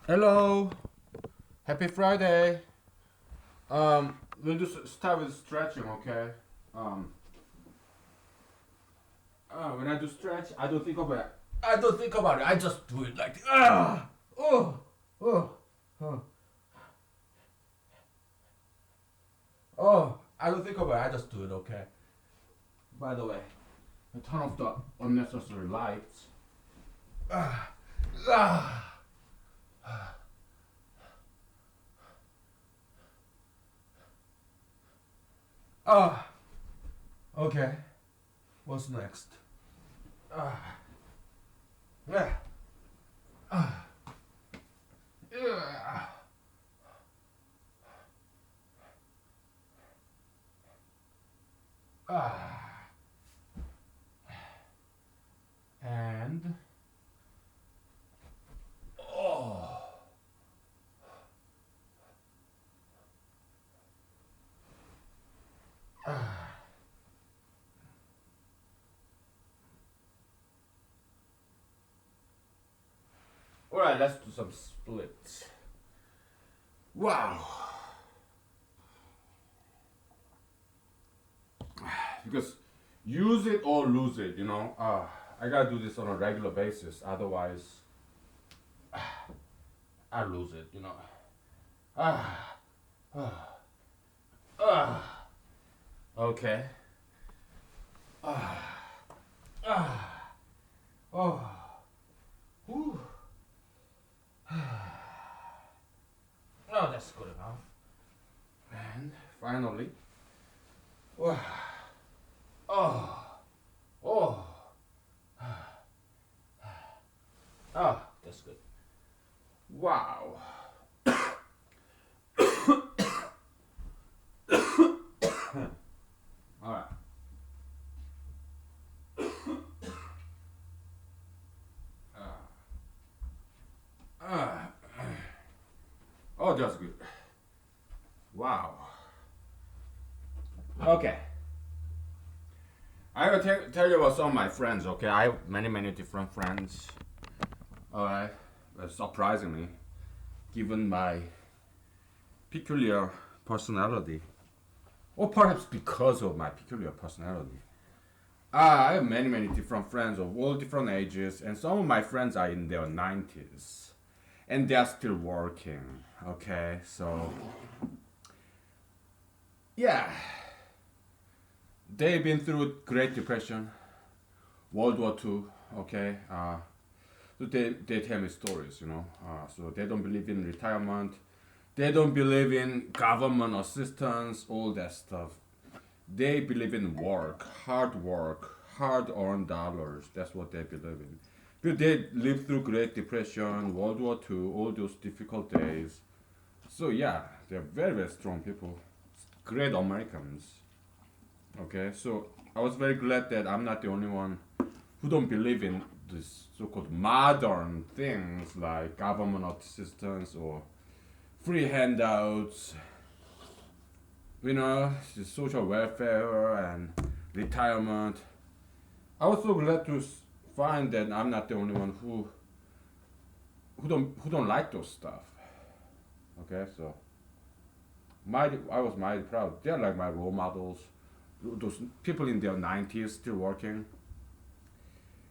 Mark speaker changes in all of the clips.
Speaker 1: Hello, happy Friday. We'll just start with stretching, okay? Um, when I do stretch, I don't think about it. I don't think about it. I just do it like oh, oh, oh, oh. I don't think about it. I just do it, okay? By the way, I turn off the unnecessary lights. Ah, ah, ah. Okay. What's next? Ah, yeah. Ah, yeah. Ah, and oh. Ah. All right, let's do some splits. Wow. Because use it or lose it, you know. I gotta do this on a regular basis, otherwise I lose it, you know. Ah, ah, ah. Okay. Ah, ah. Oh. Whew. Oh, that's good enough. And finally, oh, oh, oh, oh, that's good. Wow. All right. Ah, ah. Oh, that's good. Wow. Okay. I will tell you about some of my friends, okay? I have many, many different friends. Alright. Surprisingly, given my peculiar personality, or perhaps because of my peculiar personality, I have many, many different friends of all different ages, and some of my friends are in their 90s, and they are still working, okay? So, yeah, they've been through Great Depression, World War II, okay? So they tell me stories, you know. So they don't believe in retirement. They don't believe in government assistance, all that stuff. They believe in work, hard earned dollars. That's what they believe in. But they lived through Great Depression, World War II, all those difficult days. So yeah, they're very, very strong people. Great Americans. Okay, so I was very glad that I'm not the only one who don't believe in this so-called modern things like government assistance or free handouts, you know, the social welfare and retirement. I was so glad to find that I'm not the only one who don't like those stuff. Okay, so I was mighty proud. They're like my role models. Those people in their 90s still working.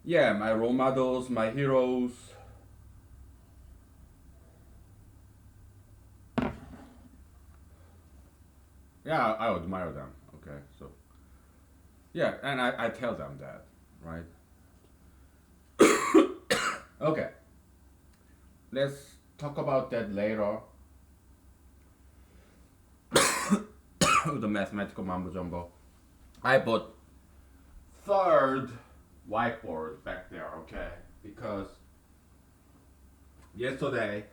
Speaker 1: Yeah, my role models, my heroes. Yeah, I admire them. Okay, so yeah, and I tell them that, right? Okay, let's talk about that later. The mathematical mumbo jumbo. I bought third whiteboard back there, okay? Because yesterday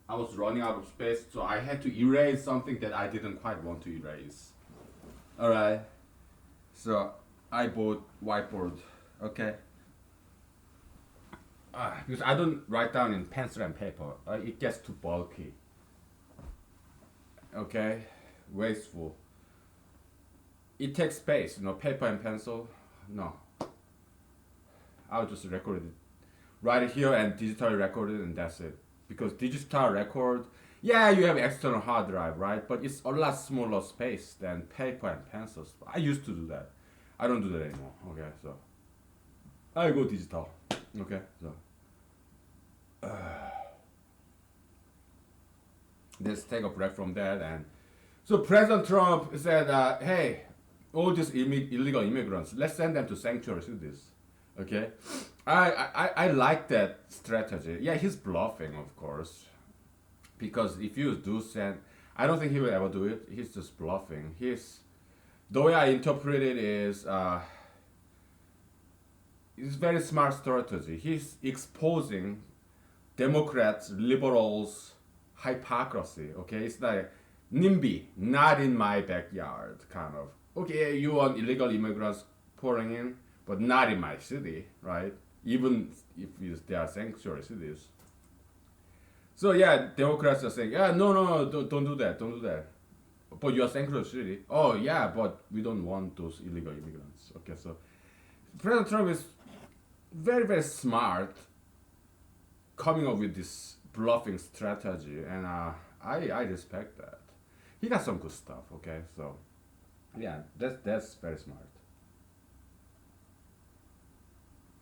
Speaker 1: I was running out of space, so I had to erase something that I didn't quite want to erase. Alright, so I bought whiteboard, okay? Because I don't write down in pencil and paper, it gets too bulky, okay? Wasteful. It takes space, you know, paper and pencil. No, I'll just record it right here and digitally record it, and that's it. because digital record, yeah, you have external hard drive, right? But it's a lot smaller space than paper and pencils. I used to do that. I don't do that anymore. Okay, so I go digital. Okay, so let's take a break from that. And so President Trump said, "Hey, all these illegal immigrants, let's send them to sanctuary cities." Okay, I like that strategy. Yeah, he's bluffing, of course, because if you do send, I don't think he will ever do it. He's just bluffing. The way I interpret it is, it's very smart strategy. He's exposing Democrats, liberals, hypocrisy. Okay, it's like NIMBY, not in my backyard, kind of. Okay, you want illegal immigrants pouring in, but not in my city, right? Even if they are sanctuary cities. So yeah, Democrats are saying, yeah, no, don't do that, don't do that. But you are sanctuary city. Oh yeah, but we don't want those illegal immigrants. Okay, so President Trump is very, very smart coming up with this bluffing strategy, and I respect that. He got some good stuff. Okay, so yeah, that's very smart.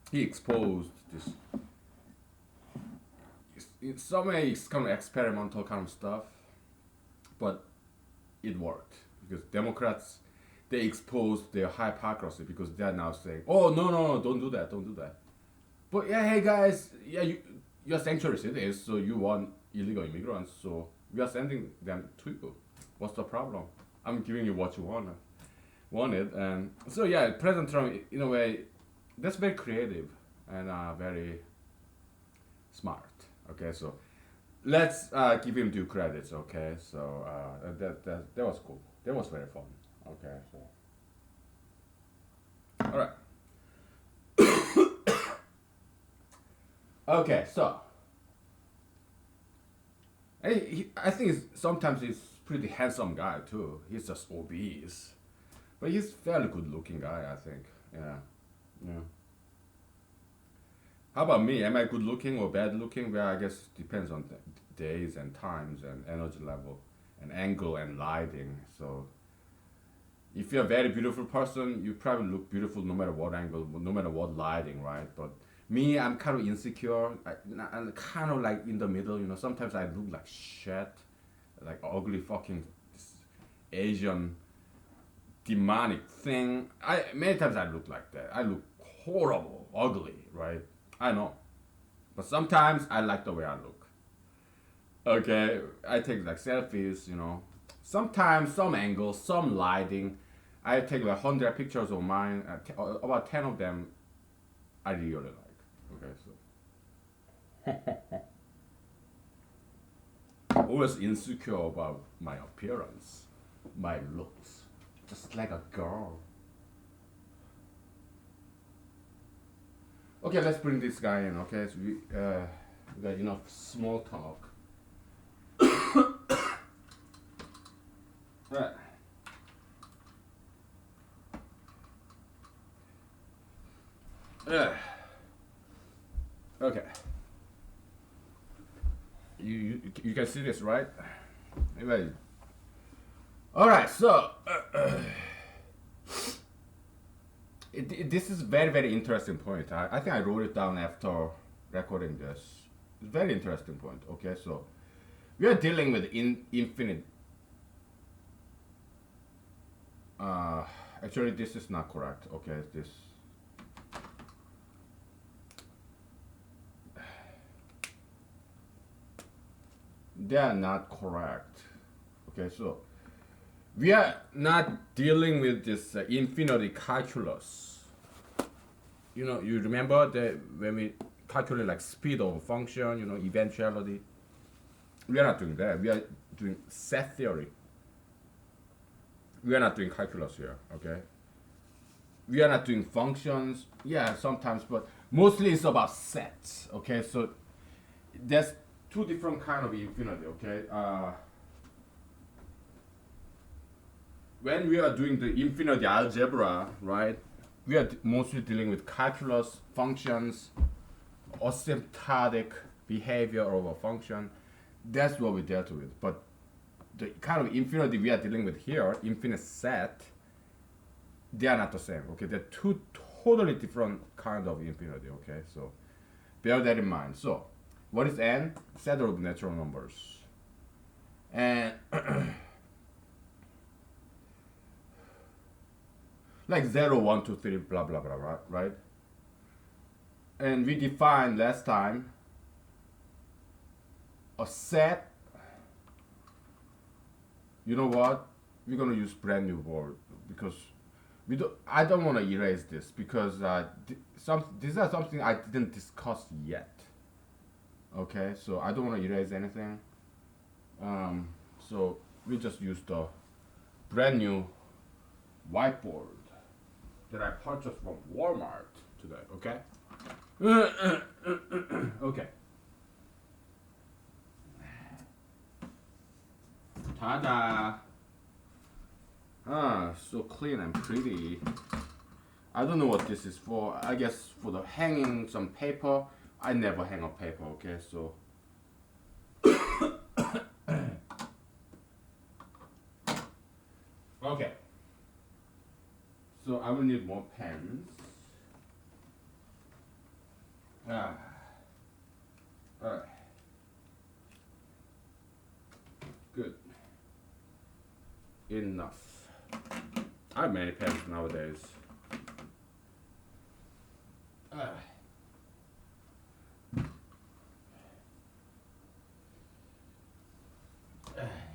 Speaker 1: He exposed this. In some way, it's kind of experimental kind of stuff, but it worked because Democrats, they exposed their hypocrisy because they're now saying, "Oh no, don't do that, don't do that." But yeah, hey guys, yeah, you're sanctuary cities, so you want illegal immigrants, so we are sending them to you. What's the problem? I'm giving you what you wanted, and so yeah, President Trump, in a way, that's very creative and very smart. Okay, so let's give him due credits. Okay, so that was cool. That was very fun. Okay, so all right. Okay, so I think sometimes he's pretty handsome guy too. He's just obese, but he's fairly good looking guy. I think. Yeah, yeah. How about me? Am I good looking or bad looking? Well, I guess depends on the days and times and energy level and angle and lighting. So if you're a very beautiful person, you probably look beautiful no matter what angle, no matter what lighting, right? But me, I'm kind of insecure. I'm kind of like in the middle, you know. Sometimes I look like shit, like ugly fucking Asian demonic thing. Many times I look like that. I look horrible, ugly, right? I know, but sometimes I like the way I look. Okay, I take like selfies, you know. Sometimes some angles, some lighting. I take like 100 pictures of mine. About 10 of them I really like. Okay, so always insecure about my appearance, my looks, just like a girl. Okay, let's bring this guy in. Okay, so we got enough small talk. Right. Okay. You can see this, right? Anyway. All right. So this is very, very interesting point. I think I wrote it down after recording this. It's very interesting point. Okay, so we are dealing with infinite. Actually, this is not correct. Okay, this. They are not correct. Okay, so we are not dealing with this infinity calculus. You know, you remember that when we calculate like speed of a function, you know, eventuality. We are not doing that. We are doing set theory. We are not doing calculus here. Okay. We are not doing functions. Yeah, sometimes, but mostly it's about sets. Okay, so there's two different kind of infinity. Okay. When we are doing the infinity algebra, right, we are mostly dealing with calculus, functions, asymptotic behavior of a function. That's what we dealt with. But the kind of infinity we are dealing with here, infinite set, they are not the same. Okay, they're two totally different kind of infinity. Okay, so bear that in mind. So what is n? Set of natural numbers. And like 0, 1, 2, 3, blah blah blah, right? And we defined last time a set. You know what? We're gonna use brand new word because we don't. I don't want to erase this because these are something I didn't discuss yet. Okay, so I don't want to erase anything. So we just use the brand new whiteboard that I purchased from Walmart today. Okay. Okay. Ta-da! So clean and pretty. I don't know what this is for. I guess for the hanging some paper. I never hang up paper, okay? So okay. So I will need more pens. Alright. Good. Enough. I have many pens nowadays.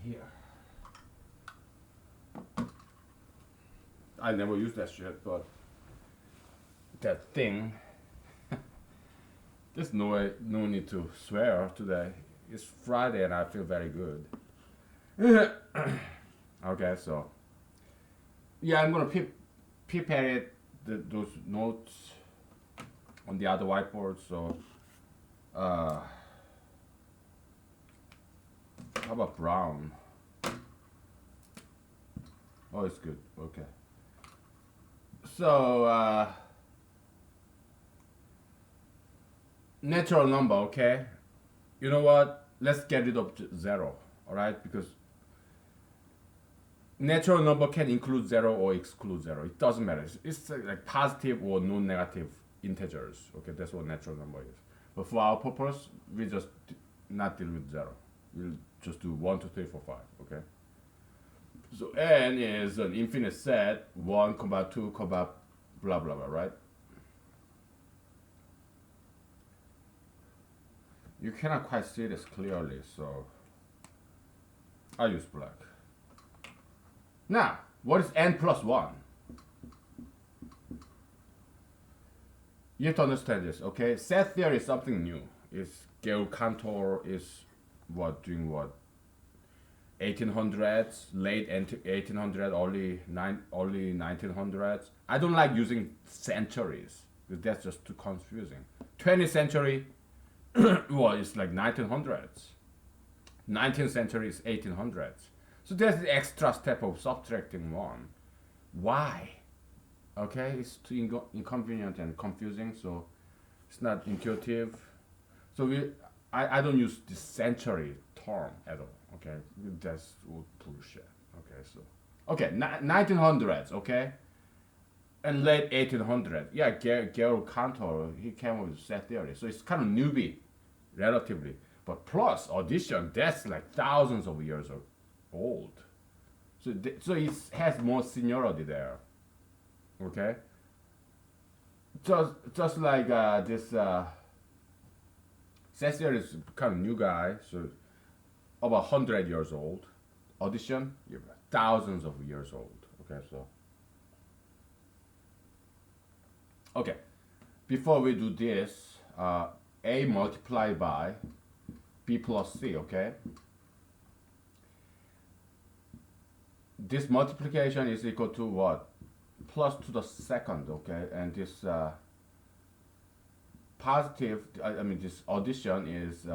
Speaker 1: Here. I never used that shit, but that thing. There's no need to swear today. It's Friday and I feel very good. Okay, so yeah, I'm gonna prepare those notes on the other whiteboard. So how about brown? Oh, it's good. Okay. So natural number. Okay. You know what? Let's get rid of 0. All right, because natural number can include 0 or exclude 0. It doesn't matter. It's like positive or non-negative integers. Okay, that's what natural number is. But for our purpose, we just not deal with 0. We'll just do 1, 2, 3, 4, 5. Okay. So n is an infinite set. 1, 2, blah blah blah. Right. You cannot quite see this clearly, so I use black. Now, what is n plus 1? You have to understand this, okay? Set theory is something new. It's Cantor is doing what? 1800s, late 1800s, early 1900s. I don't like using centuries because that's just too confusing. 20th century, well, it's like 1900s. 19th century is 1800s. So there's the extra step of subtracting 1. Why? Okay, it's too inconvenient and confusing, so it's not intuitive. So I don't use the century term at all. Okay, that's all bullshit. Okay, so 1900s. Okay, and late 1800s. Yeah, Cantor, he came up with set theory, so it's kind of newbie, relatively. But plus addition, that's like thousands of years old. So it has more seniority there. Okay. Just like this set theory is kind of new guy, so about 100 years old. Addition, you're thousands of years old. Okay, so okay. Before we do this, a multiplied by b plus c. Okay. This multiplication is equal to what? Plus to the second. Okay, and this positive. I mean, this addition is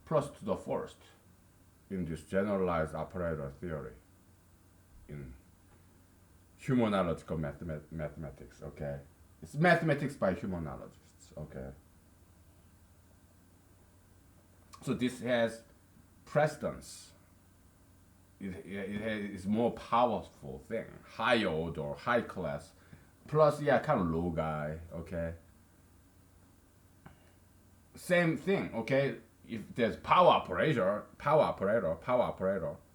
Speaker 1: plus to the first in this generalized operator theory in humanological mathematics. Okay, it's mathematics by humanologists. Okay, So this has precedence. It's more powerful thing, higher order, high class, plus yeah, kind of low guy. Okay. Same thing. Okay. If there's power operator.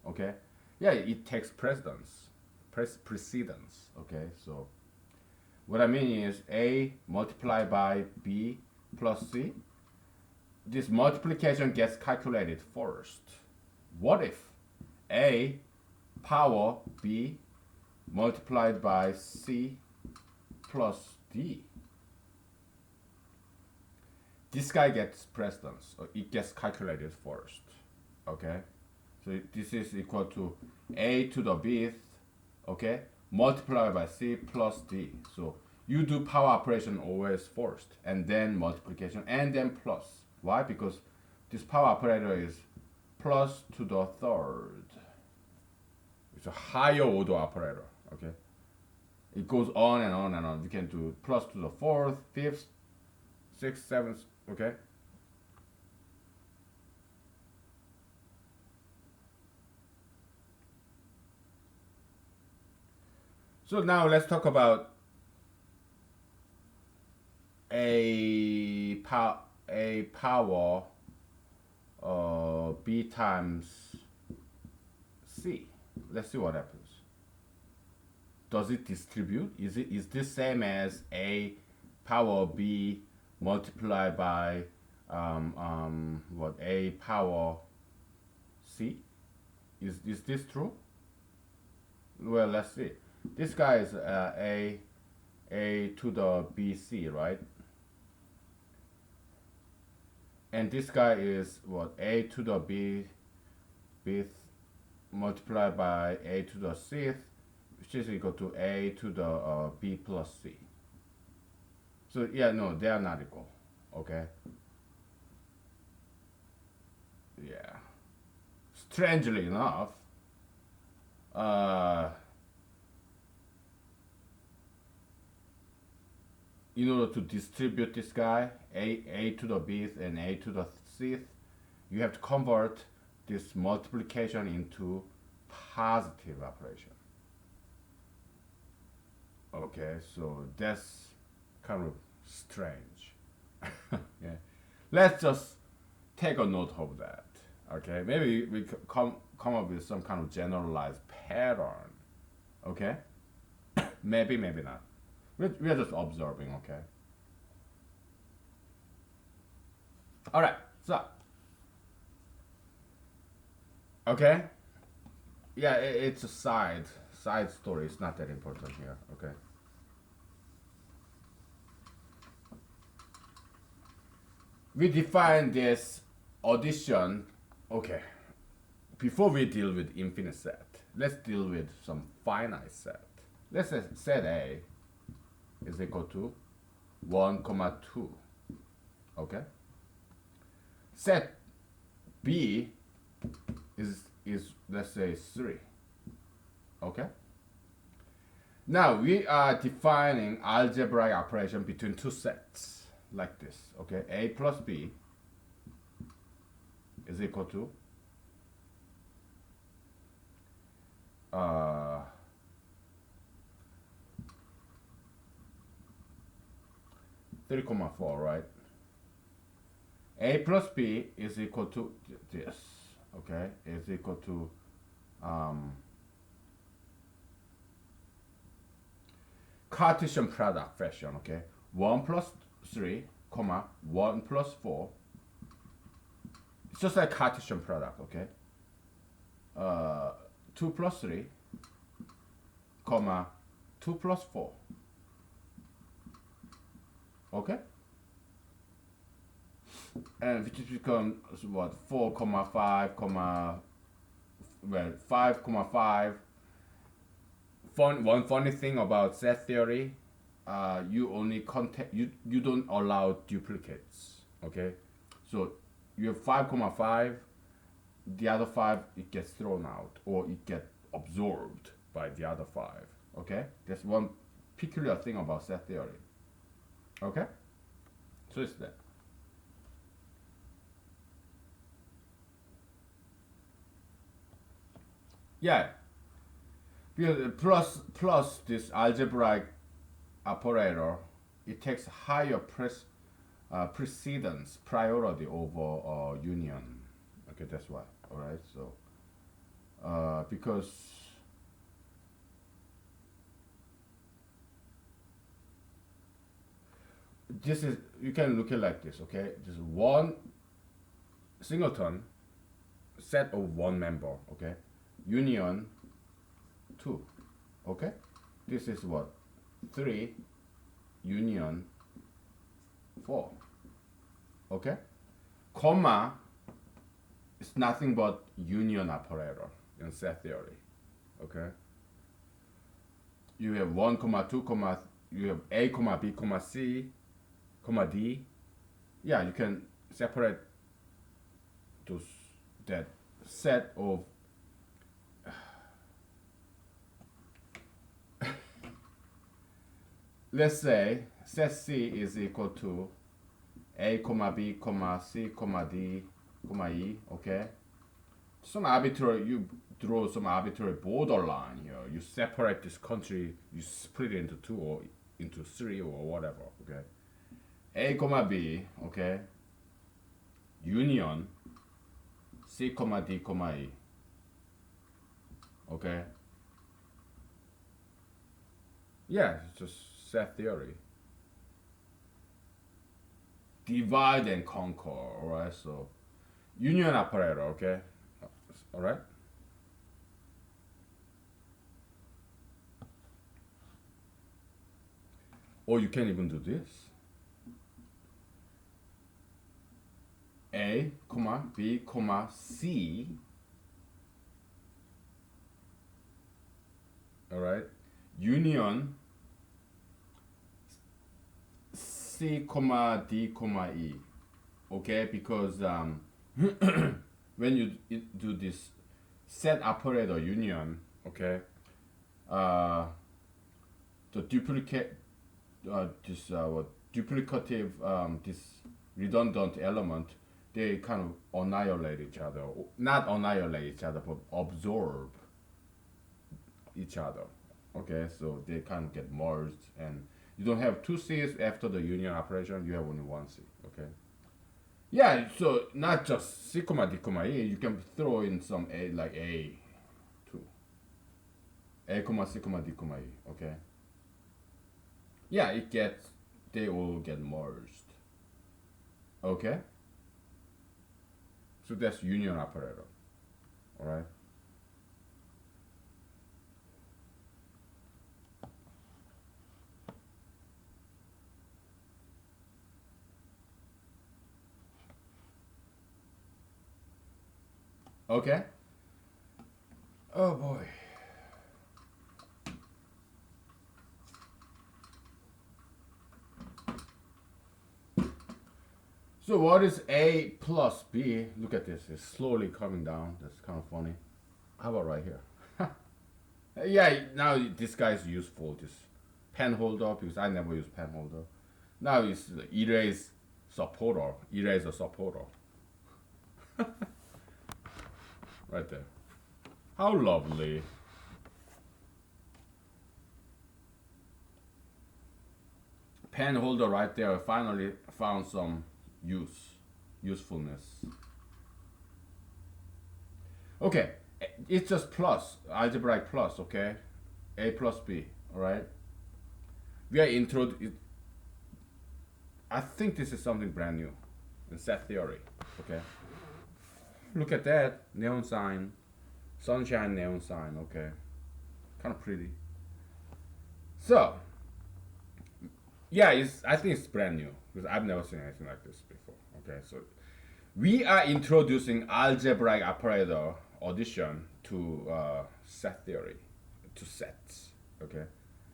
Speaker 1: Okay. Yeah, it takes precedence. Okay. So what I mean is A multiplied by B plus C. This multiplication gets calculated first. What if A power B multiplied by C plus D? This guy gets precedence. It gets calculated first. Okay? So this is equal to A to the bth, okay, multiplied by C plus D. So you do power operation always first, and then multiplication, and then plus. Why? Because this power operator is plus to the third. It's a higher order operator. Okay, it goes on and on and on. We can do plus to the fourth, fifth, sixth, seventh. Okay. So now let's talk about a power b times c. Let's see what happens. Does it distribute? Is this same as a power b multiplied by what, a power c? Is this true? Well, let's see. This guy is a to the bc, right? And this guy is what, a to the bth multiplied by a to the cth, which is equal to a to the b plus c. So yeah, no, they are not equal. Okay. Yeah. Strangely enough, in order to distribute this guy, a to the bth and a to the cth, you have to convert this multiplication into positive operation. Okay, so that's kind of strange. Yeah, let's just take a note of that. Okay, maybe we come up with some kind of generalized pattern. Okay, maybe not. We're just observing. Okay. All right. So. Okay. Yeah, it's a side story. It's not that important here. Okay. We define this addition. Okay. Before we deal with infinite set, let's deal with some finite set. Let's say set A is equal to 1, 2. Okay. Set B is let's say 3. Okay. Now we are defining algebraic operation between two sets like this. Okay. A plus B is equal to 3,4, right? A plus B is equal to this, okay? Is equal to Cartesian product fashion, okay? 1 plus 3, 1 plus 4. It's just like Cartesian product, okay? 2 plus 3, 2 plus 4. Okay? And which becomes what, 4, 5, well, 5, 5. One funny thing about set theory, you only you don't allow duplicates. Okay? So you have 5, 5, the other 5 it gets thrown out or it gets absorbed by the other 5. Okay? That's one peculiar thing about set theory. Okay? So it's that. Yeah, because plus this algebraic operator, it takes higher precedence, priority over union. Okay, that's why. All right, so because this is, you can look at it like this. Okay, just one singleton set of one member. Okay, union two. Okay, this is what, three union four. Okay, comma is nothing but union operator in set theory. Okay, you have 1 comma 2 comma, you have a comma b comma c comma d. Yeah, you can separate those, that set of let's say set C is equal to a comma b comma c comma d comma e. Okay, some arbitrary, you draw some arbitrary borderline here. You separate this country, you split it into two or into three or whatever. Okay, a comma b. Okay, union c comma d comma e. Okay, yeah, it's just set theory. Divide and conquer. All right, so union operator. Okay, all right. Or you can even do this. A comma b comma c. All right, union c comma d comma e. Okay, because when you do this set operator union, okay, the duplicate this what duplicative this redundant element, they kind of annihilate each other. Not annihilate each other, but absorb each other. Okay, so they kind of get merged, and you don't have two C's after the union operation. You have only one C. Okay. Yeah, so not just C comma D comma E. You can throw in some A, like A, too. A comma C comma D comma E. Okay. Yeah, it gets, they all get merged. Okay. So that's union operator. All right. Okay. Oh boy. So what is A plus B? Look at this. It's slowly coming down. That's kind of funny. How about right here? Yeah, now this guy is useful. This pen holder, because I never use pen holder. Now it's erase supporter. Erase a supporter. Right there. How lovely. Pen holder right there. Finally found some usefulness. Okay, it's just plus, algebraic plus. Okay, A plus B. All right. We are I think this is something brand new in set theory. Okay. Look at that neon sign, sunshine neon sign. Okay, kind of pretty. So yeah, I think it's brand new because I've never seen anything like this before. Okay, so we are introducing algebraic operator addition to set theory, to sets. Okay,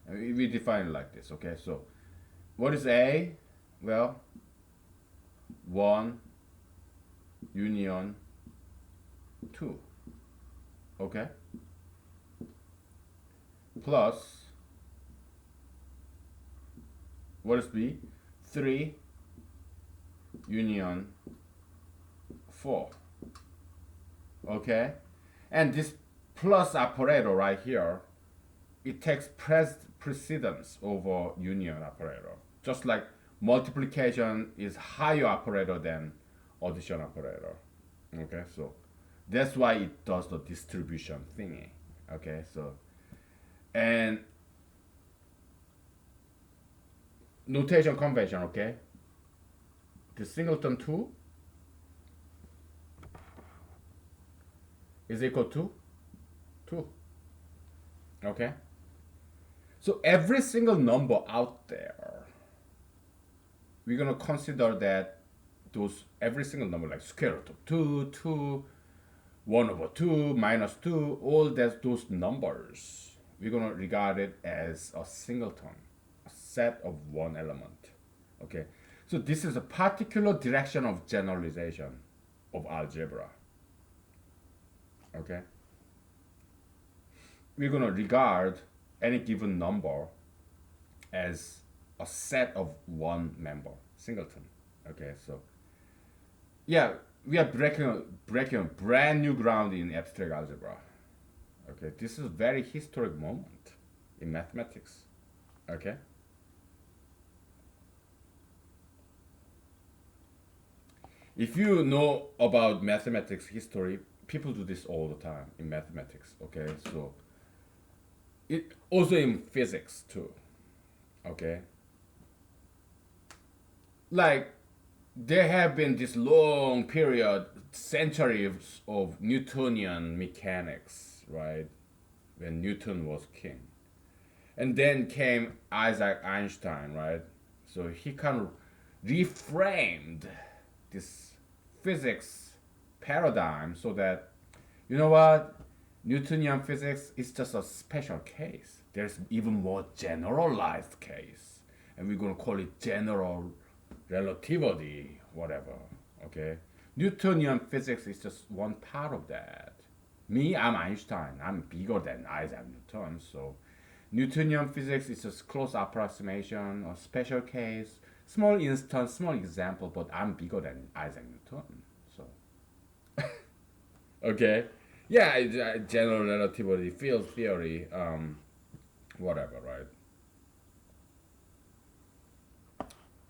Speaker 1: and we define it like this. Okay, so what is A? Well, 1 union 2. Okay, plus what is B? 3 union 4. Okay, and this plus operator right here, it takes precedence over union operator. Just like multiplication is higher operator than addition operator. Okay, so that's why it does the distribution thingy. Okay, so and notation convention. Okay, the singleton 2 is equal to 2. Okay, so every single number out there, we're gonna consider that those every single number like square root of 2, 2, 1 over 2, minus 2, all those numbers, we're gonna regard it as a singleton, a set of one element. Okay, so this is a particular direction of generalization of algebra. Okay, we're gonna regard any given number as a set of one member, singleton. Okay, so yeah, we are breaking a brand new ground in abstract algebra. Okay, this is a very historic moment in mathematics. Okay, if you know about mathematics history, people do this all the time in mathematics. Okay, so it also in physics too. Okay, like there have been this long period, centuries of Newtonian mechanics, right? When Newton was king. And then came Isaac Einstein, right? So he kind of reframed this physics paradigm so that, you know what? Newtonian physics is just a special case. There's even more generalized case. And we're going to call it general relativity, whatever. Okay? Newtonian physics is just one part of that. Me, I'm Einstein. I'm bigger than Isaac Newton. So Newtonian physics is just close approximation, a special case, small instance, small example, but I'm bigger than Isaac Newton. So, okay. Yeah, general relativity, field theory, whatever, right?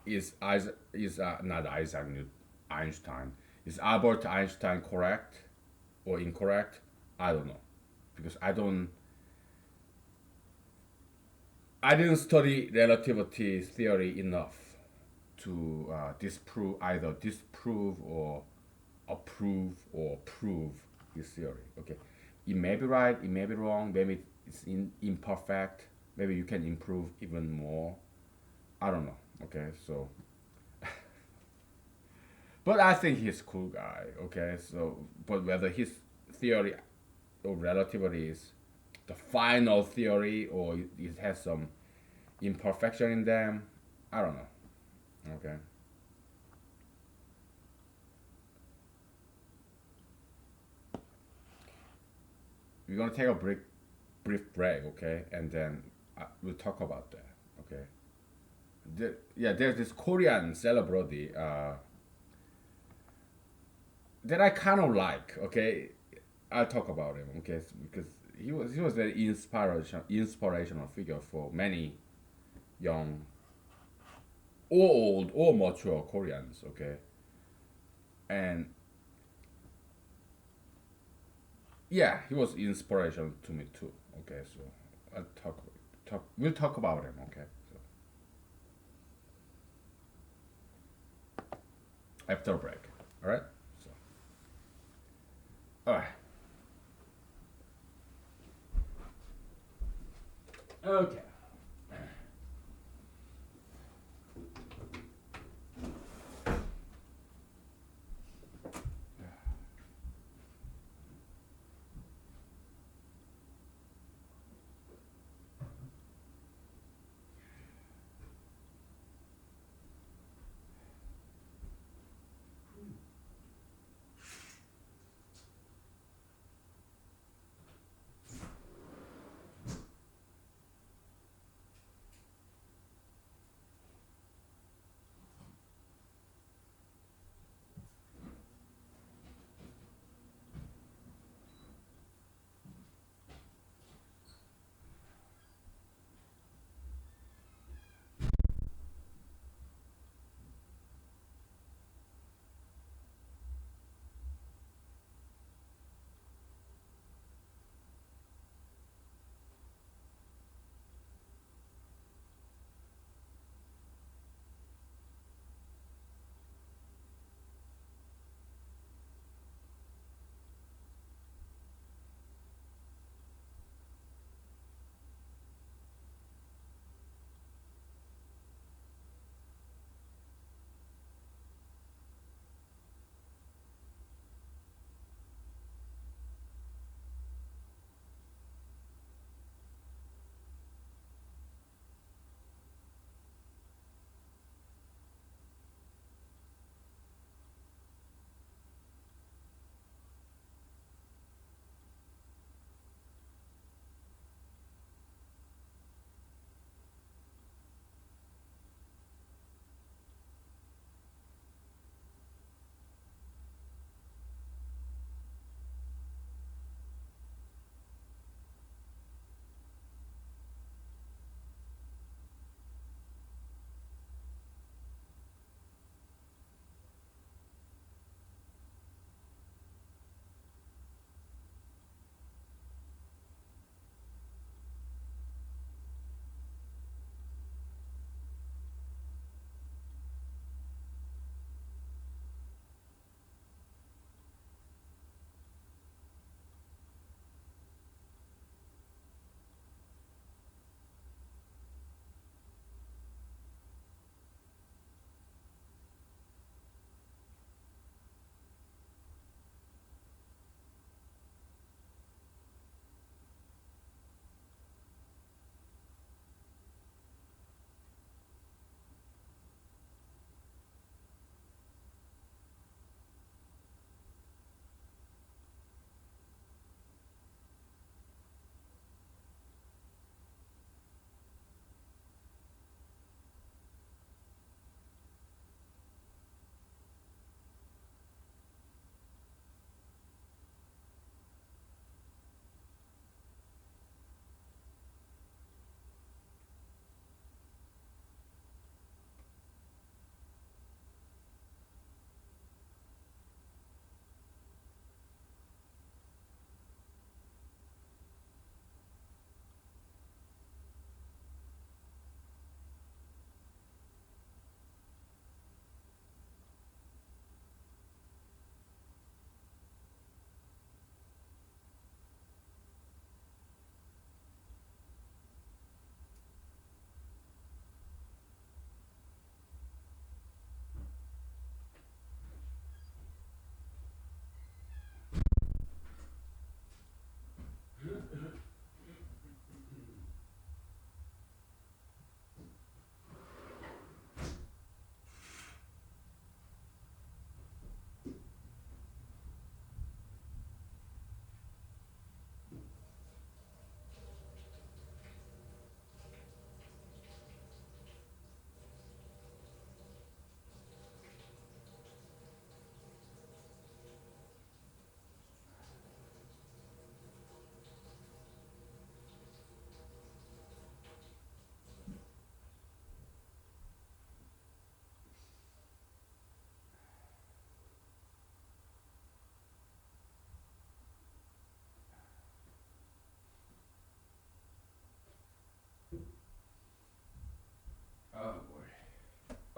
Speaker 1: Is not Isaac Newton, Einstein. Is Albert Einstein correct or incorrect? I don't know, because I didn't study relativity theory enough to disprove or approve or prove this theory. Okay, it may be right, it may be wrong, maybe it's imperfect, maybe you can improve even more. I don't know. Okay, so but I think he's a cool guy. Okay, so but whether his theory of relativity is the final theory or it has some imperfection in them, I don't know. Okay. We're gonna take a brief break, okay, and then we'll talk about that, okay. Yeah, there's this Korean celebrity that I kind of like, okay. I'll talk about him, okay, because he was very inspirational figure for many young or old or mature Koreans, okay, and yeah, he was inspiration to me too, okay. So I'll we'll talk about him, okay. So after a break, all right. So all right, okay.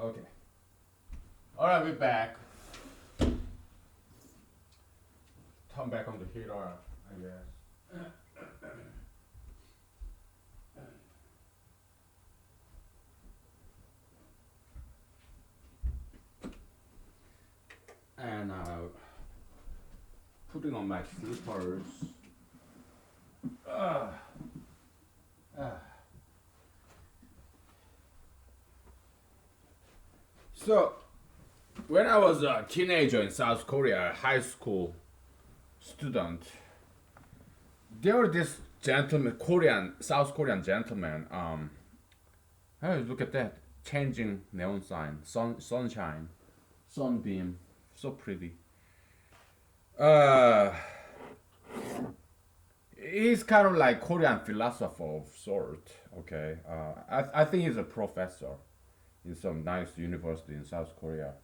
Speaker 1: Okay. All right, we're back. Turn back on the heater, I guess. And putting on my slippers. Uh, uh. So, when I was a teenager in South Korea, a high school student, there was this gentleman, South Korean gentleman. Hey, look at that, changing neon sign, sunshine, sunbeam, so pretty. Uh, he's kind of like Korean philosopher of sort. Okay, I think he's a professor in some nice university in South Korea.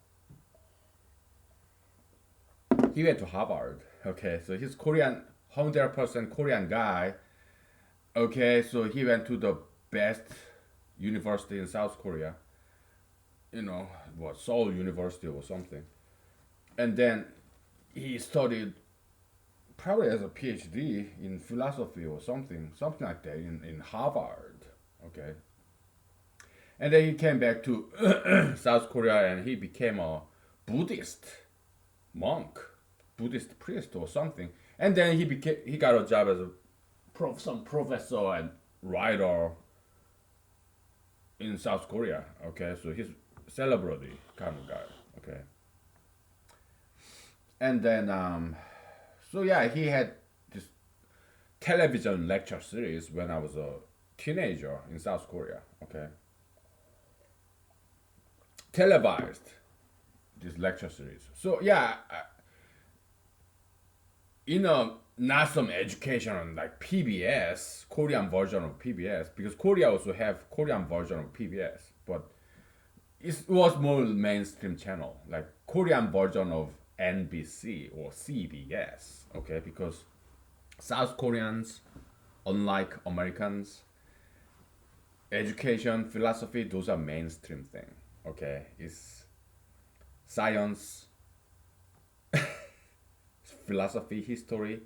Speaker 1: He went to Harvard. Okay, so he's Korean, 100% Korean guy. Okay, so he went to the best university in South Korea. You know, what, Seoul University or something. And then he studied probably as a PhD in philosophy or something like that in Harvard. Okay, and then he came back to South Korea and he became a Buddhist monk, Buddhist priest or something. And then he got a job as a some professor and writer in South Korea. Okay, so he's celebrity kind of guy. Okay, and then so yeah, he had this television lecture series when I was a teenager in South Korea. Okay, televised this lecture series. So yeah, in a not some education on like PBS, Korean version of PBS, because Korea also have Korean version of PBS, but it was more mainstream channel, like Korean version of NBC or CBS. Okay, because South Koreans, unlike Americans, education, philosophy, those are mainstream thing. Okay, it's science, philosophy, history,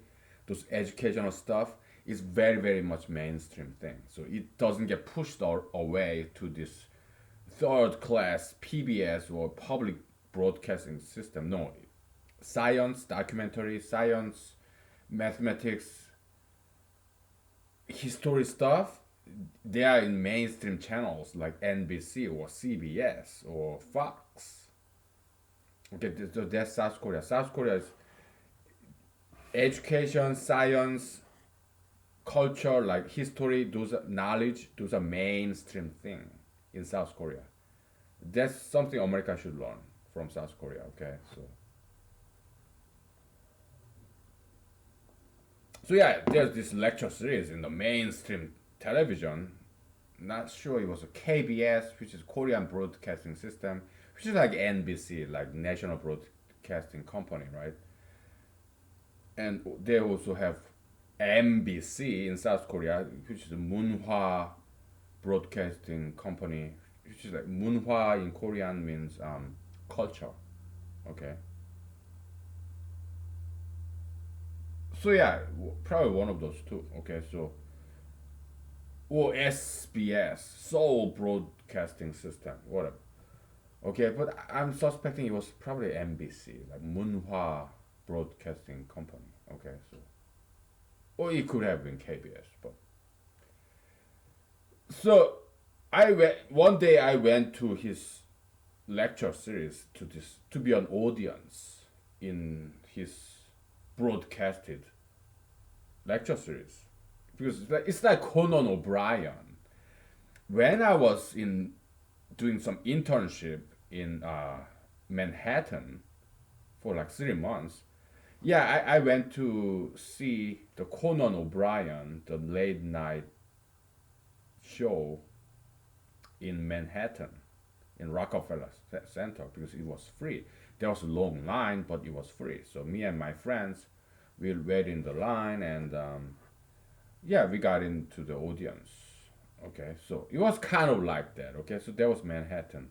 Speaker 1: those educational stuff is very very much mainstream thing. So it doesn't get pushed away to this third class PBS or public broadcasting system. No, science, documentary, science, mathematics, history stuff, they are in mainstream channels like NBC or CBS or Fox. Okay, so that's South Korea. South Korea is education, science, culture, like history, those are knowledge, those are mainstream thing in South Korea. That's something America should learn from South Korea. Okay, so yeah, there's this lecture series in the mainstream television. Not sure it was a KBS, which is Korean Broadcasting System, which is like NBC, like National Broadcasting Company, right? And they also have MBC in South Korea, which is a Munhwa Broadcasting Company, which is like Munhwa in Korean means culture. Okay. So yeah, probably one of those two. Okay, so or SBS, Seoul Broadcasting System, whatever. Okay, but I'm suspecting it was probably MBC, like Munhwa Broadcasting Company. Okay, so or it could have been KBS, but so I went one day. I went to his lecture series to be an audience in his broadcasted lecture series because it's like Conan O'Brien. When I was in doing some internship in Manhattan for like 3 months, yeah, I went to see the Conan O'Brien, the late night show in Manhattan, in Rockefeller Center, because it was free. There was a long line, but it was free. So me and my friends, we wait in the line, and yeah, we got into the audience. Okay, so it was kind of like that. Okay, so there was Manhattan,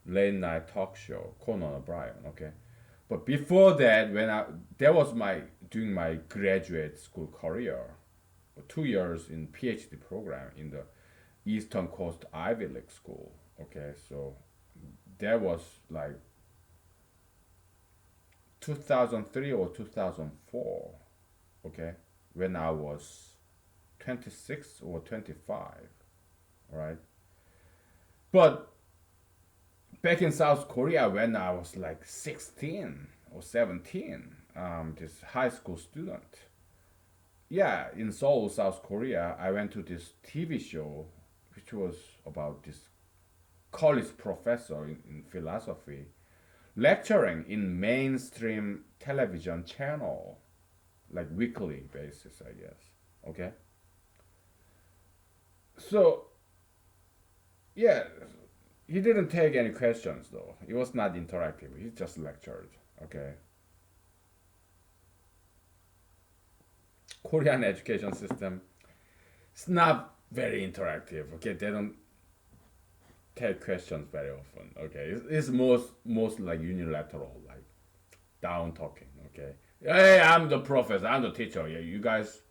Speaker 1: late night talk show, Conan O'Brien. Okay, but before that, when I that was my during my graduate school career, 2 years in PhD program in the Eastern Coast Ivy League school. Okay, so that was like 2003 or 2004. Okay, when I was 26 or 25. All right, but back in South Korea when I was like 16 or 17, this high school student. Yeah, in Seoul, South Korea, I went to this TV show which was about this college professor in philosophy lecturing in mainstream television channel, like weekly basis, I guess. Okay, so yeah, he didn't take any questions though. It was not interactive. He just lectured. Okay, Korean education system, it's not very interactive. Okay, they don't take questions very often. Okay, it's most like unilateral, like down talking. Okay, hey, I'm the professor, I'm the teacher. Yeah, you guys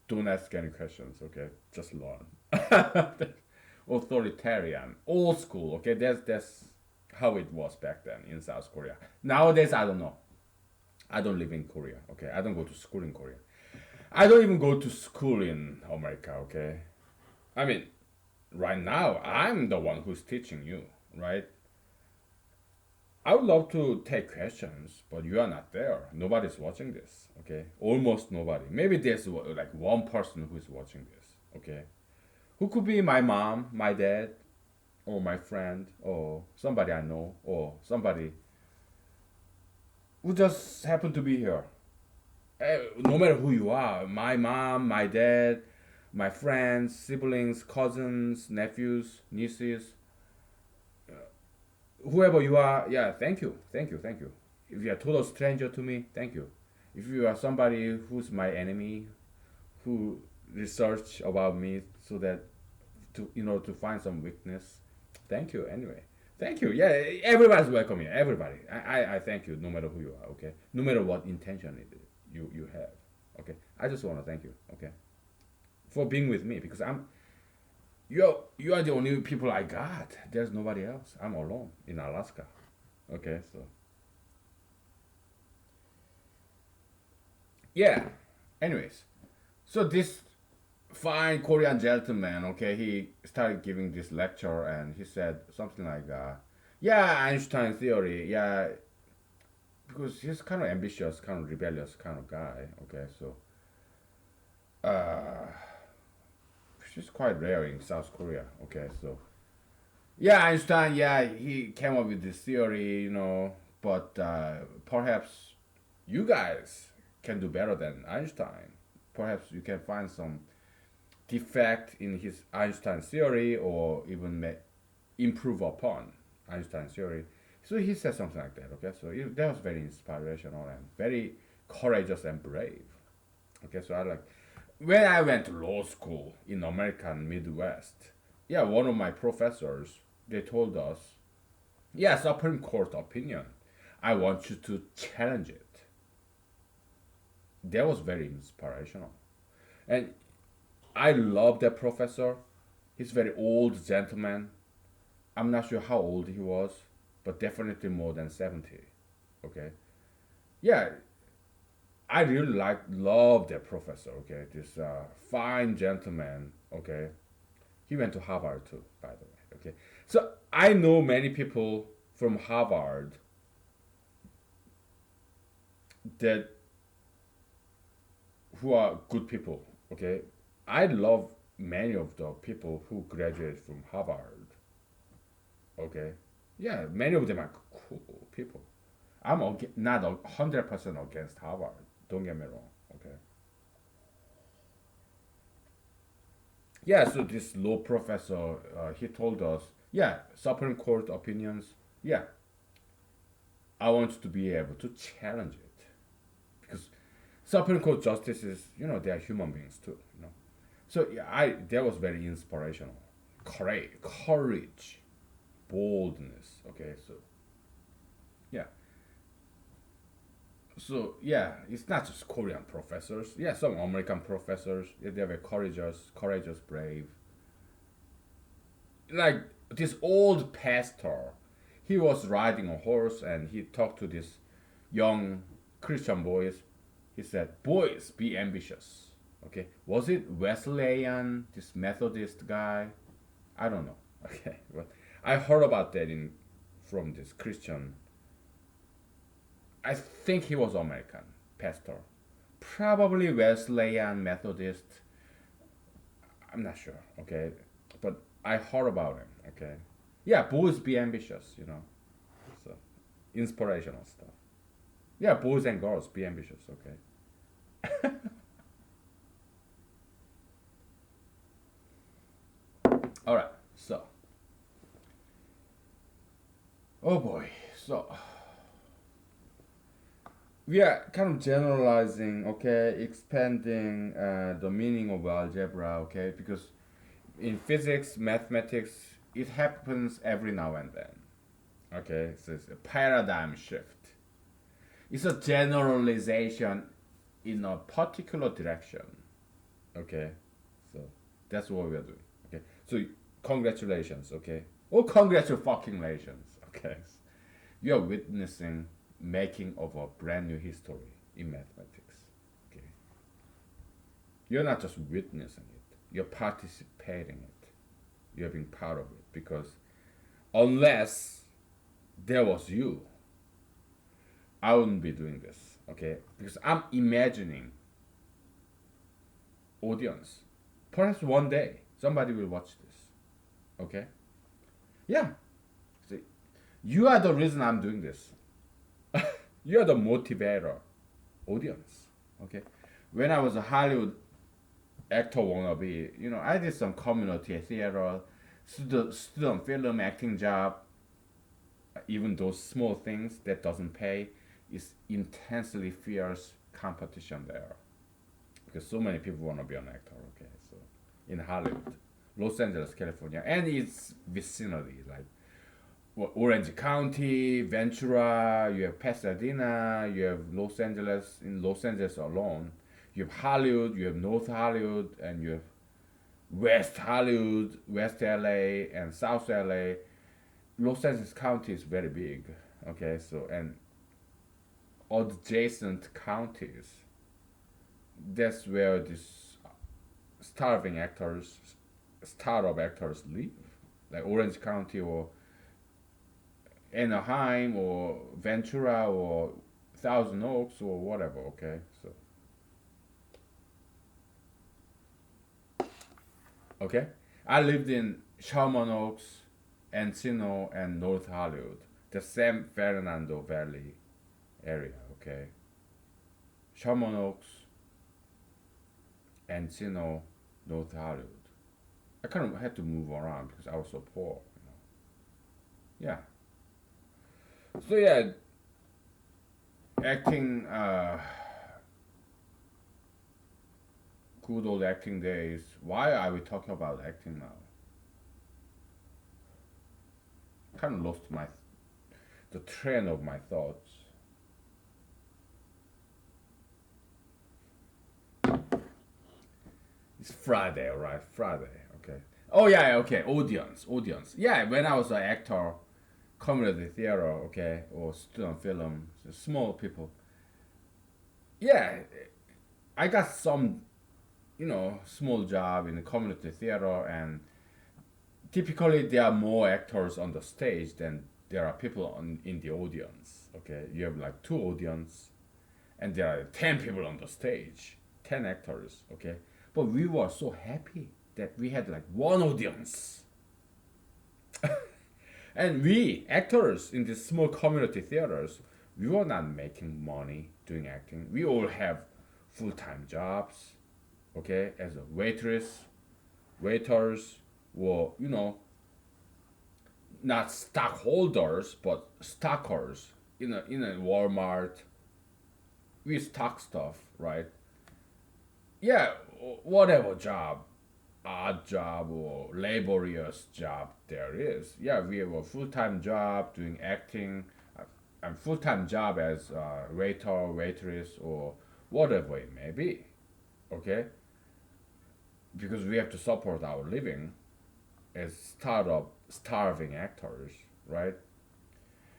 Speaker 1: don't ask any questions. Okay, just learn. Authoritarian, old school. Okay, that's how it was back then in South Korea. Nowadays, I don't know. I don't live in Korea. Okay, I don't go to school in Korea. I don't even go to school in America. Okay, I mean, right now I'm the one who's teaching you, right? I would love to take questions, but you are not there. Nobody's watching this. Okay, almost nobody. Maybe there's like one person who's watching this. Okay, who could be my mom, my dad, or my friend, or somebody I know, or somebody who just happened to be here. No matter who you are, my mom, my dad, my friends, siblings, cousins, nephews, nieces, whoever you are, yeah, thank you, thank you, thank you. If you're a total stranger to me, thank you. If you are somebody who's my enemy, who research about me so that to to find some weakness, thank you anyway. Thank you. Yeah, everybody's welcome here. Everybody. I thank you no matter who you are. Okay, no matter what intention you have. Okay, I just want to thank you. Okay, for being with me because you are the only people I got. There's nobody else. I'm alone in Alaska. Okay, so yeah. Anyways, so this fine Korean gentleman, okay, he started giving this lecture and he said something like, "Yeah, Einstein theory, yeah," because he's kind of ambitious, kind of rebellious kind of guy. Okay, so uh, which is quite rare in South Korea. Okay, so yeah, Einstein, yeah, he came up with this theory, but perhaps you guys can do better than Einstein. Perhaps you can find some defect in his Einstein theory or even improve upon Einstein theory. So he said something like that. Okay, so that was very inspirational and very courageous and brave. Okay, so I like when I went to law school in American Midwest. Yeah, one of my professors they told us, yeah, Supreme Court opinion. I want you to challenge it. That was very inspirational, and I love that professor. He's a very old gentleman. I'm not sure how old he was, but definitely more than 70. Okay. Yeah, I really love that professor. Okay, this fine gentleman. Okay, he went to Harvard too, by the way. Okay, so I know many people from Harvard that who are good people. Okay, I love many of the people who graduated from Harvard. Okay, yeah, many of them are cool people. I'm not 100% against Harvard. Don't get me wrong. Okay. Yeah. So this law professor, he told us, yeah, Supreme Court opinions. Yeah, I want to be able to challenge it because Supreme Court justices, they are human beings too. So yeah, I that was very inspirational. Courage. boldness. Okay, so yeah, so yeah, it's not just Korean professors. Yeah, some American professors. Yeah, they were courageous, brave. Like this old pastor, he was riding a horse and he talked to this young Christian boys. He said, "Boys, be ambitious." Okay, was it Wesleyan, this Methodist guy? I don't know. Okay, but I heard about that in from this Christian. I think he was American pastor, probably Wesleyan Methodist. I'm not sure. Okay, but I heard about him. Okay, yeah, boys be ambitious. So inspirational stuff. Yeah, boys and girls be ambitious. Okay. All right. So, oh boy. So we are kind of generalizing, okay, expanding the meaning of algebra, okay, because in physics, mathematics, it happens every now and then, okay, so it's a paradigm shift. It's a generalization in a particular direction, okay, so that's what we are doing, okay, so congratulations, okay, or congratulations, okay, you are witnessing making of a brand new history in mathematics. Okay, you're not just witnessing it; you're participating in it. You're being part of it because unless there was you, I wouldn't be doing this. Okay, because I'm imagining audience. Perhaps one day somebody will watch this. Okay, yeah. See, you are the reason I'm doing this. You are the motivator audience. Okay, when I was a Hollywood actor wannabe, I did some community theater, student film acting job. Even those small things that doesn't pay is intensely fierce competition there because so many people want to be an actor. Okay, so in Hollywood, Los Angeles, California, and its vicinity like Orange County, Ventura, you have Pasadena, you have Los Angeles. In Los Angeles alone, you have Hollywood, you have North Hollywood, and you have West Hollywood, West LA, and South LA. Los Angeles County is very big. Okay, so and adjacent counties. That's where these starving actors, startup actors live, like Orange County or Anaheim or Ventura or Thousand Oaks or whatever. Okay, so okay, I lived in Sherman Oaks, Encino, and North Hollywood, the San Fernando Valley area. Okay, Sherman Oaks, Encino, North Hollywood. I kind of had to move around because I was so poor. Yeah. So yeah, acting. Good old acting days. Why are we talking about acting now? Kind of lost my the train of my thoughts. It's Friday, right? Friday. Okay. Oh yeah. Okay. Audience. Yeah. When I was an actor, community theater. Okay, or student film, so small people. Yeah, I got some, small job in the community theater, and typically there are more actors on the stage than there are people in the audience. Okay, you have like two audience, and there are 10 people on the stage, 10 actors. Okay, but we were so happy that we had like one audience, and we actors in these small community theaters, we were not making money doing acting. We all have full-time jobs. Okay, as a waitress, waiters, or not stockholders but stockers in a Walmart. We stock stuff, right? Yeah, whatever job odd job or laborious job there is. Yeah, we have a full-time job doing acting, and full-time job as a waiter, waitress, or whatever it may be. Okay, because we have to support our living as startup starving actors, right?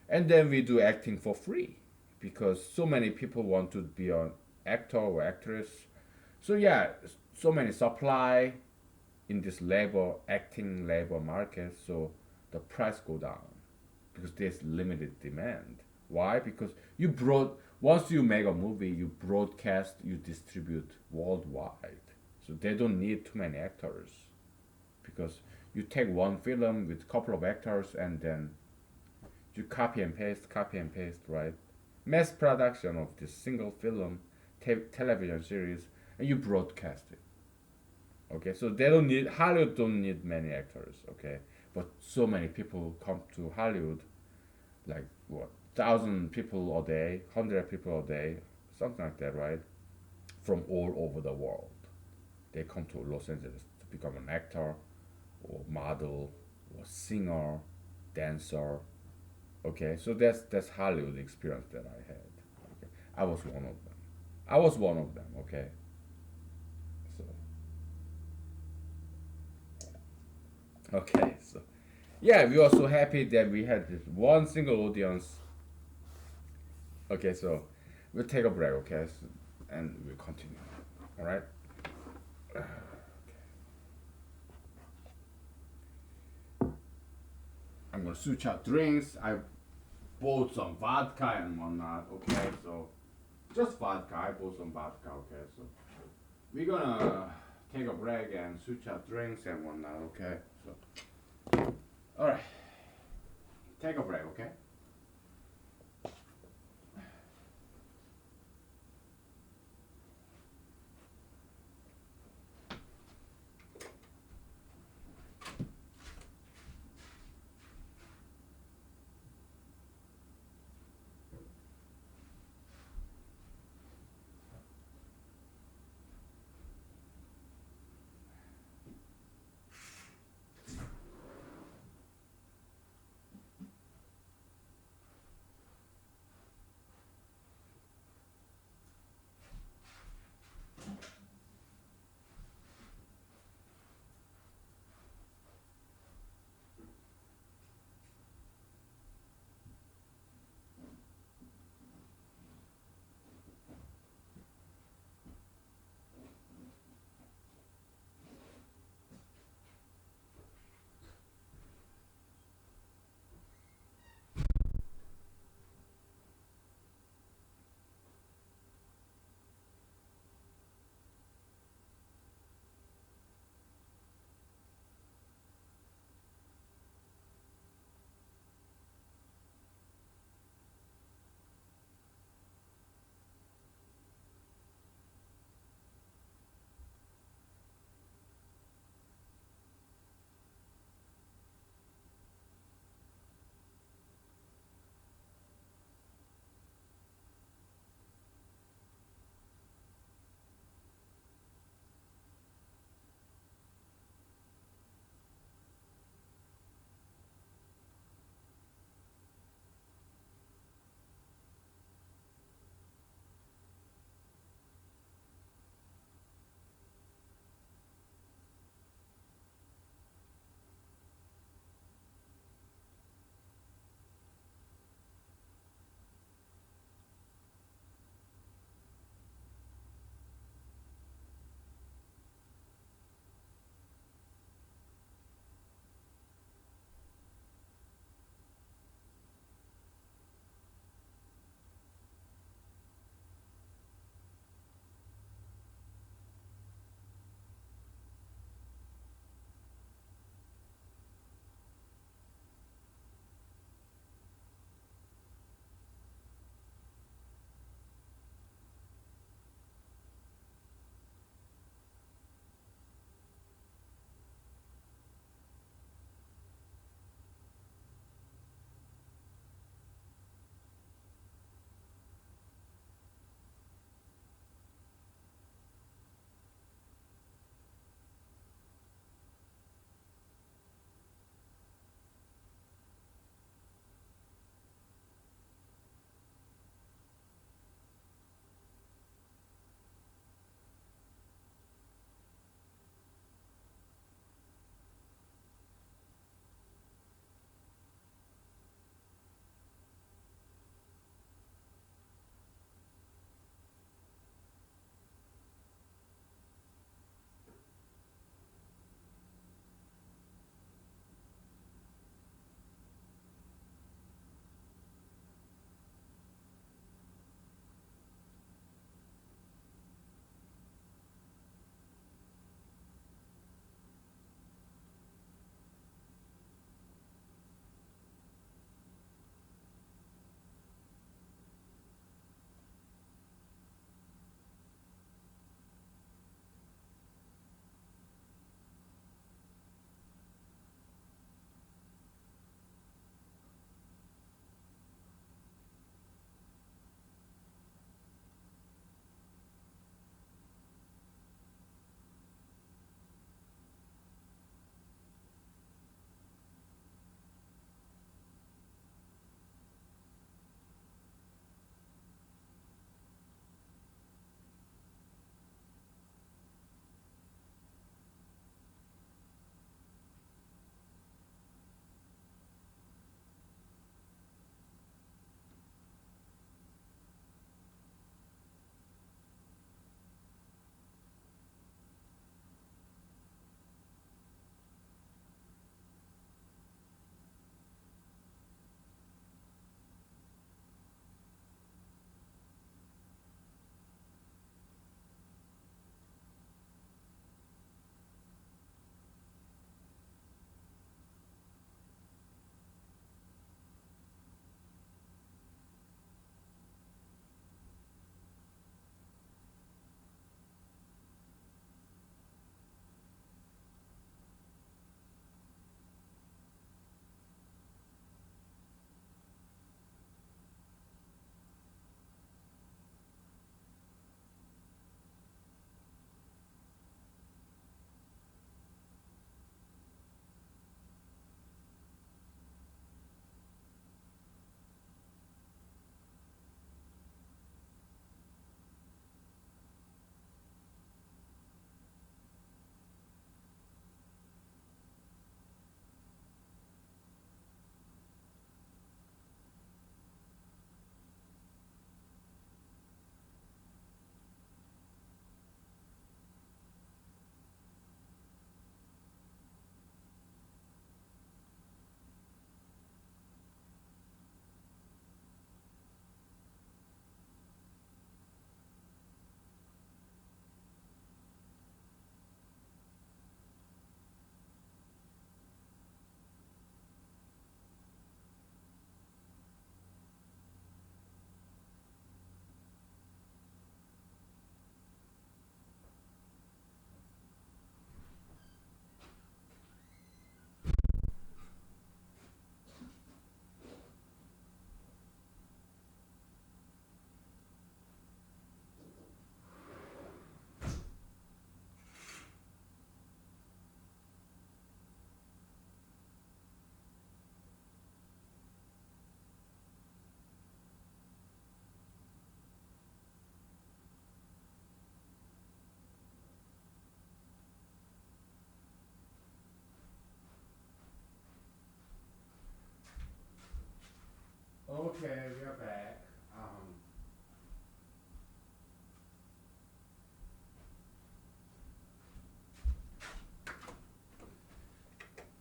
Speaker 1: And then we do acting for free because so many people want to be an actor or actress. So yeah, so many supply in this labor acting labor market, so the price go down because there's limited demand. Why? Because you broad once you make a movie, you broadcast, you distribute worldwide. So they don't need too many actors because you take one film with a couple of actors and then you copy and paste, right? Mass production of this single film, television series, and you broadcast it. Okay, so they don't need Hollywood don't need many actors. Okay, but so many people come to Hollywood, like what 1,000 people a day, 100 people a day, something like that, right? From all over the world, they come to Los Angeles to become an actor, or model, or singer, dancer. Okay, so that's Hollywood experience that I had. Okay, I was one of them. I was one of them. Okay, so okay, so yeah, we were so happy that we had this one single audience. Okay, so we'll take a break. Okay, so, and we'll continue. All right. I'm gonna switch out drinks. I bought some vodka and whatnot. Okay, so just vodka. I bought some vodka. Okay, so we're gonna take a break and switch out drinks and whatnot. Okay, so all right, take a break. Okay.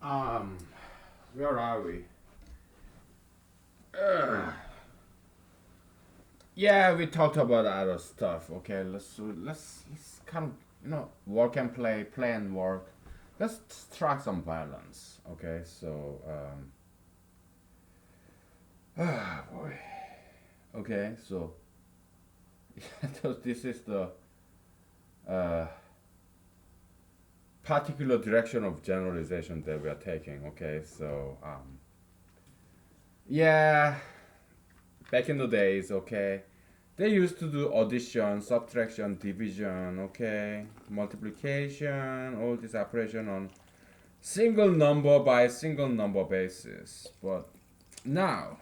Speaker 1: Um, where are we? Uh, yeah, we talked about other stuff. Okay, let's kind of work and play, play and work. Let's strike some balance. Okay, so ah boy. Okay, so so this is the uh, particular direction of generalization that we are taking. Okay, so yeah, back in the days, okay, they used to do addition, subtraction, division, okay, multiplication, all this operation on single number by single number basis. But now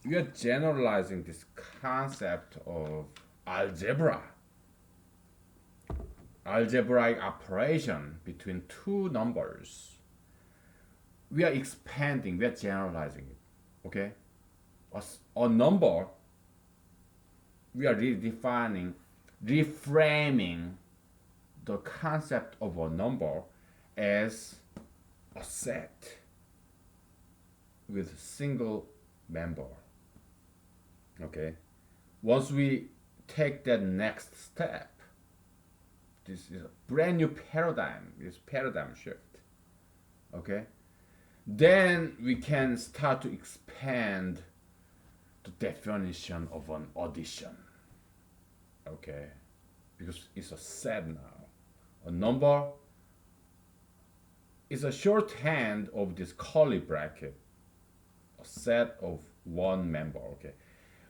Speaker 1: we are generalizing this concept of algebra, algebraic operation between two numbers. We are expanding, we are generalizing it, okay? A number, we are redefining, reframing the concept of a number as a set with single member. Okay. Once we take that next step, this is a brand new paradigm. This paradigm shift. Okay. Then we can start to expand the definition of an addition. Okay. Because it's a set now. A number is a shorthand of this curly bracket, a set of one member. Okay.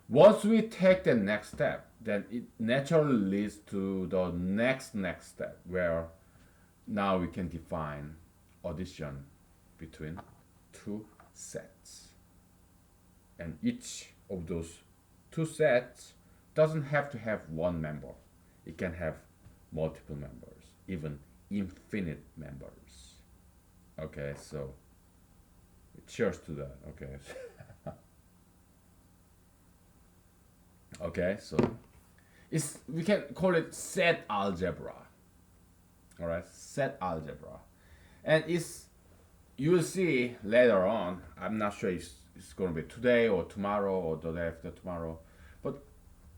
Speaker 1: Once we take the next step, then it naturally leads to the next step where now we can define addition between two sets. And each of those two sets doesn't have to have one member. It can have multiple members, even infinite members. Okay, so cheers to that. Okay. Okay, so it's we can call it set algebra. All right, set algebra, and it's you will see later on. I'm not sure if it's going to be today or tomorrow or the day after tomorrow, but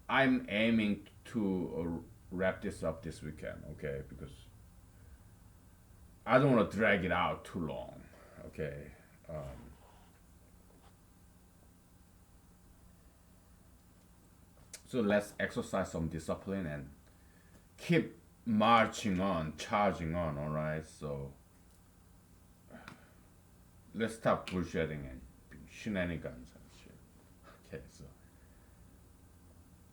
Speaker 1: I'm aiming to wrap this up this weekend. Okay, because I don't want to drag it out too long. Okay. So let's exercise some discipline and keep marching on, charging on, alright? So let's stop bullshitting and shenanigans and shit.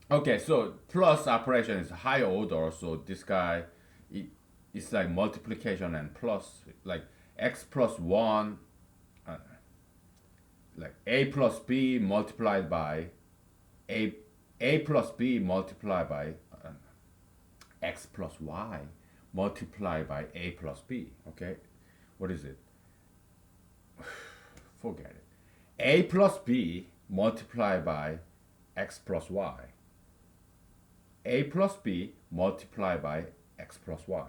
Speaker 1: Okay, so plus operation is higher order, so this guy it's like multiplication and plus, like x plus 1, uh, like a plus b multiplied by a a plus b multiplied by x plus y multiplied by a plus b. Okay, what is it? Forget it. A plus b multiplied by x plus y. A plus b multiplied by x plus y.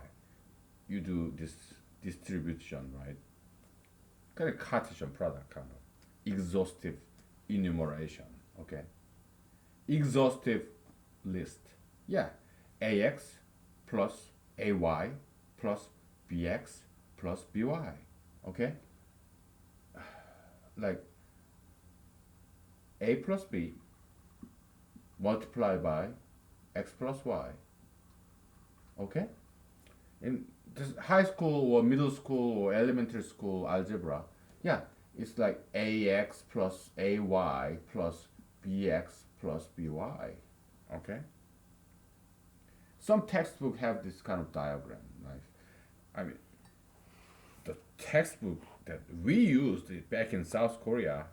Speaker 1: You do this distribution, right? Kind of Cartesian product, kind of exhaustive enumeration. Okay, exhaustive list. Yeah, ax plus ay plus bx plus by. Okay, like a plus b multiplied by x plus y. Okay, in this high school or middle school or elementary school algebra, yeah, it's like ax plus ay plus bx plus by. Okay, some textbook have this kind of diagram. Right? I mean, the textbook that we used back in South Korea,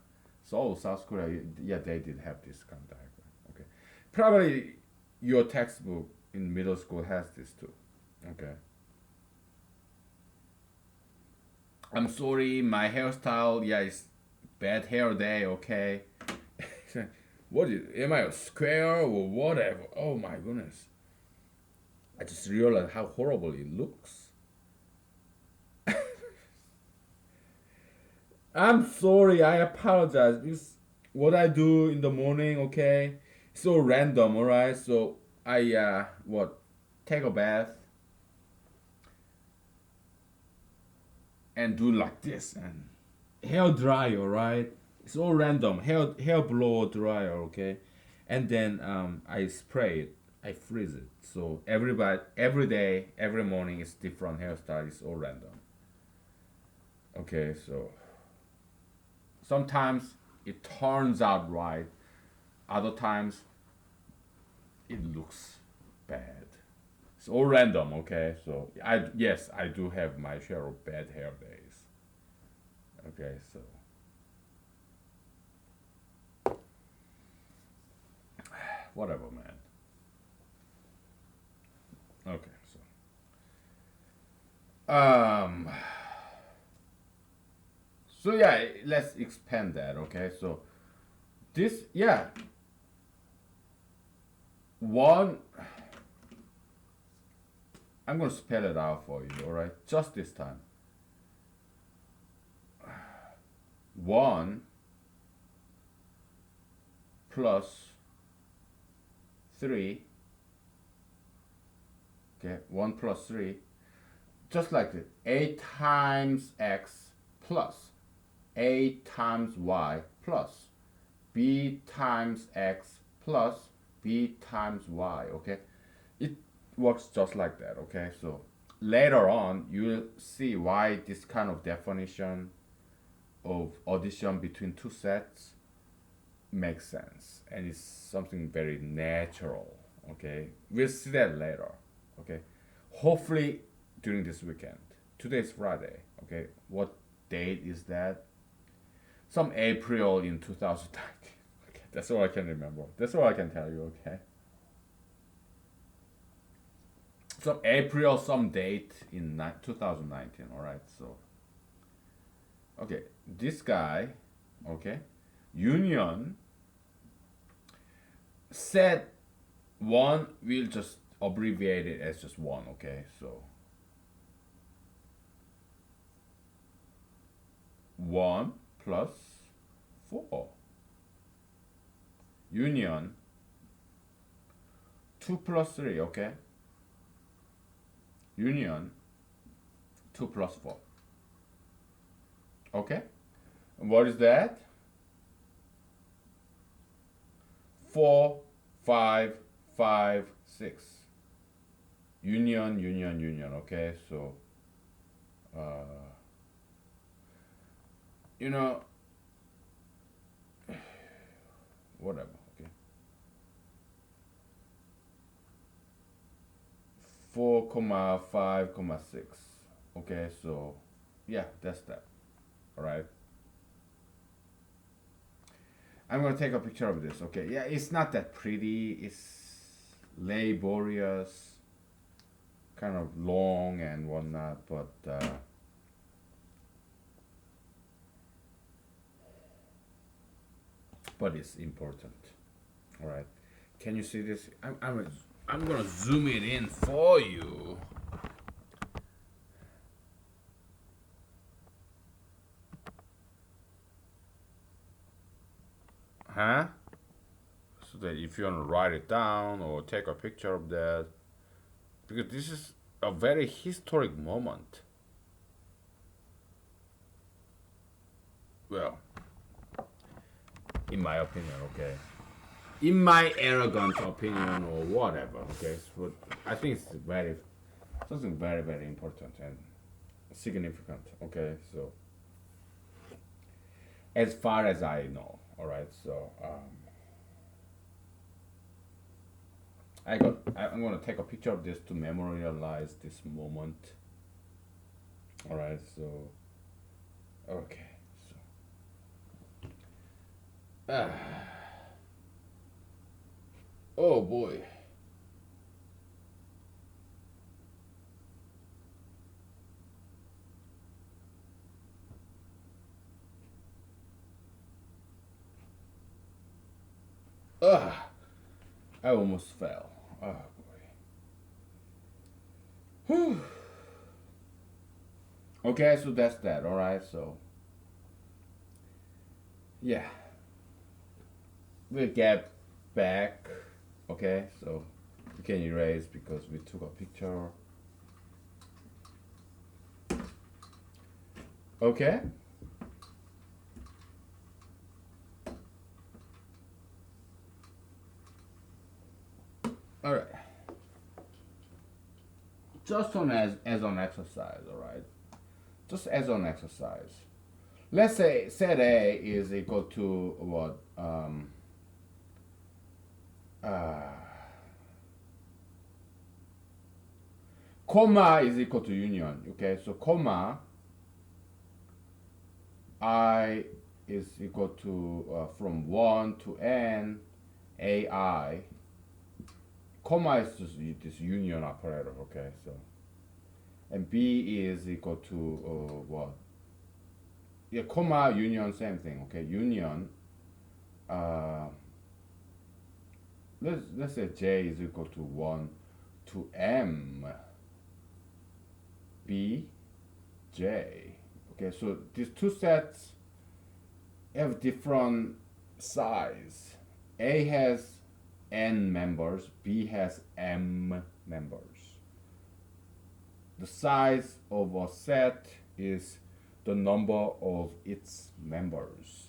Speaker 1: Seoul, South Korea, yeah, they did have this kind of diagram. Okay, probably your textbook in middle school has this too. Okay. I'm sorry, my hairstyle, yeah, it's bad hair day, okay? What is, am I a square or whatever? Oh my goodness. I just realized how horrible it looks. I'm sorry. I apologize. It's what I do in the morning. Okay, so random. All right. So I what take a bath and do like this and hair dry. All right. It's all random. Hair blow dryer. Okay, and then I spray it. I freeze it. So every day, every morning is different hairstyle. It's all random. Okay, so sometimes it turns out right. Other times it looks bad. It's all random, okay? So I yes, I do have my share of bad hair days. Okay, so whatever, man. Okay, so yeah, let's expand that, okay? So this yeah, one I'm gonna spell it out for you, all right? Just this time. One plus three, okay? One plus three, just like this. A times x plus a times y plus b times x plus b times y, okay? It works just like that, okay? So later on you'll see why this kind of definition of addition between two sets makes sense and it's something very natural, okay? We'll see that later, okay? Hopefully during this weekend. Today's Friday, okay? What date is that? Some April in 2019. Okay, that's all I can remember. That's all I can tell you, okay? Some April, some date in 2019, all right? So, okay, this guy, okay, union said one, we'll just abbreviate it as just one, okay? So, 1 plus 4. Union 2 plus 3, okay? Union 2 plus 4. Okay? And what is that? 4, 5, 5, 6. Union, union, union, okay? So, uh, you know, whatever, okay? 4, comma 5, comma 6. Okay, so, yeah, that's that. All right? I'm gonna take a picture of this. Okay, yeah, it's not that pretty. It's laborious, kind of long and whatnot, but it's important. All right, can you see this? I'm gonna zoom it in for you. Huh? So that if you want to write it down or take a picture of that, because this is a very historic moment. Well, in my opinion, okay. In my arrogant opinion or whatever, okay. So I think it's very something very very important and significant. Okay, so as far as I know, all right. So I'm gonna take a picture of this to memorialize this moment. All right. So okay. So oh boy. Ugh. I almost fell. Oh boy. Whew. Okay, so that's that. All right. So Yeah, we'll get back. Okay, so we can erase because we took a picture. Okay. All right. Just on as an exercise. All right. Just as an exercise. Let's say set A is equal to what? Uh, Comma is equal to union. Okay, so comma I is equal to from 1 to n ai. Comma is just this union operator. Okay, so and b is equal to what? Yeah, comma union, same thing. Okay, union. Uh, let's say j is equal to 1 to m b j. Okay, so these two sets have different size. A has n members, B has m members. The size of a set is the number of its members.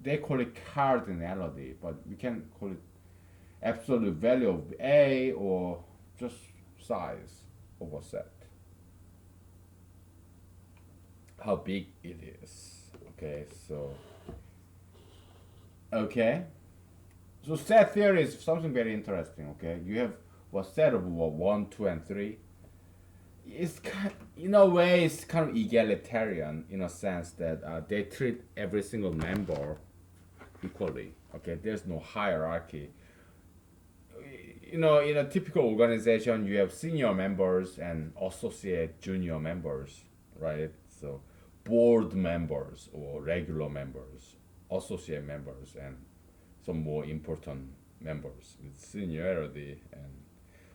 Speaker 1: They call it cardinality, but we can call it absolute value of A or just size of a set. How big it is. Okay, so okay. So set theory is something very interesting. Okay, you have a set of what, 1, 2, and 3. It's kind, in a way, it's kind of egalitarian in a sense that they treat every single member equally. Okay, there's no hierarchy. You know, in a typical organization, you have senior members and associate junior members, right? So, board members or regular members, associate members, and some more important members with seniority and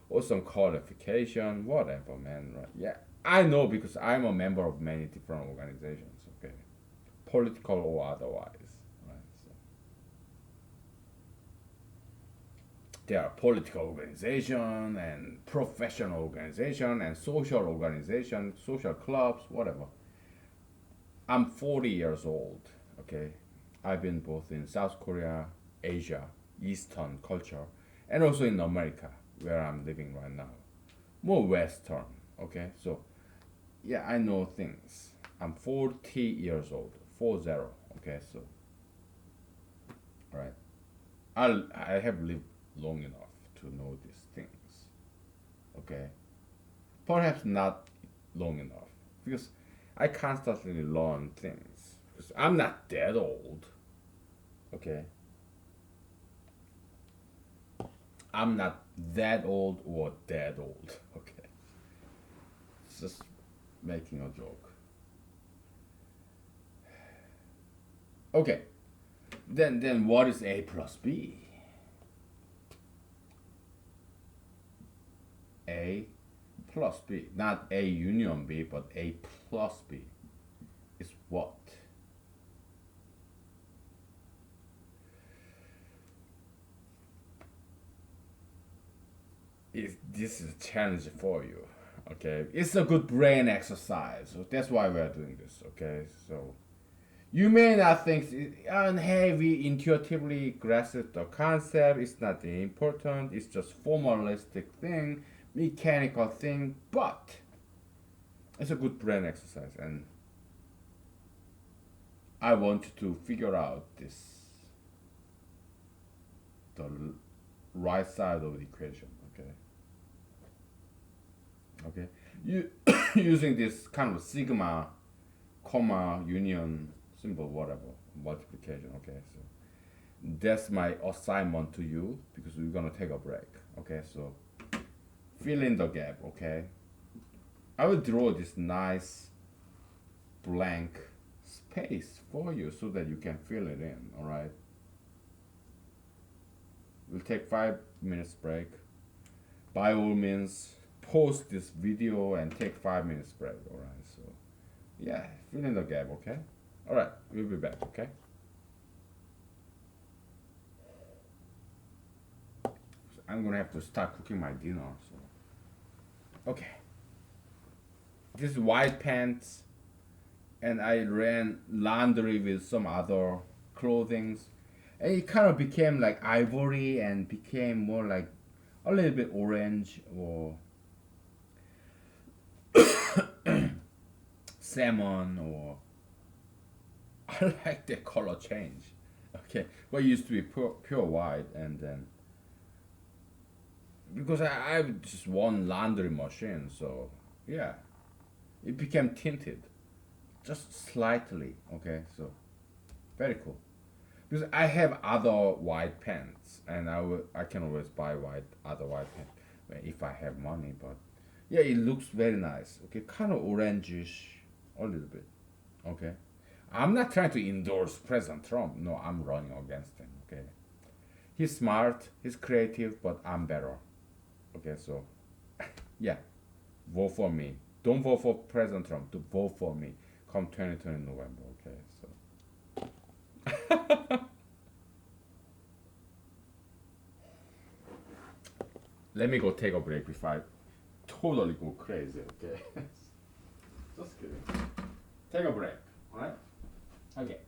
Speaker 1: or some qualification, whatever, man. Right? Yeah, I know because I'm a member of many different organizations. Okay, political or otherwise. Right? So there are political organization and professional organization and social organization, social clubs, whatever. I'm 40 years old. Okay, I've been both in South Korea, Asia, Eastern culture, and also in America, where I'm living right now. More Western. Okay, so yeah, I know things. I'm 40 years old, 40. Okay, so all right, I have lived long enough to know these things. Okay, perhaps not long enough because I constantly learn things. Because I'm not that old. Okay, I'm not that old or that old. Okay, it's just making a joke. Okay, then what is A plus B? A plus B, not A union B, but A plus B is what? This is a challenge for you. Okay, it's a good brain exercise. So that's why we are doing this. Okay, so you may not think, and hey, we intuitively grasp the concept. It's not important. It's just formalistic thing, mechanical thing, but it's a good brain exercise, and I want you to figure out the right side of the equation. Okay. Okay. You using this kind of sigma, comma, union symbol, whatever, multiplication. Okay. So that's my assignment to you because we're gonna take a break. Okay. So fill in the gap. Okay. I will draw this nice blank space for you so that you can fill it in. All right. We'll take 5 minutes break. By all means, pause this video and take 5 minutes break. All right. So yeah, fill in the gap. Okay. All right. We'll be back. Okay. I'm gonna have to start cooking my dinner. So okay, this white pants, and I ran laundry with some other clothings, and it kind of became like ivory and became more like a little bit orange or salmon or I like the color change. Okay, what used to be pure white, and then because I just one laundry machine, so yeah, it became tinted just slightly. Okay, so very cool. Because I have other white pants, and I can always buy other white pants if I have money. But yeah, it looks very nice. Okay, kind of orangish, a little bit. Okay, I'm not trying to endorse President Trump. No, I'm running against him. Okay, he's smart, he's creative, but I'm better. Okay, so yeah, vote for me. Don't vote for President Trump. To vote for me. Come 2020 November. Okay, so let me go take a break before I totally go crazy. Okay, just kidding. Take a break. All right. Okay.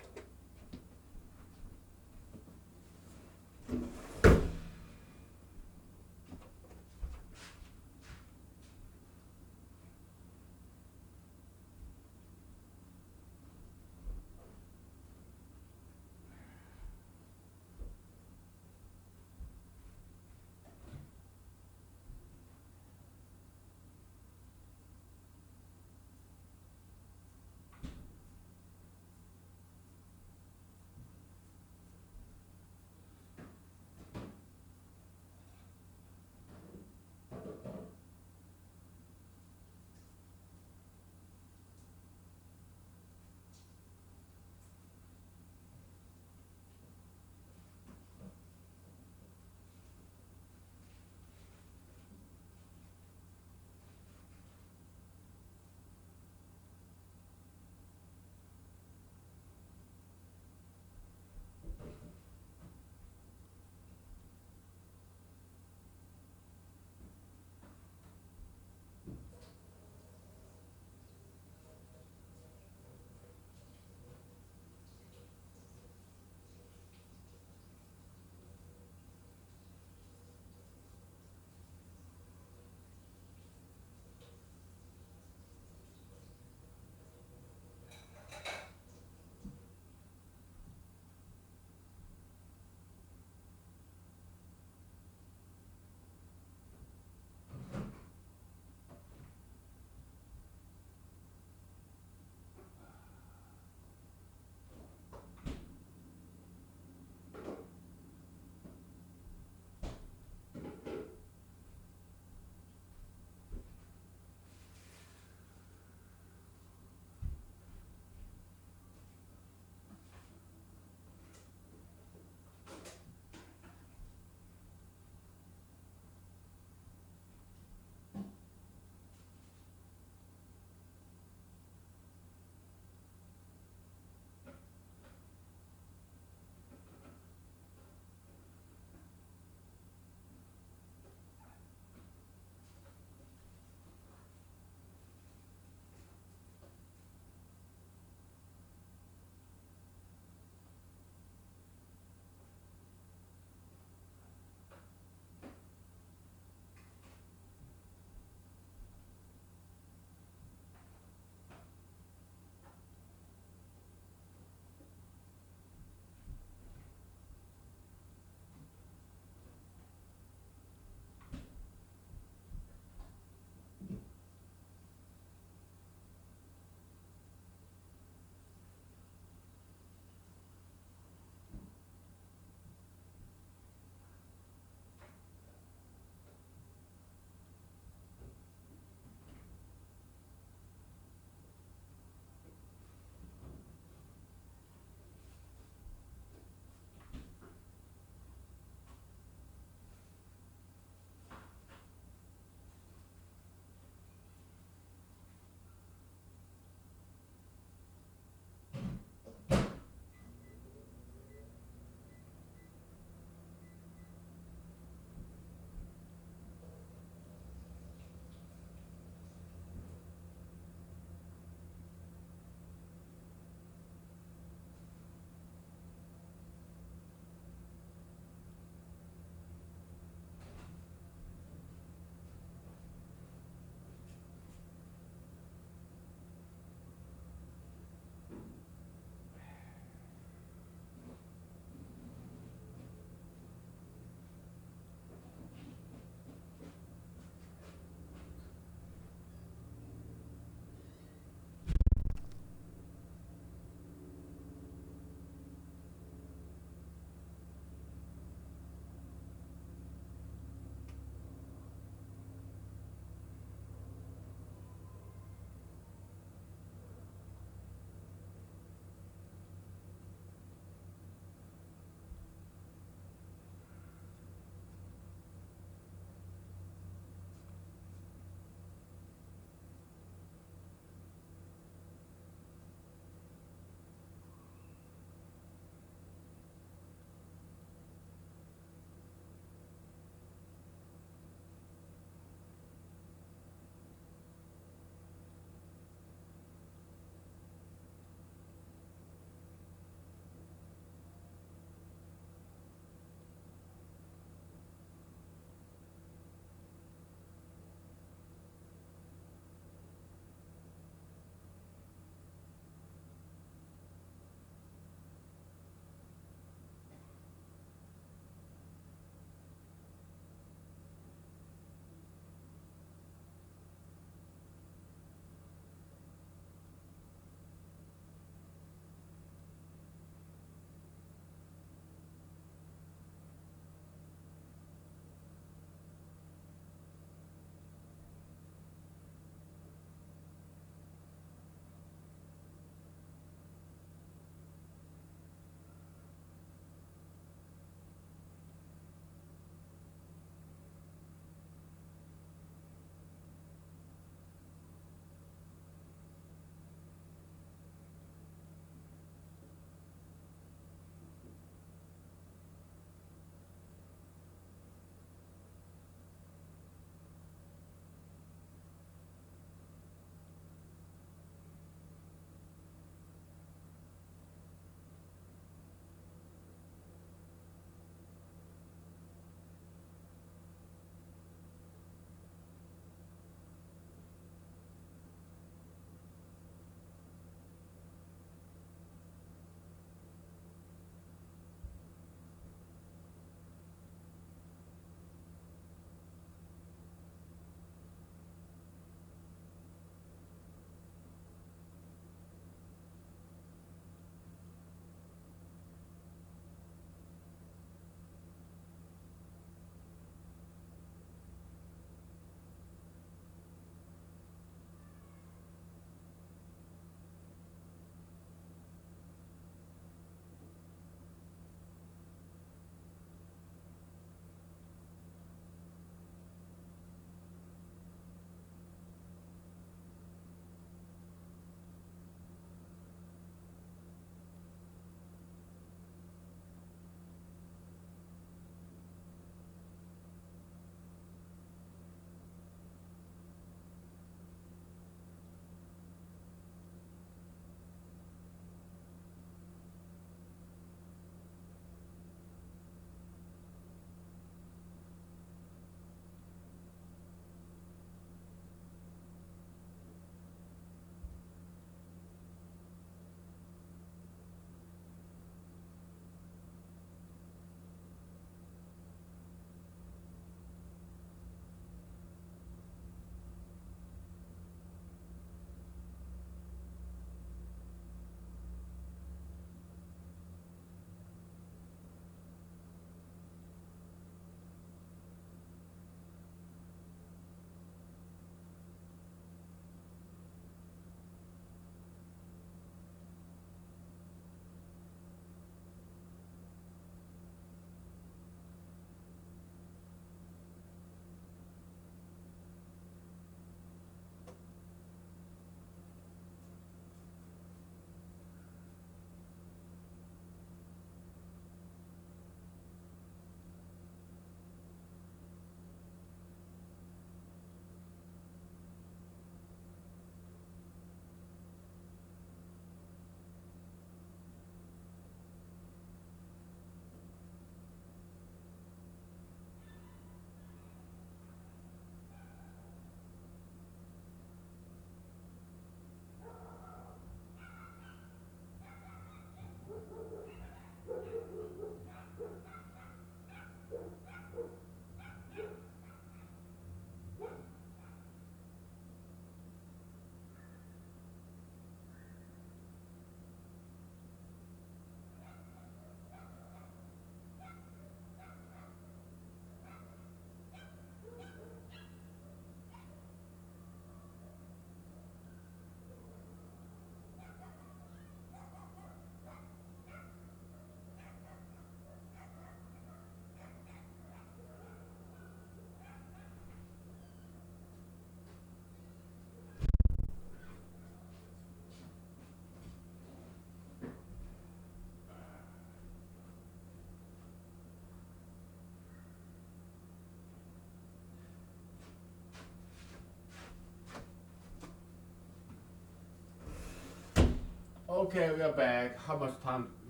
Speaker 1: Okay, we are back. How much time?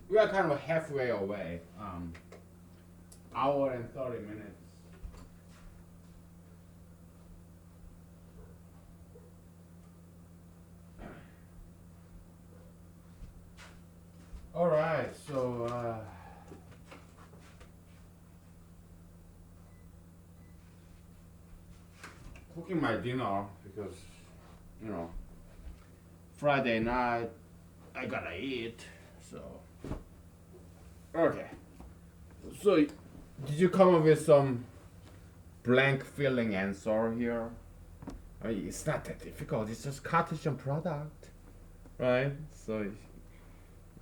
Speaker 1: We are kind of halfway away. Hour and 30 minutes. All right. So cooking my dinner because you know Friday night I gotta eat. So okay. So did you come up with some blank filling answer here? I mean, it's not that difficult. It's just Cartesian product, right? So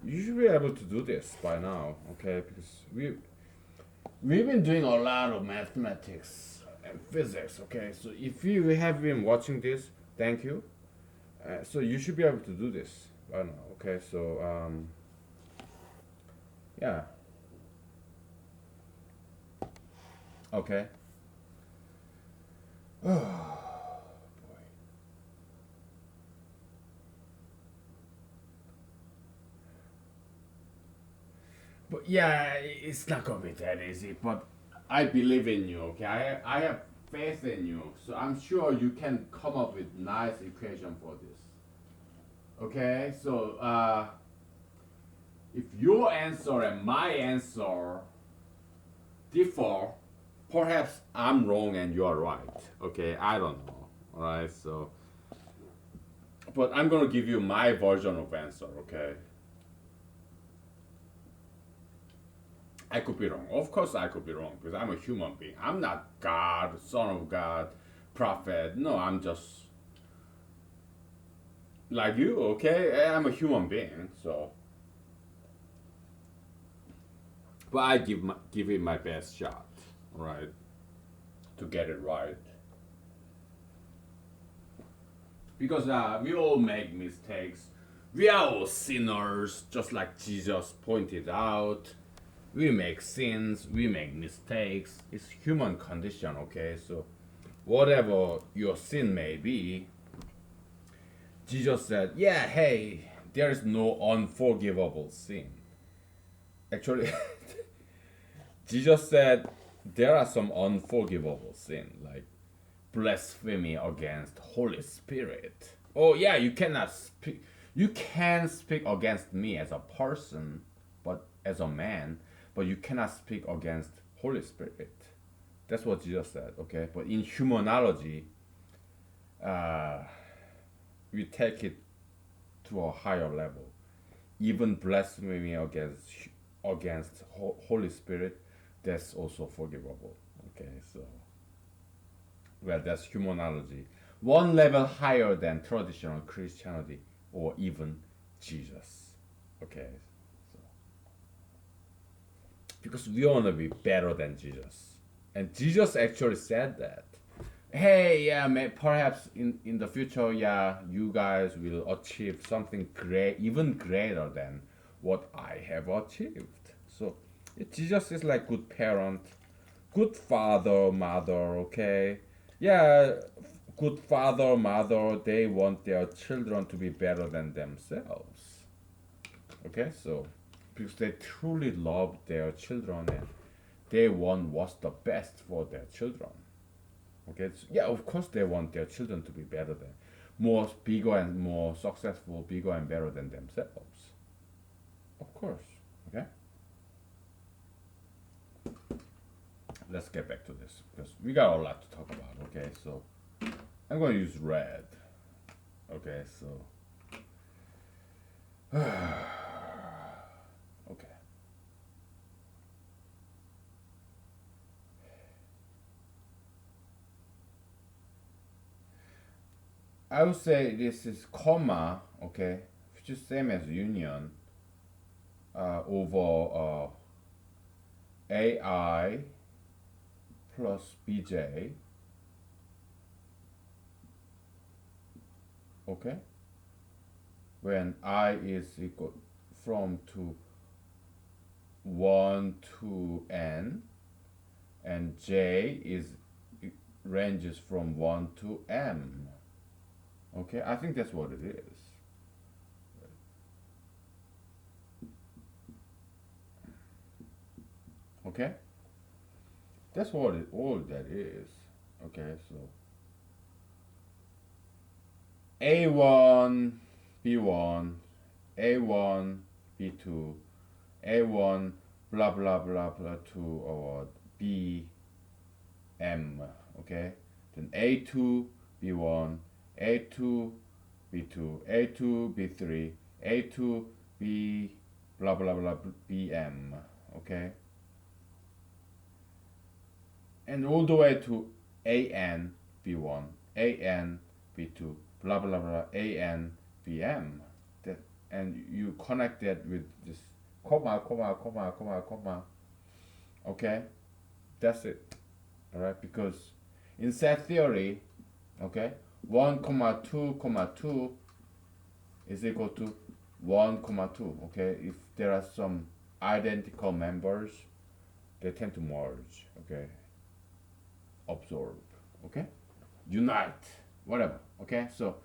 Speaker 1: you should be able to do this by now, okay? Because we've been doing a lot of mathematics and physics, okay? So if you have been watching this, thank you. So you should be able to do this by now, okay? So yeah, okay. Oh boy. But yeah, it's not gonna be that easy. But I believe in you. Okay, I have faith in you. So I'm sure you can come up with nice equation for this. Okay, so if your answer and my answer differ, perhaps I'm wrong and you are right. Okay, I don't know. All right, so but I'm gonna give you my version of answer. Okay. I could be wrong. Of course, I could be wrong because I'm a human being. I'm not God, Son of God, Prophet. No, I'm just like you. Okay, I'm a human being. So, but I give it my best shot, right, to get it right. Because we all make mistakes. We are all sinners, just like Jesus pointed out. We make sins, we make mistakes. It's human condition, okay? So whatever your sin may be, Jesus said, yeah, hey, there is no unforgivable sin. Actually, Jesus said there are some unforgivable sin, like blasphemy against Holy Spirit. Oh yeah, you cannot speak. You can speak against me as a person, but as a man, but you cannot speak against Holy Spirit. That's what Jesus said. Okay, but in humanology, uh, we take it to a higher level. Even blasphemy against Holy Spirit, that's also forgivable. Okay, so well, that's humanology. One level higher than traditional Christianity or even Jesus. Okay, so because we want to be better than Jesus, and Jesus actually said that. Hey, yeah, perhaps in the future, yeah, you guys will achieve something great, even greater than what I have achieved. So Jesus is like good parent, good father, mother, okay? Yeah, good father, mother, they want their children to be better than themselves. Okay, so because they truly love their children and they want what's the best for their children. Okay, so yeah, of course they want their children to be better than, more bigger and more successful, bigger and better than themselves. Of course. Okay, let's get back to this because we got a lot to talk about. Okay, so I'm going to use red. Okay, so okay. I would say this is comma, okay, which is same as union over AI plus BJ, okay, when I is equal from to 1 to n and j is ranges from 1 to m. Okay, I think that's what it is. Okay, that's all that is. Okay, so A1, B1, A1, B2, A1, blah blah blah blah to or B M. Okay, then A2, B1, A2, B2, A2, B3, A2, B blah blah blah BM. Okay, and all the way to AN B1, AN B2, blah blah blah AN BM. That, and you connect that with this comma, comma, comma, comma, comma. Okay, that's it. All right, because in set theory, okay, 1 comma 2 comma 2 is equal to 1 comma 2. Okay, if there are some identical members, they tend to merge. Okay, absorb. Okay, unite, whatever. Okay, so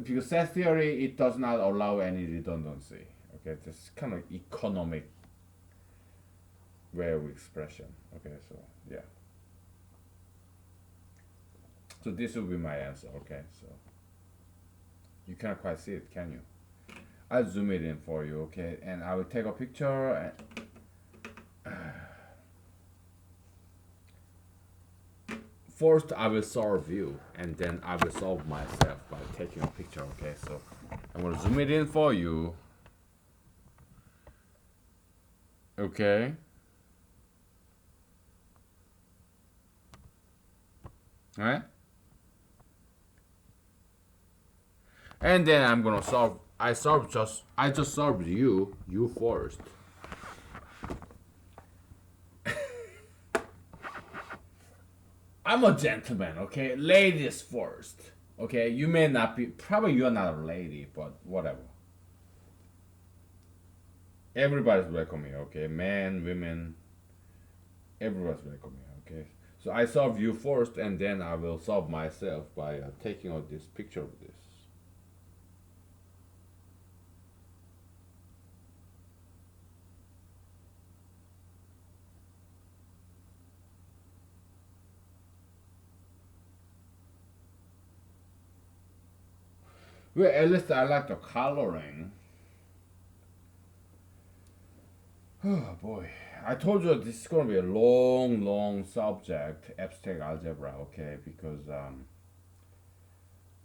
Speaker 1: because set theory, it does not allow any redundancy. Okay, this kind of economic way of expression. Okay, so yeah. So this will be my answer. Okay, so you cannot quite see it, can you? I'll zoom it in for you. Okay, and I will take a picture. And first, I will solve you, and then I will solve myself by taking a picture. Okay, so I'm gonna zoom it in for you. Okay. All right. And then I'm gonna solve. I just solved you. You first. I'm a gentleman, okay? Ladies first, okay? You may not be. Probably you're not a lady, but whatever. Everybody's welcome here, okay? Men, women, everybody's welcome here, okay? So I solve you first, and then I will solve myself by taking out this picture of this. Well, at least I like the coloring. Oh boy. I told you this is going to be a long subject, abstract algebra, okay? Because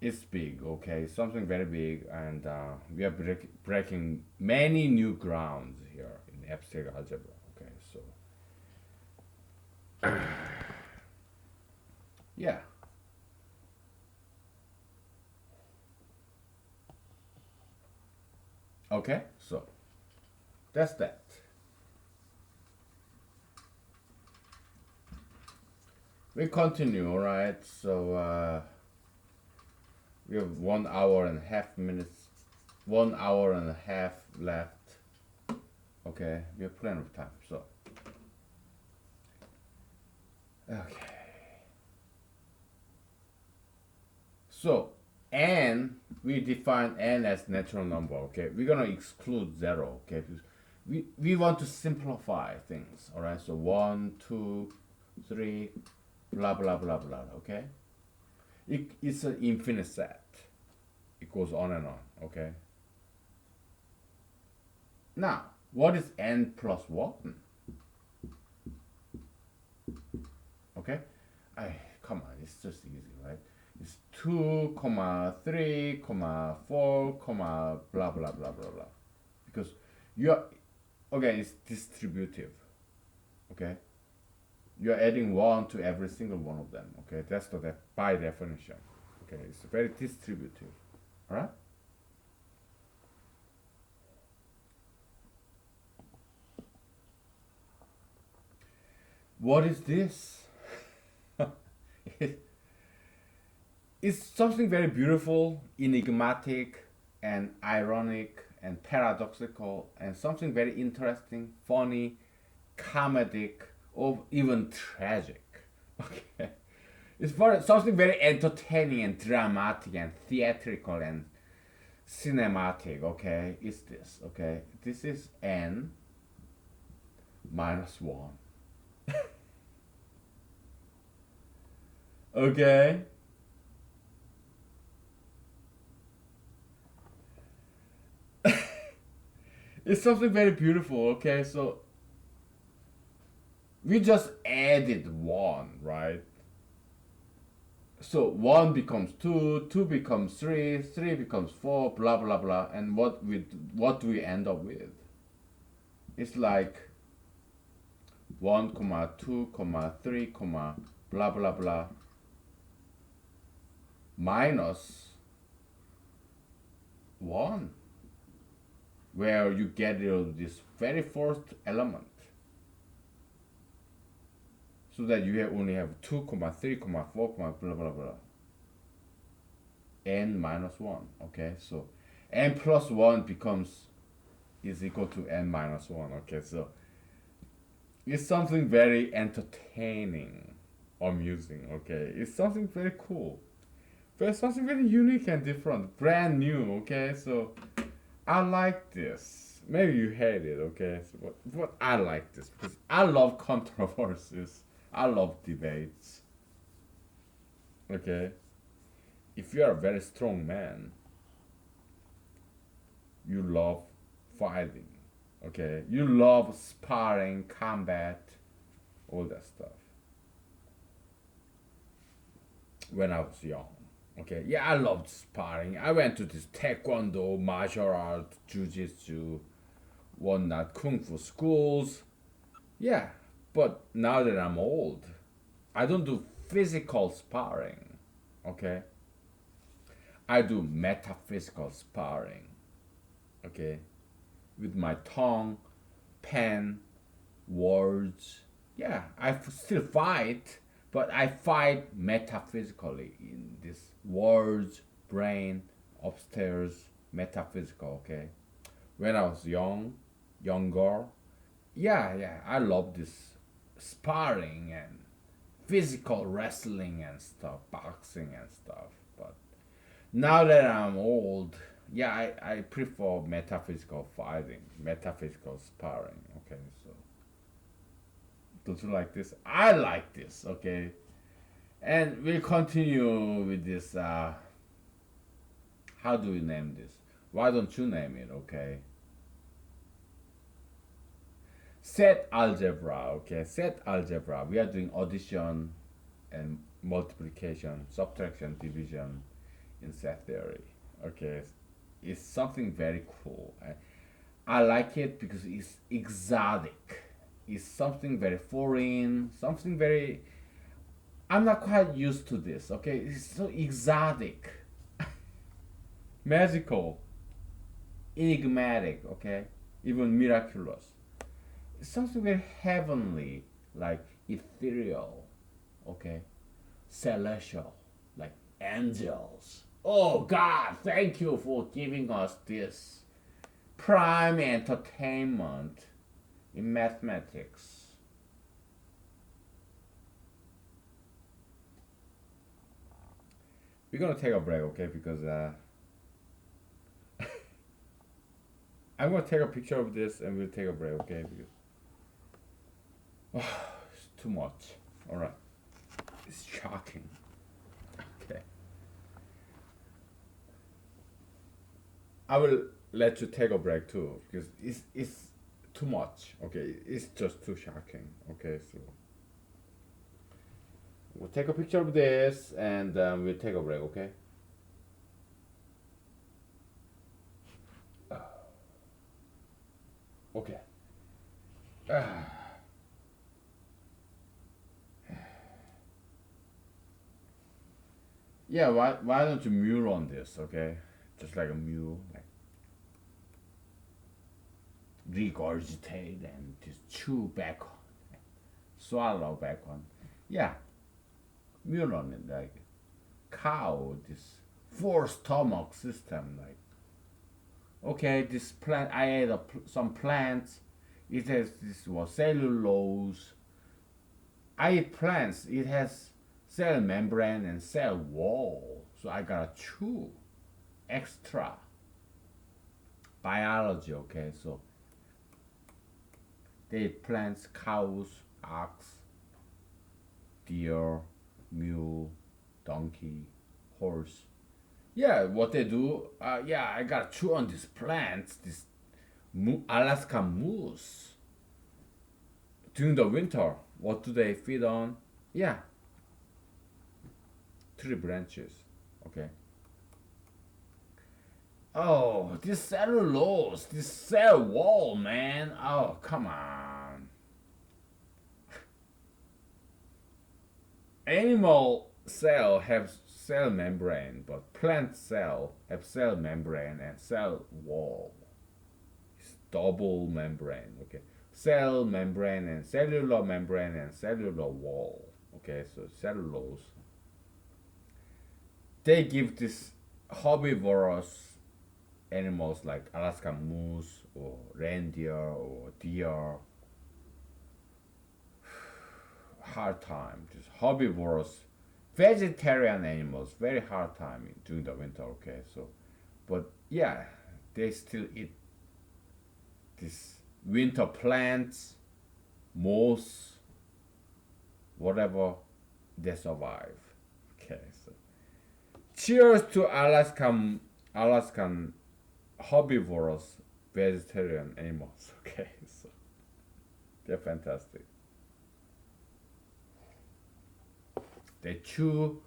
Speaker 1: it's big, okay? Something very big, and we are breaking many new grounds here in abstract algebra, okay? So, yeah. Okay, so that's that. We continue, right? So we have 1 hour and a half minutes, 1 hour and a half left. Okay, we have plenty of time. So, okay. So n, we define n as natural number. Okay, we're gonna exclude 0. Okay, we want to simplify things. All right. So 1, 2, 3, blah blah blah blah. Okay. It's an infinite set. It goes on and on. Okay. Now, what is n plus 1? Okay. Come on, it's just easy, right? It's 2, 3, 4, blah blah blah blah blah. Because you're, again, it's distributive. Okay. You're adding 1 to every single one of them. Okay. That's by definition. Okay. It's very distributive. All right. What is this? It's something very beautiful, enigmatic, and ironic, and paradoxical, and something very interesting, funny, comedic, or even tragic. Okay, it's something very entertaining and dramatic and theatrical and cinematic. Okay, it's this. Okay, this is n minus 1. Okay. It's something very beautiful, okay? So we just added one, right? So one becomes two, two becomes three, three becomes four, blah blah blah. And what do we end up with? It's like one comma two comma three comma blah blah blah minus one, where you get rid of this very first element, so that you only have 2 comma 3 comma 4 comma blah blah blah n minus 1. Okay, so n plus 1 becomes is equal to n minus 1. Okay, so it's something very entertaining, amusing. Okay, it's something very cool, but something very unique and different, brand new. Okay, so I like this. Maybe you hate it. Okay, so, but I like this because I love controversies. I love debates. Okay, if you are a very strong man, you love fighting. Okay, you love sparring, combat, all that stuff. When I was young, okay, yeah, I loved sparring. I went to this taekwondo, martial art, jujitsu, whatnot, kung fu schools. Yeah, but now that I'm old, I don't do physical sparring. Okay, I do metaphysical sparring. Okay, with my tongue, pen, words. Yeah, still fight, but I fight metaphysically in this words, brain, upstairs, metaphysical. Okay, when I was younger, yeah, I love this sparring and physical wrestling and stuff, boxing and stuff. But now that I'm old, yeah, I prefer metaphysical fighting, metaphysical sparring. Okay, so don't you like this? I like this. Okay, and we'll continue with this. How do we name this? Why don't you name it? Okay, set algebra. Okay, set algebra. We are doing addition and multiplication, subtraction, division in set theory. Okay, it's something very cool. I like it because it's exotic. It's something very foreign, something very. I'm not quite used to this. Okay, it's so exotic, magical, enigmatic. Okay, even miraculous. It's something very heavenly, like ethereal. Okay, celestial, like angels. Oh God, thank you for giving us this prime entertainment in mathematics. We're gonna take a break, okay? Because I'm gonna take a picture of this and we'll take a break, okay? Because it's too much. All right, it's shocking. Okay, I will let you take a break too because it's too much. Okay, it's just too shocking. Okay, so we'll take a picture of this and we'll take a break. Okay. Okay. Yeah. Why don't you mule on this? Okay, just like a mule, like regurgitate and just chew back on, swallow back on. Yeah, mule on it like cow. This four stomach system, like okay, this plant. I ate some plants. It has this what cellulose. I eat plants. It has cell membrane and cell wall. So I gotta chew extra biology. Okay, so they eat plants, cows, ox. deer, mule, donkey, horse. Yeah, what they do, yeah, I got chew on these plants, this Alaska moose. During the winter, what do they feed on? Yeah, tree branches. Okay. Oh, this cellulose, this cell wall, man. Oh, come on. Animal cell have cell membrane, but plant cell have cell membrane and cell wall. It's double membrane. Okay, cell membrane and cellular wall. Okay, so cellulose. They give this herbivorous animals like Alaska moose or reindeer or deer hard time. Just herbivorous, vegetarian animals very hard time during the winter. Okay, so but yeah, they still eat these winter plants, moss, whatever they survive. Okay, so cheers to Alaskan herbivorous vegetarian animals. Okay, so they're fantastic. They chew,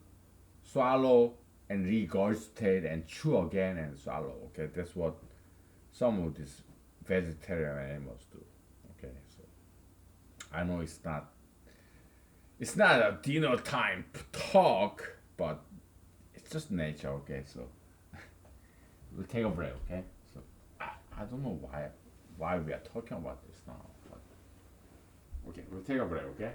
Speaker 1: swallow, and regurgitate and chew again and swallow. Okay, that's what some of these vegetarian animals do. Okay, so I know it's not a dinner time talk, but it's just nature. Okay, so we'll take a break. Okay, so I don't know why we are talking about this now. But okay, we'll take a break. Okay.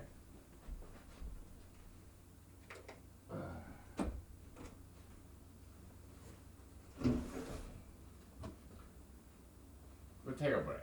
Speaker 1: We'll take a break.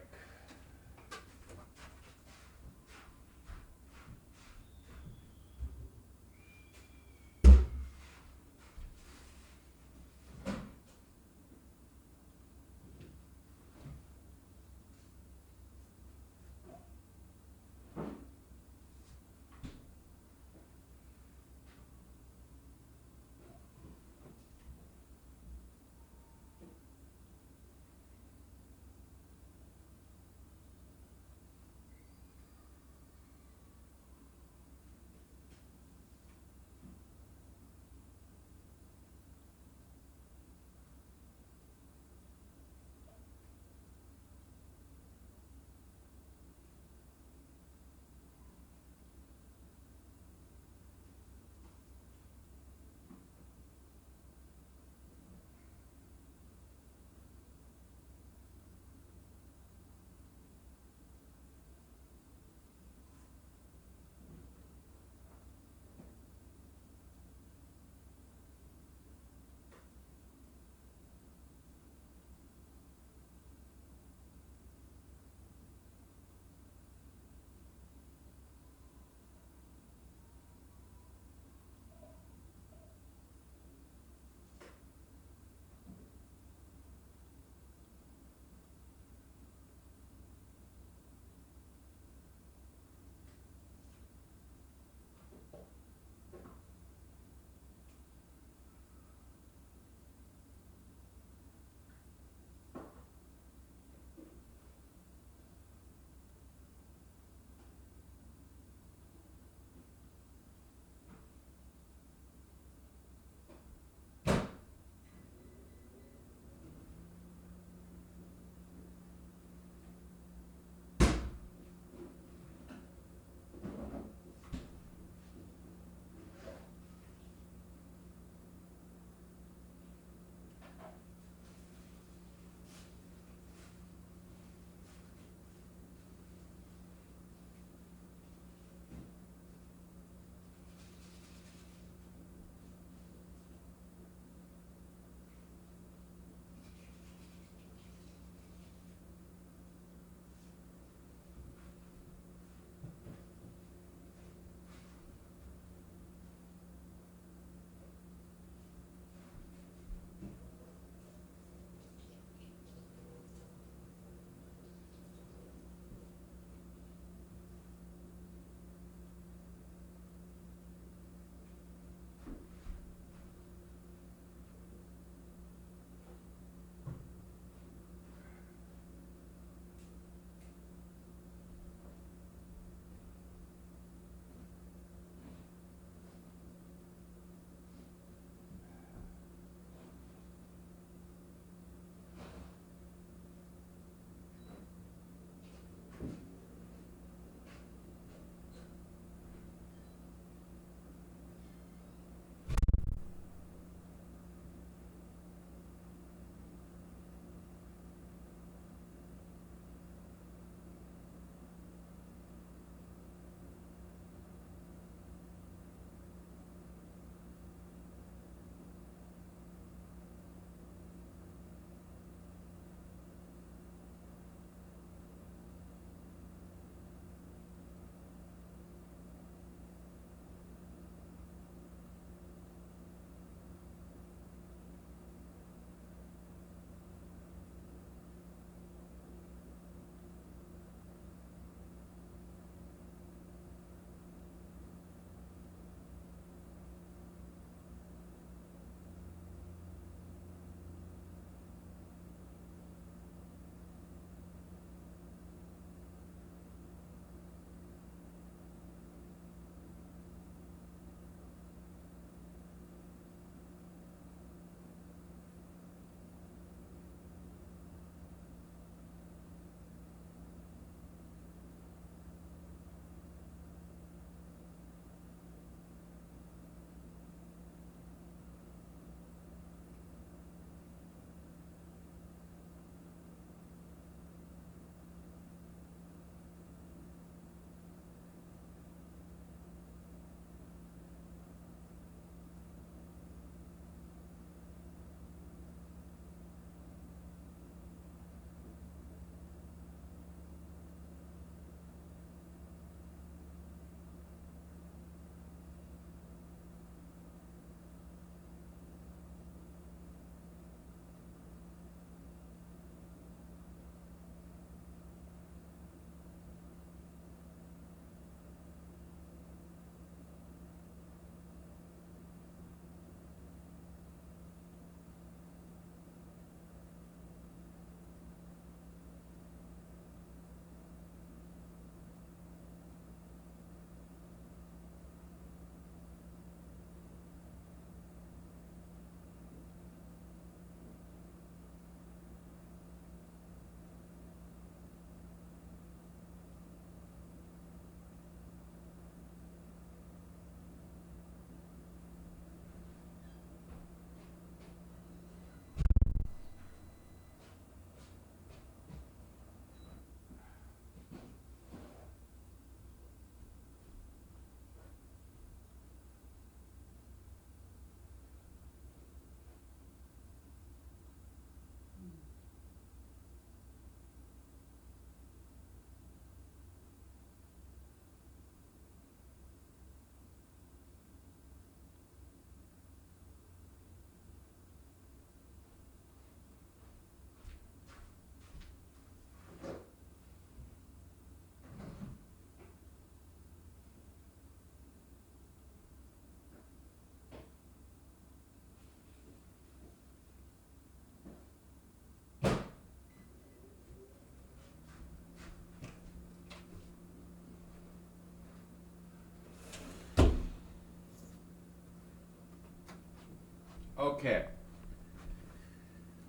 Speaker 1: Okay,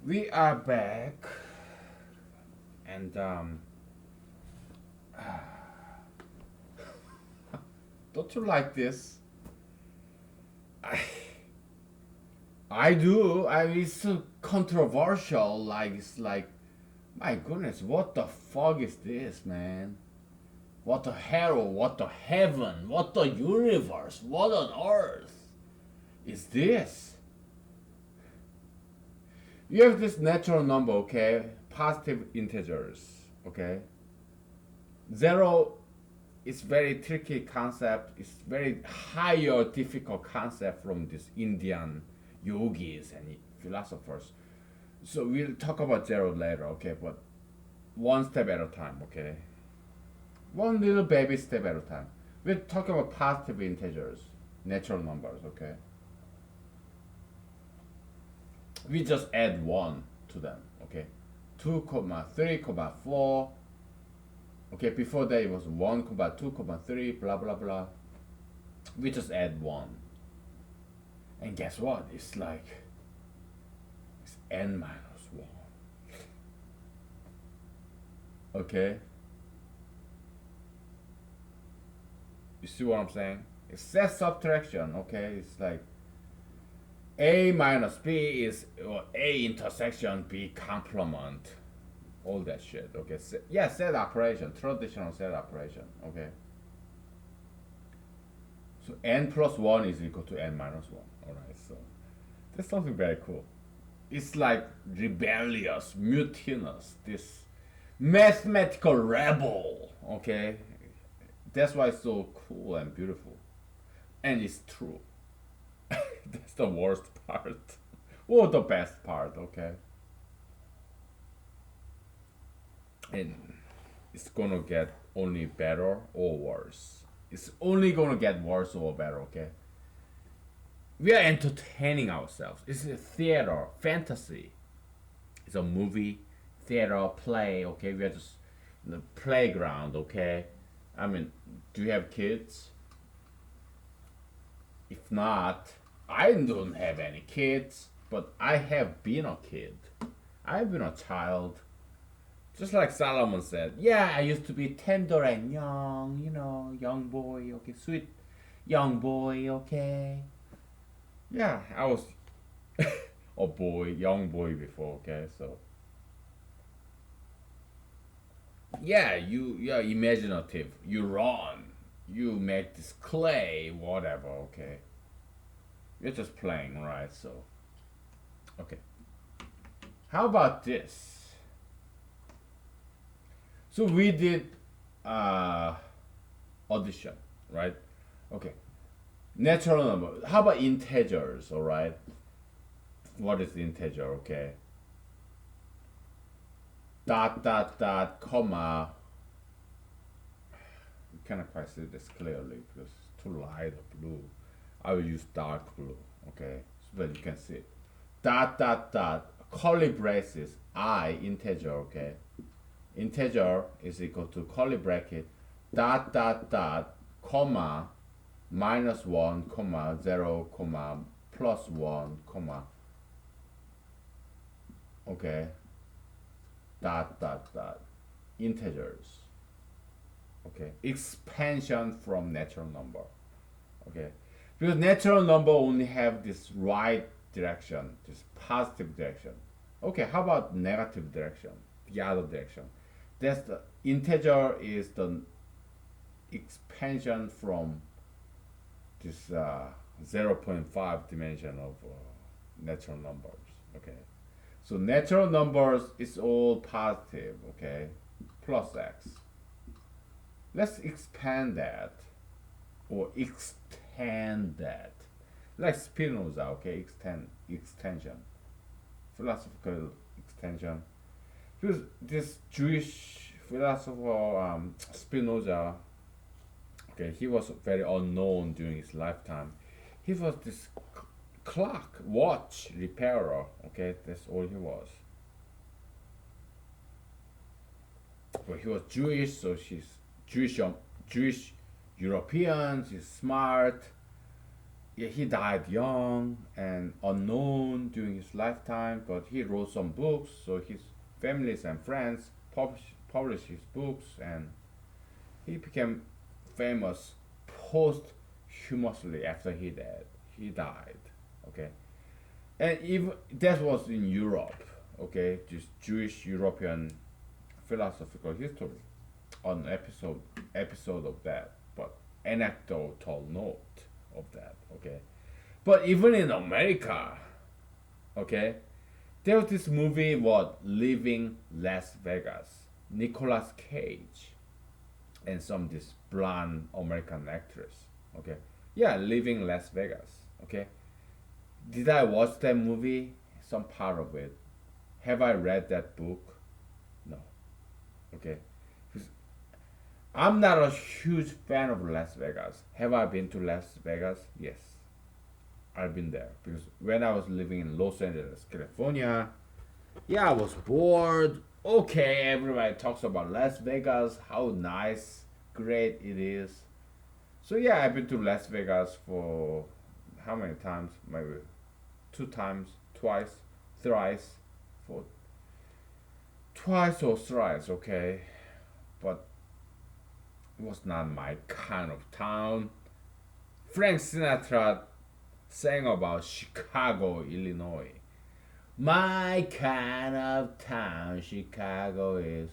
Speaker 1: we are back, and don't you like this? I, I do. I mean, it's so controversial. Like it's like, my goodness, what the fuck is this, man? What the hell? What the heaven? What the universe? What on earth is this? You have this natural number, okay? Positive integers, okay? Zero is very tricky concept. It's very higher difficult concept from this Indian yogis and philosophers. So we'll talk about zero later, okay? But one step at a time, okay? One little baby step at a time. We'll talk about positive integers, natural numbers, okay? We just add 1 to them, okay? 2 comma 3 comma 4. Okay, before that it was 1 comma 2 comma 3, blah blah blah. We just add 1. And guess what? It's like it's n minus 1. Okay? You see what I'm saying? It's set subtraction, okay? It's like A minus B is A intersection B complement. All that shit, okay? Yeah, set operation, traditional set operation, okay? So n plus 1 is equal to n minus 1, alright? So that's something very cool. It's like rebellious, mutinous, this mathematical rebel, okay? That's why it's so cool and beautiful. And it's true. That's the worst part. Or the best part, okay? And it's gonna get only better or worse. It's only gonna get worse or better, okay? We are entertaining ourselves. It's a theater, fantasy. It's a movie, theater, play, okay? We are just in the playground, okay? I mean, do you have kids? If not, I don't have any kids, but I have been a kid. I've been a child. Just like Solomon said, yeah, I used to be tender and young, young boy, okay, sweet young boy, okay. Yeah, I was a boy, young boy before, okay, so. Yeah, you're imaginative, you run, you make this clay, whatever, okay. You're just playing, right? So, okay. How about this? So we did audition, right? Okay. Natural number. How about integers? All right. What is integer? Okay. Dot dot dot comma. You cannot quite see this clearly because it's too light or blue. I will use dark blue. Okay, so that you can see it. Dot dot dot. Curly braces. I integer. Okay. Integer is equal to curly bracket dot dot dot comma minus 1 comma 0 comma plus 1 comma, okay, dot dot dot integers, okay, expansion from natural number, okay, because natural number only have this right direction, this positive direction. Okay, how about negative direction, the other direction? That's the integer is the expansion from this 0.5 dimension of natural numbers. Okay, so natural numbers is all positive. Okay, plus x. Let's expand that or extend that, like Spinoza. Okay, extension, philosophical extension. Because this Jewish philosopher Spinoza, okay, he was very unknown during his lifetime. He was this clock, watch repairer. Okay, that's all he was. But he was Jewish, so she's Jewish European. She's smart. yeah, he died young and unknown during his lifetime, but he wrote some books, so his families and friends published his books, and he became famous posthumously after he died. Okay, and even that was in Europe. Okay, just Jewish European philosophical history on episode of that, but anecdotal note of that. Okay, but even in America, okay, there was this movie what Living Las Vegas, Nicolas Cage, and some this blonde American actress. Okay, yeah, Living Las Vegas. Okay, did I watch that movie? Some part of it. Have I read that book? No. Okay, 'cause I'm not a huge fan of Las Vegas. Have I been to Las Vegas? Yes, I've been there because when I was living in Los Angeles, California, yeah, I was bored. Okay, everybody talks about Las Vegas, how nice, great it is. So yeah, I've been to Las Vegas for how many times? Maybe two times, twice, thrice, for twice or thrice. Okay, but it was not my kind of town. Frank Sinatra sang about Chicago, Illinois. My kind of town, Chicago is.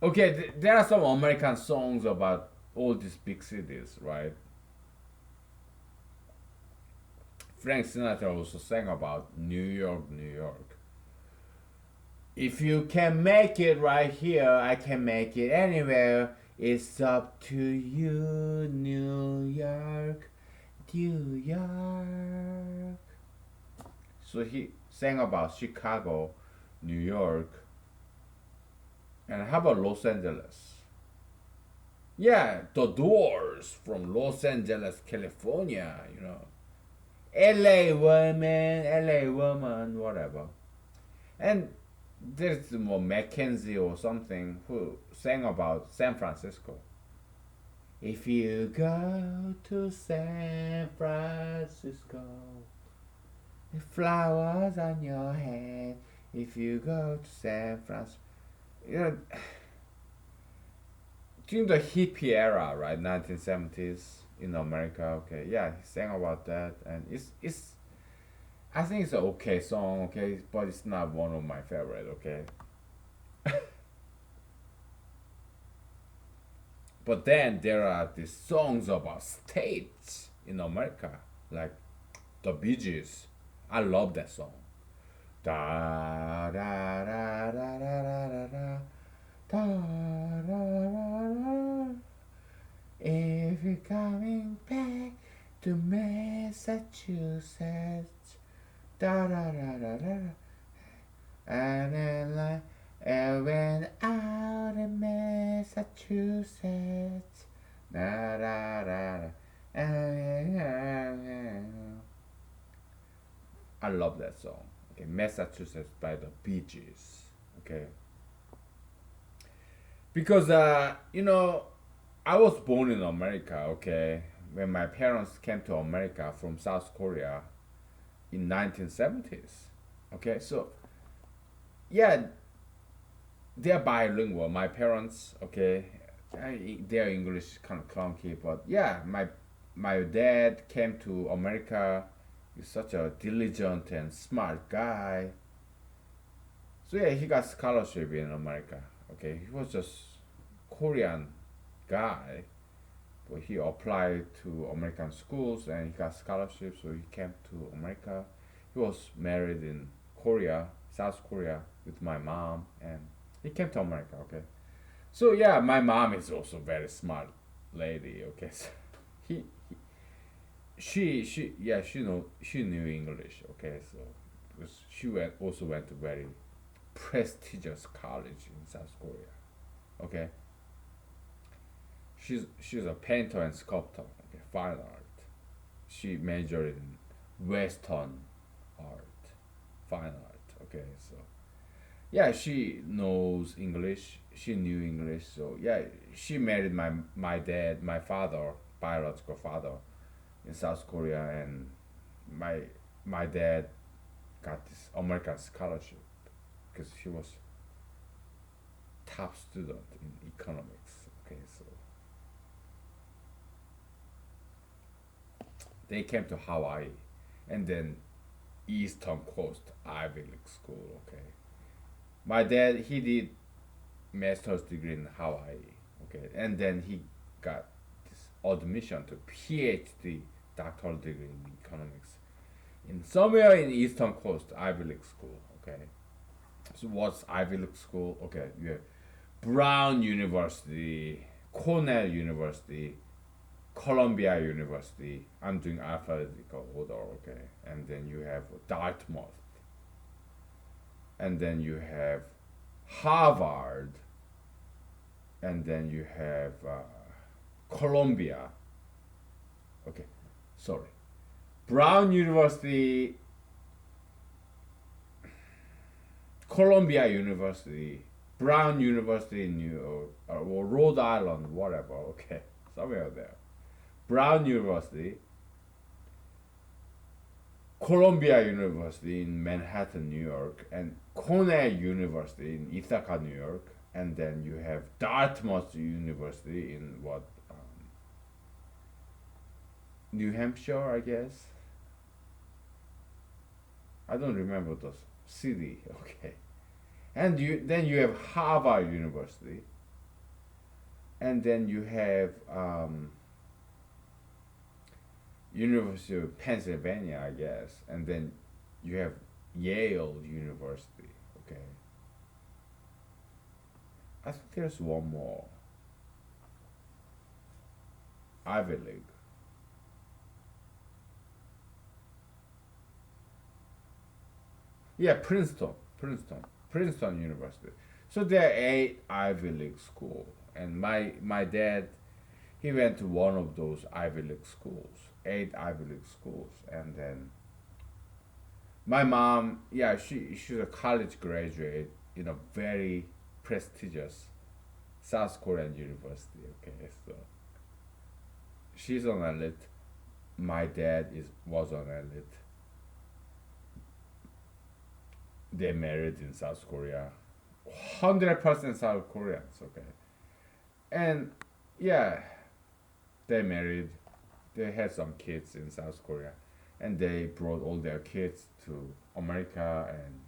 Speaker 1: Okay, there are some American songs about all these big cities, right? Frank Sinatra also sang about New York, New York. If you can make it right here, I can make it anywhere. It's up to you, New York, New York. So he sang about Chicago, New York, and how about Los Angeles? Yeah, the Doors from Los Angeles, California, you know. LA woman, whatever. And there's more Mackenzie or something who sang about San Francisco. If you go to San Francisco, the flowers on your head. If you go to San Francisco, you know, during the hippie era, right, 1970s in America. Okay, yeah, he sang about that, and it's I think it's an okay song. Okay, but it's not one of my favorite. Okay, but then there are these songs about states in America, like the Bee Gees. I love that song. Da da da da da da da da da da da. If you're coming back to Massachusetts, da da da da da, and then like, and went out in Massachusetts, da da da da, and I love that song. Okay, Massachusetts by the Bee Gees. Okay, because I was born in America. Okay, when my parents came to America from South Korea in 1970s. Okay, so yeah, they're bilingual. My parents, okay, their English is kind of clunky, but yeah, my dad came to America. He's such a diligent and smart guy. So yeah, he got scholarship in America. Okay, he was just Korean guy, but he applied to American schools and he got scholarship. So he came to America. He was married in Korea, South Korea, with my mom, and he came to America. Okay, so yeah, my mom is also very smart lady. Okay, so he she knew English. Okay, so because also went to very prestigious college in South Korea. Okay, she's a painter and sculptor. Okay, fine art. She majored in Western art, fine art. Okay, so yeah, she knows English.
Speaker 2: she knew English, so yeah, she married my father, biological father, in South Korea, and my my dad got this American scholarship because he was top student in economics. Okay, so they came to Hawaii, and then Eastern Coast Ivy League school. Okay, my dad he did master's degree in Hawaii. Okay, and then he got this admission to PhD doctoral degree in economics in somewhere in Eastern Coast Ivy League school. Okay, so what's Ivy League school? Okay, you have Brown University, Cornell University, Columbia University. I'm doing alphabetical order, okay. And then you have Dartmouth, and then you have Harvard, and then you have Columbia. Okay, sorry. Brown University, Columbia University, Brown University in New York, or Rhode Island, whatever. Okay, somewhere there. Brown University, Columbia University in Manhattan, New York, and Cornell University in Ithaca, New York, and then you have Dartmouth University in what New Hampshire, I guess. I don't remember the city. Okay, and you have Harvard University, and then you have University of Pennsylvania, I guess, and then you have Yale University. Okay, I think there's one more. Ivy League. Yeah, Princeton University. So there are eight Ivy League schools, and my dad he went to one of those Ivy League schools, eight Ivy League schools, and then my mom, yeah, she's a college graduate in a very prestigious South Korean university. Okay, so she's an elite. My dad is was an elite. They married in South Korea, 100% South Koreans. Okay, and yeah, they married. They had some kids in South Korea, and they brought all their kids to America. And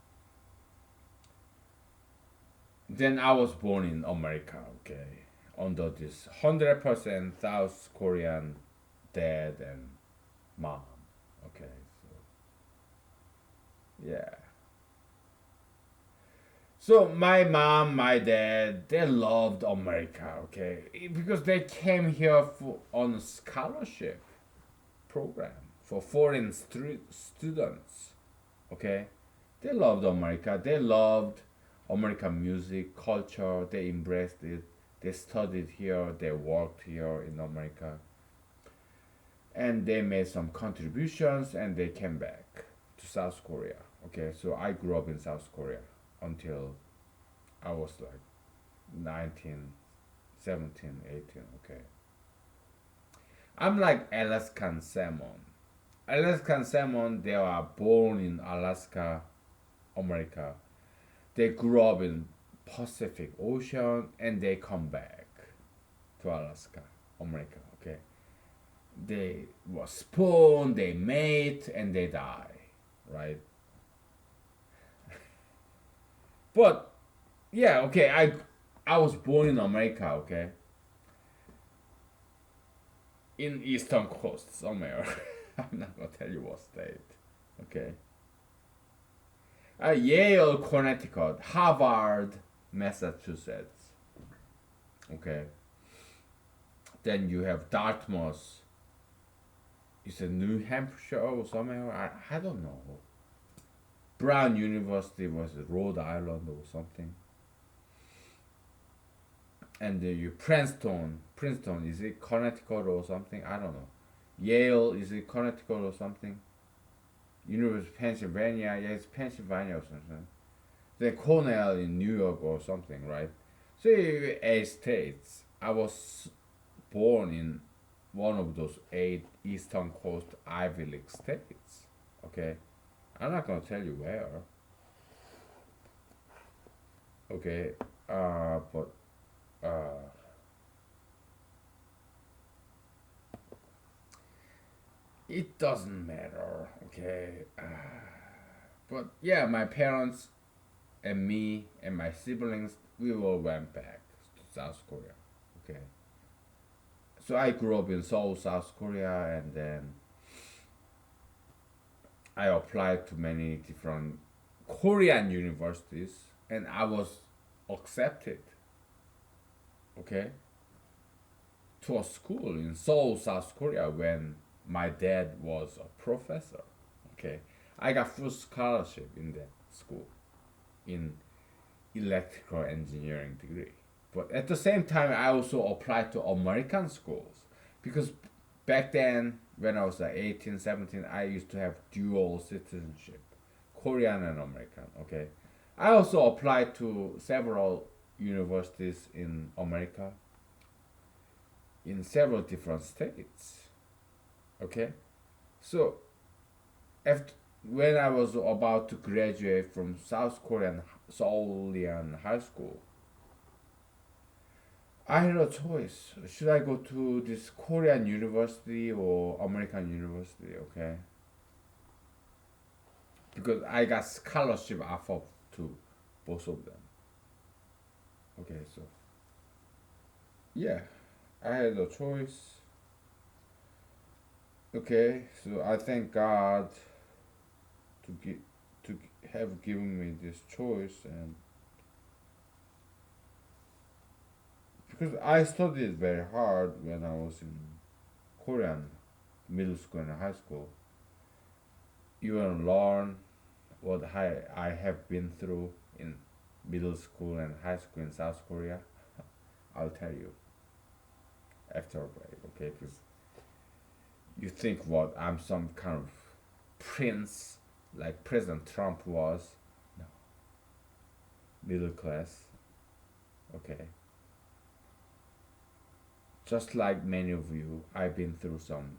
Speaker 2: then I was born in America. Okay, under this 100% South Korean dad and mom. Okay, so yeah. So my mom, my dad, they loved America, okay, because they came here for on a scholarship program for foreign students, okay. They loved America. They loved American music, culture. They embraced it. They studied here. They worked here in America, and they made some contributions, and they came back to South Korea. Okay, so I grew up in South Korea until I was like 19, 17, 18. Okay. I'm like Alaskan salmon. Alaskan salmon, they are born in Alaska, America. They grew up in Pacific Ocean and they come back to Alaska, America. Okay. They were spawned, they mate, and they die, right? But yeah, okay. I was born in America. Okay, in Eastern Coast somewhere. I'm not gonna tell you what state. Okay. Yale, Connecticut, Harvard, Massachusetts. Okay. Then you have Dartmouth. You said New Hampshire or somewhere. I don't know. Brown University was Rhode Island or something. And you Princeton is it Connecticut or something? I don't know. Yale is it Connecticut or something? University of Pennsylvania, yeah, it's Pennsylvania or something. Then Cornell in New York or something, right? See, 8 states. I was born in one of those 8 Eastern Coast Ivy League states. Okay, I'm not gonna tell you where. Okay, but uh, it doesn't matter. Okay, but yeah, my parents and me and my siblings, we all went back to South Korea. Okay, so I grew up in Seoul, South Korea, and then I applied to many different Korean universities, and I was accepted. Okay, to a school in Seoul, South Korea, when my dad was a professor. Okay, I got full scholarship in that school in electrical engineering degree. But at the same time, I also applied to American schools because back then, when I was like 18, 17, I used to have dual citizenship, Korean and American. Okay, I also applied to several universities in America in several different states. Okay, so after when I was about to graduate from South Korean Seoulian High School, I had a choice. Should I go to this Korean university or American university? Okay, because I got scholarship offer to both of them. Okay, so yeah, I had a choice. Okay, so I thank God to give to have given me this choice, and because I studied very hard when I was in Korean middle school and high school. You will learn what I have been through in middle school and high school in South Korea. I'll tell you after a break, okay? Because you think what I'm some kind of prince like President Trump was. No, middle class, okay? Just like many of you, I've been through some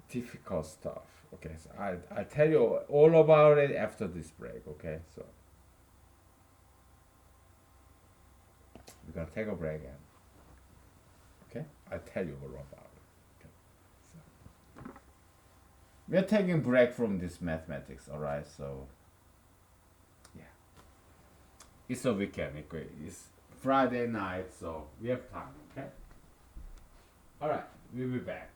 Speaker 2: difficult stuff. Okay, so I tell you all about it after this break. Okay, so we're gonna take a break and okay, I'll tell you all about it. Okay, so we're taking a break from this mathematics. All right, so yeah, it's a weekend. Okay, it's Friday night, so we have time. Okay, all right, we'll be back.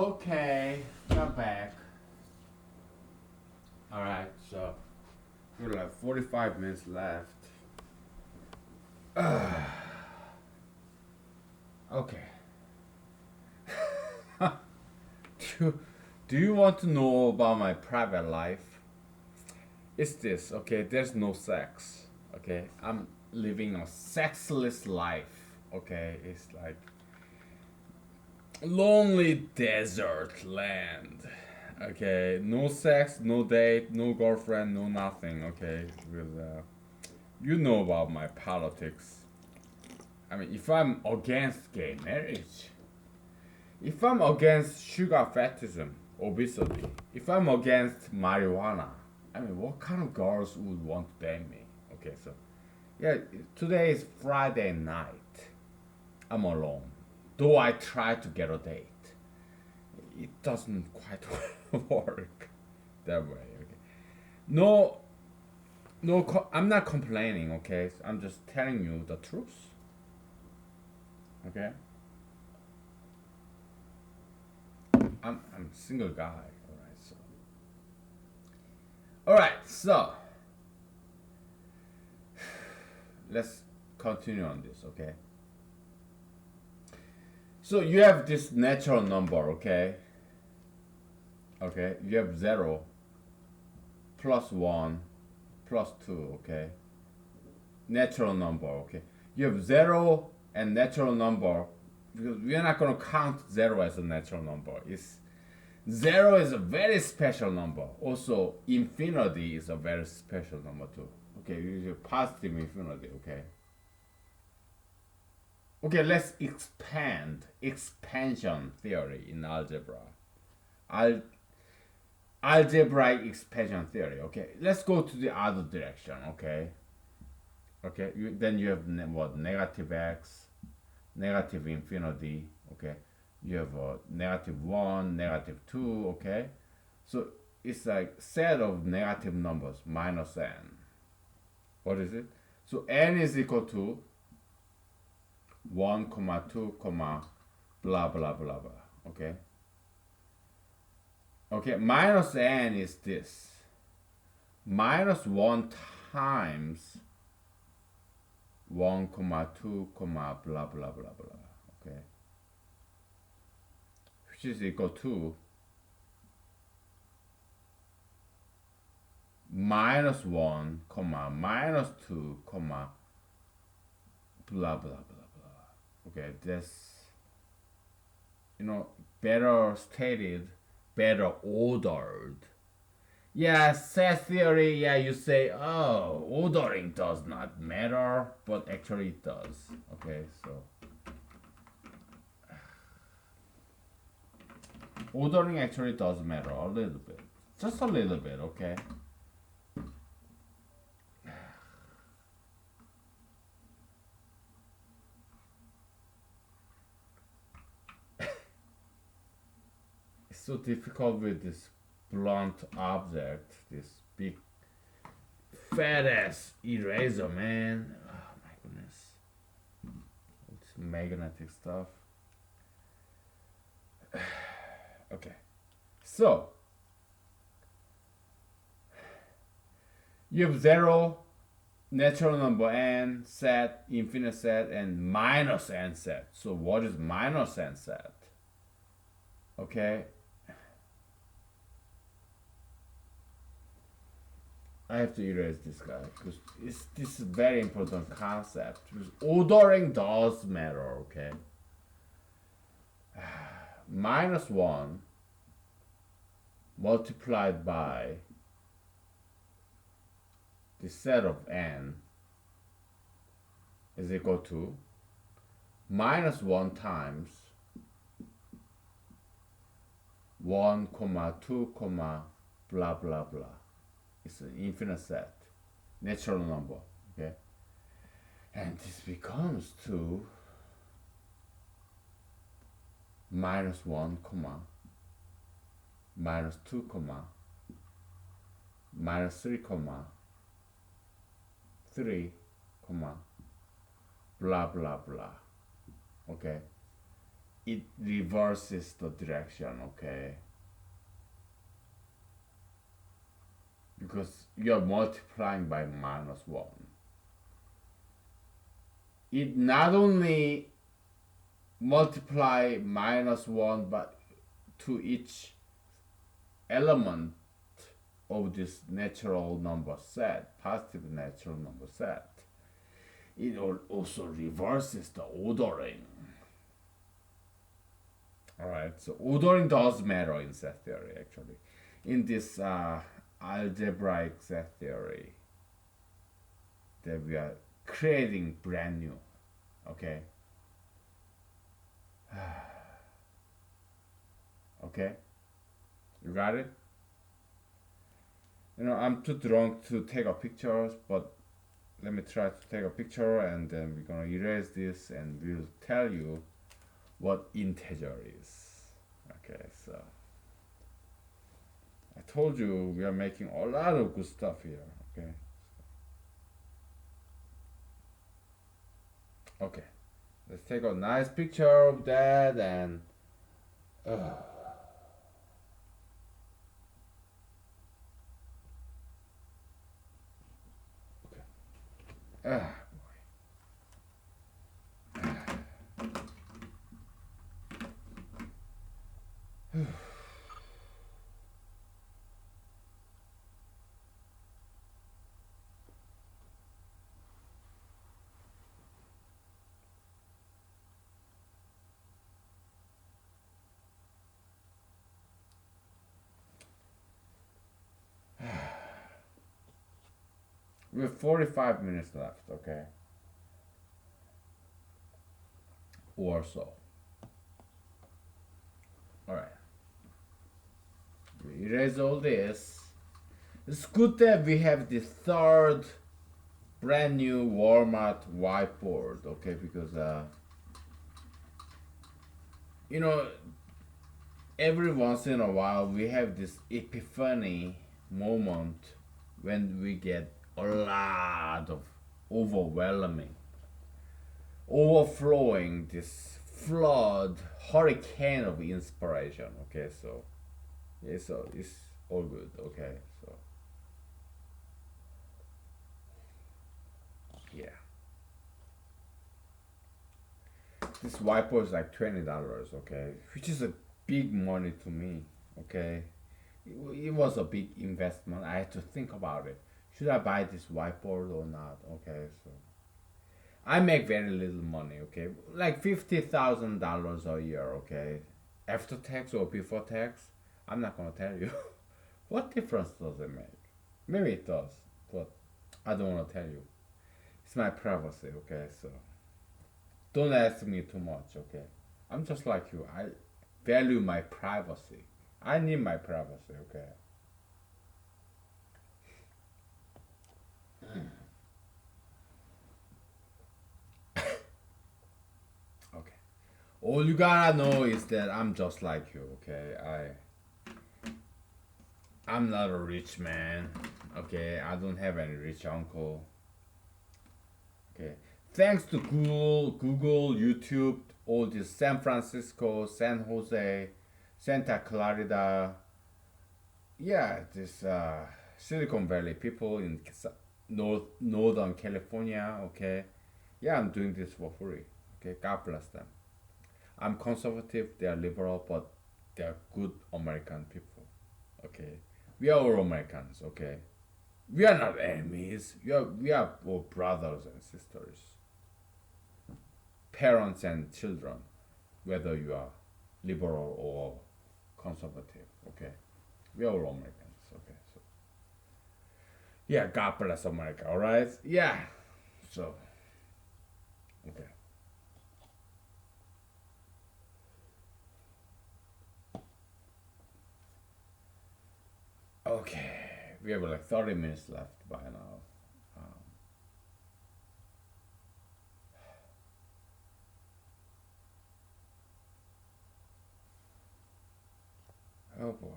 Speaker 2: Okay, we're back. All right, so we're like 45 minutes left. Okay. do, do you want to know about my private life? It's this, okay? There's no sex, okay? I'm living a sexless life, okay? It's like lonely desert land, okay? No sex, no date, no girlfriend, no nothing, okay? With you know about my politics. I mean, if I'm against gay marriage, if I'm against sugar fetishism, obesity, if I'm against marijuana, I mean, what kind of girls would want to date me? Okay, so yeah, today is Friday night. I'm alone. Though I try to get a date, it doesn't quite work that way. Okay, no, no, I'm not complaining. Okay, I'm just telling you the truth. Okay, I'm a single guy. All right, so let's continue on this. Okay. So you have this natural number. Okay. Okay. You have 0 plus 1 plus 2. Okay. Natural number. Okay. You have 0 and natural number because we are not going to count 0 as a natural number. It's 0 is a very special number. Also, infinity is a very special number too. Okay, you have positive infinity. Okay. Okay, let's expand expansion theory in algebra. Al- Algebraic expansion theory. Okay, let's go to the other direction. Okay. Okay. Then you have what negative x, negative infinity. Okay. You have negative 1, negative 2. Okay. So it's like set of negative numbers minus n. What is it? So n is equal to 1 comma 2 comma blah blah blah blah. Okay. Okay, minus n is this. Minus 1 times 1 comma 2 comma blah blah blah blah. Okay. Which is equal to minus 1 comma minus 2 comma blah blah blah blah. Okay, that's better stated, better ordered. Yeah, set theory, yeah, you say, oh, ordering does not matter, but actually it does. Okay, so ordering actually does matter a little bit. Just a little bit, okay? It's so difficult with this blunt object, this big fat ass eraser, man. Oh my goodness. It's magnetic stuff. Okay. So you have 0, natural number n set, infinite set, and minus n set. So what is minus n set? Okay. I have to erase this guy because this is a very important concept. Because ordering does matter, okay? Minus 1 multiplied by the set of n is equal to minus 1 times 1 comma 2 comma blah blah blah. It's an infinite set, natural number, okay? And this becomes 2 minus 1 comma minus 2 comma minus 3 comma 3 comma blah blah blah. Okay, it reverses the direction, okay? Because you're multiplying by -1. It not only multiply -1, but to each element of this natural number set, positive natural number set, it also reverses the ordering. Alright, so ordering does matter in set theory actually. In this algebraic set theory that we are creating brand new, okay? Okay? You got it? I'm too drunk to take a picture, but let me try to take a picture and then we're gonna erase this and we'll tell you what integer is. Okay, so I told you we are making a lot of good stuff here. Okay. Okay. Let's take a nice picture of that and uh, we have 45 minutes left, okay? Or so. Alright. We erase all this. It's good that we have the third brand new Walmart whiteboard, okay? Because you know, every once in a while we have this epiphany moment when we get a lot of overwhelming, overflowing, this flood, hurricane of inspiration, okay? So, yeah, so it's all good, okay? So, yeah. This whiteboard is like $20, okay? Which is a big money to me, okay? It was a big investment. I had to think about it. Should I buy this whiteboard or not? Okay, so I make very little money, okay? Like $50,000 a year, okay? After tax or before tax? I'm not gonna tell you. What difference does it make? Maybe it does, but I don't wanna tell you. It's my privacy, okay? So don't ask me too much, okay? I'm just like you. I value my privacy. I need my privacy, okay? Okay. All you gotta know is that I'm just like you, okay? I'm not a rich man, okay? I don't have any rich uncle. Okay. Thanks to Google, YouTube, all this San Francisco, San Jose, Santa Clarita, yeah, this Silicon Valley people in Northern California, okay? Yeah, I'm doing this for free, okay? God bless them. I'm conservative, they are liberal, but they are good American people, okay? We are all Americans, okay? We are not enemies. We are all brothers and sisters, parents and children, whether you are liberal or conservative, okay? We are all Americans, okay? So, yeah, God bless America, all right? Yeah, so, okay. Okay, we have like 30 minutes left by now. Oh boy.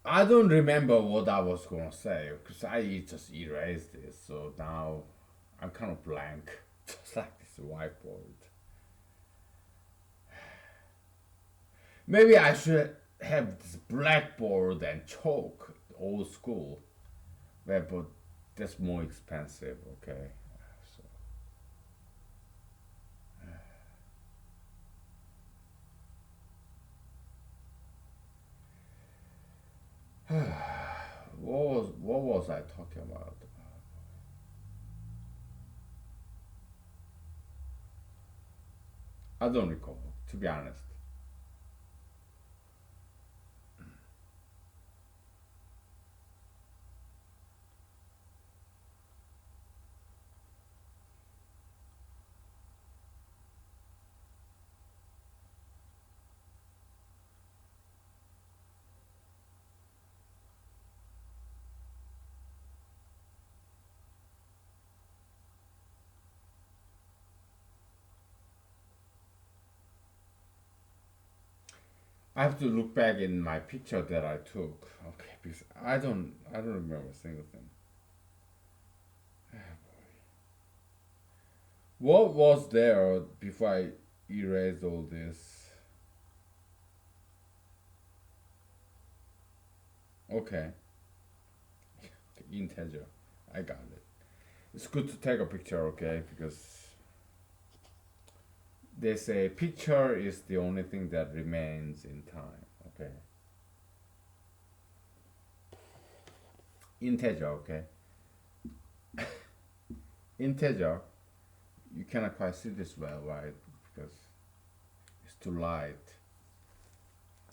Speaker 2: I don't remember what I was gonna say because I just erased it. So now I'm kind of blank, just like this whiteboard. Maybe I should have this blackboard and chalk, old school. But that's more expensive. Okay. So what was I talking about? I don't recall, to be honest. I have to look back in my picture that I took. Okay, because I don't remember a single thing. What was there before I erased all this? Okay, integer. I got it. It's good to take a picture, okay? Because they say picture is the only thing that remains in time. Okay. Integer, okay? Integer, you cannot quite see this well, right? Because it's too light.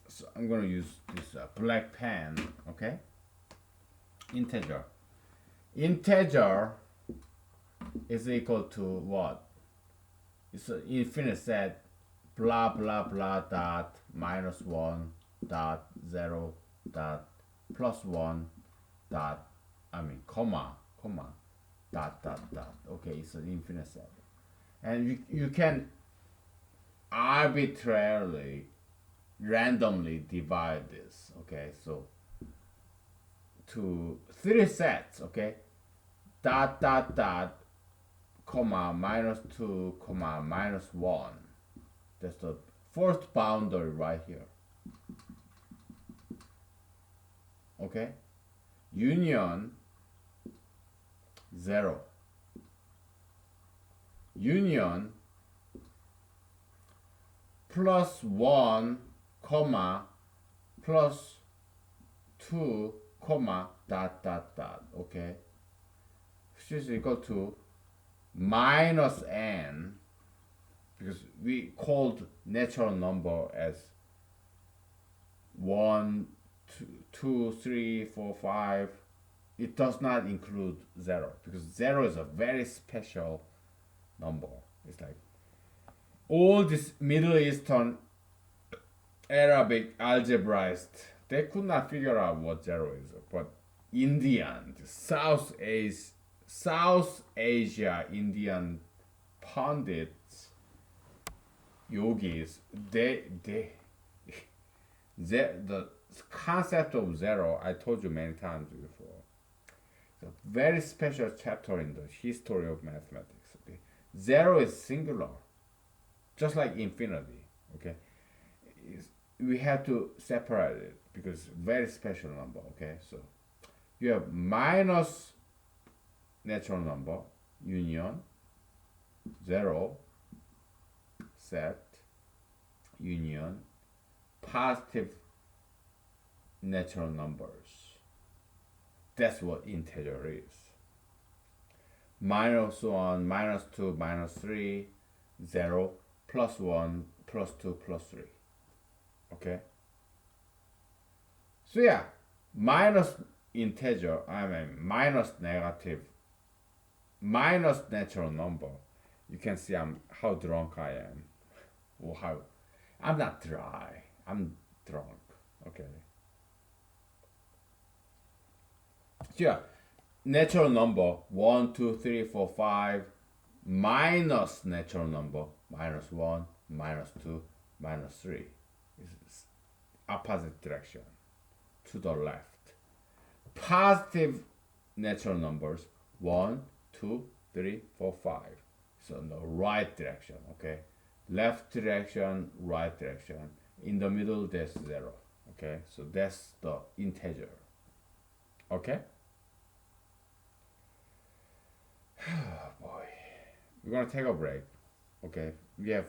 Speaker 2: So I'm gonna use this black pen, okay? Integer. Integer is equal to what? It's an infinite set, blah blah blah dot minus one dot zero dot plus one dot, comma dot dot dot. Okay, it's an infinite set, and you can arbitrarily, randomly divide this. Okay, so to three sets. Okay, dot dot dot comma minus 2 comma minus 1. That's the fourth boundary right here. Okay, union 0, union plus 1 comma plus 2 comma dot dot dot. Okay, which is equal to minus n, because we called natural number as 1, 2, 3, 4, 5. It does not include 0 because 0 is a very special number. It's like all this Middle Eastern Arabic algebraists, they could not figure out what 0 is, but Indian, South Asia Indian pundits, yogis, the concept of 0, I told you many times before. It's a very special chapter in the history of mathematics. Okay? 0 is singular, just like infinity. Okay, we have to separate it because it's a very special number. Okay, so you have minus natural number, union, 0, set, union, positive natural numbers. That's what integer is. Minus 1, minus 2, minus 3, 0, plus 1, plus 2, plus 3. Okay? So yeah, minus integer, minus negative, minus natural number. You can see how drunk I am. Or how I'm not dry. I'm drunk. Okay. Yeah. Natural number 1, 2, 3, 4, 5 minus natural number minus 1, minus 2, minus 3. It's opposite direction. to the left. Positive natural numbers 1, 2, 3, 4, 5. So in the right direction, okay? Left direction, right direction. In the middle, there's 0. Okay, so that's the integer. Okay? Oh boy. We're gonna take a break. Okay, we have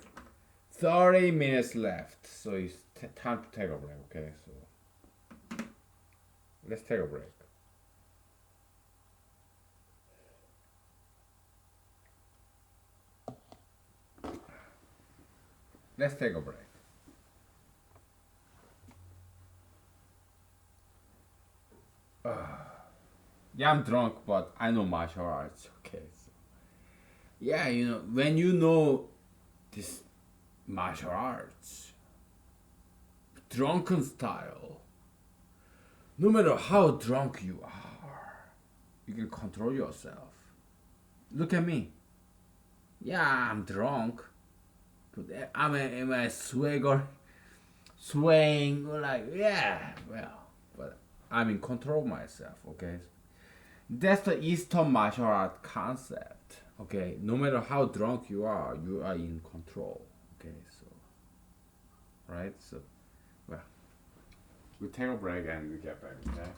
Speaker 2: 30 minutes left, so it's time to take a break. Okay, so let's take a break. Let's take a break. Yeah, I'm drunk, but I know martial arts. Okay, so yeah, when you know this martial arts, drunken style, no matter how drunk you are, you can control yourself. Look at me. Yeah, I'm drunk, but am I swaying, like, yeah, well, but I'm in control of myself, okay? That's the Eastern martial art concept, okay? No matter how drunk you are in control, okay? So, right? So, well, we take a break and we get back, okay?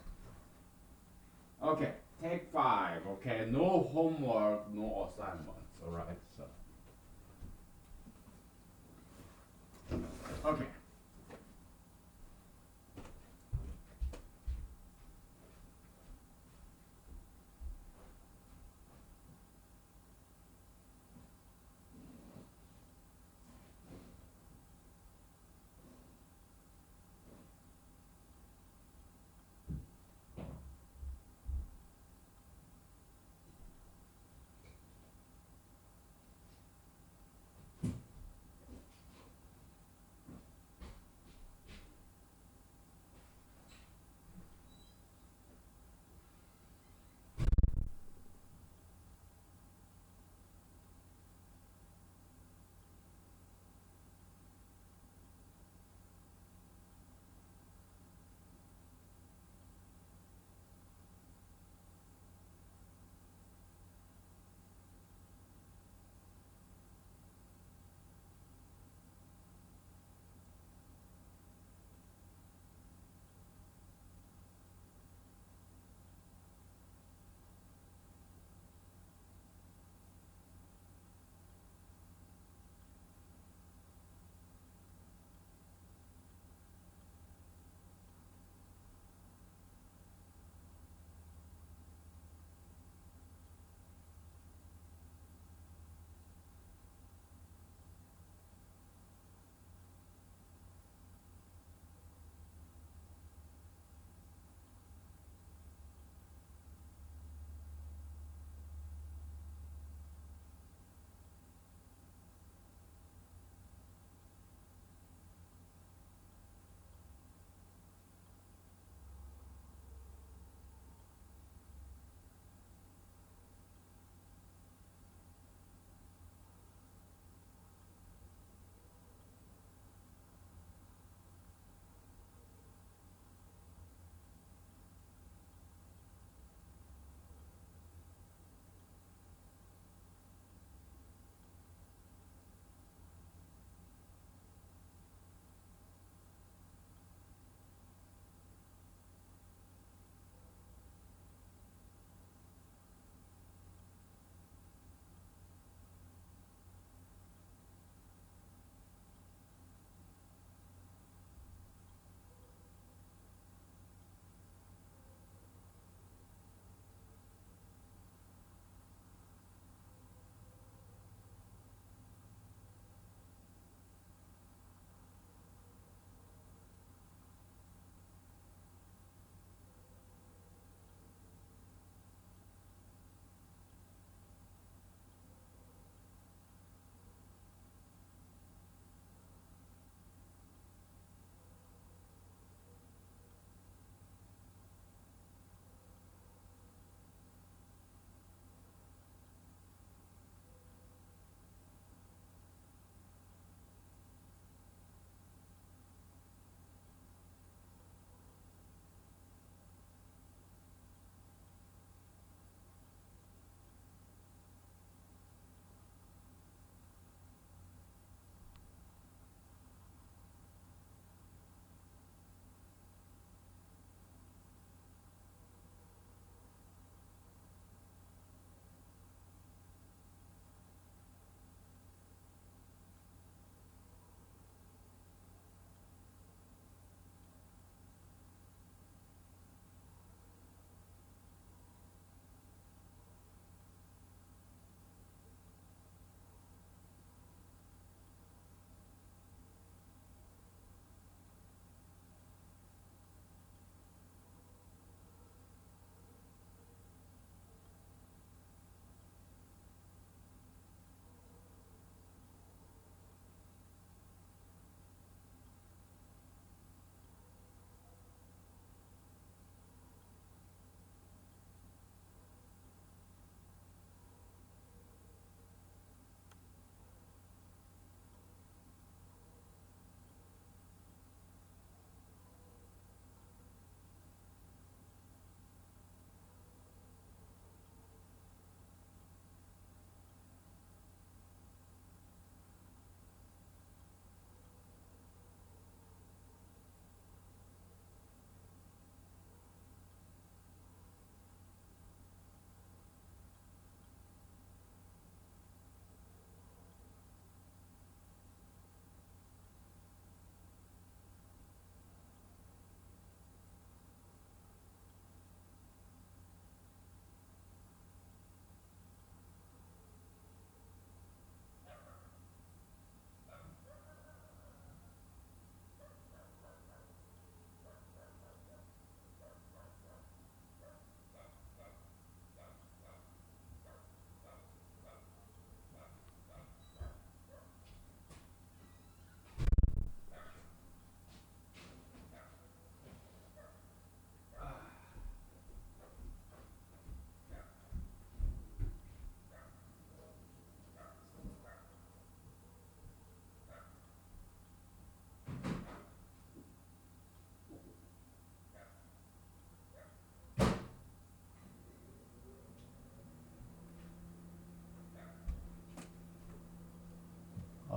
Speaker 2: Okay, take 5, okay? No homework, no assignments, alright? So, okay.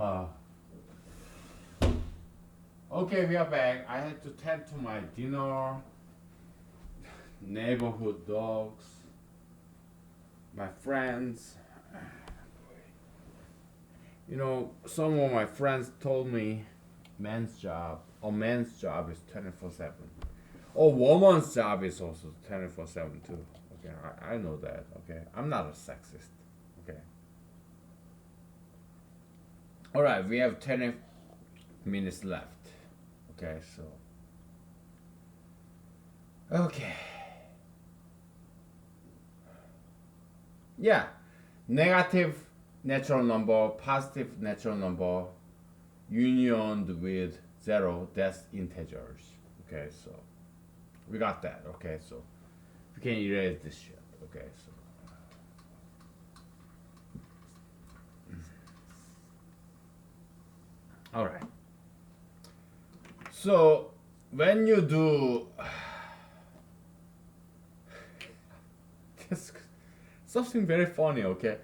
Speaker 2: Uh, okay, we are back. I had to tend to my dinner, neighborhood dogs, my friends. You know, some of my friends told me a man's job is 24/7. Or woman's job is also 24/7 too. Okay, I know that. Okay, I'm not a sexist. Okay. All right, we have 10 minutes left. Okay, so. Okay. Yeah, negative natural number, positive natural number, unioned with zero, that's integers. Okay, so we got that. Okay, so we can erase this shit. Okay, so all right. So when you do this, something very funny. Okay,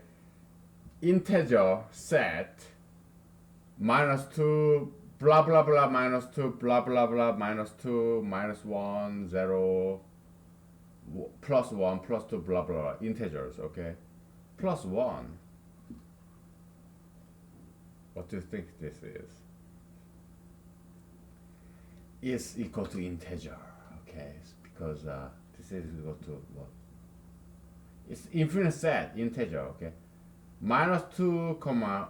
Speaker 2: integer set -2 blah blah blah -2 blah blah blah -2 -1 0 +1 +2 blah blah integers. Okay, +1, what do you think this is equal to integer. Okay, because this is equal to what? It's infinite set integer. Okay, -2 comma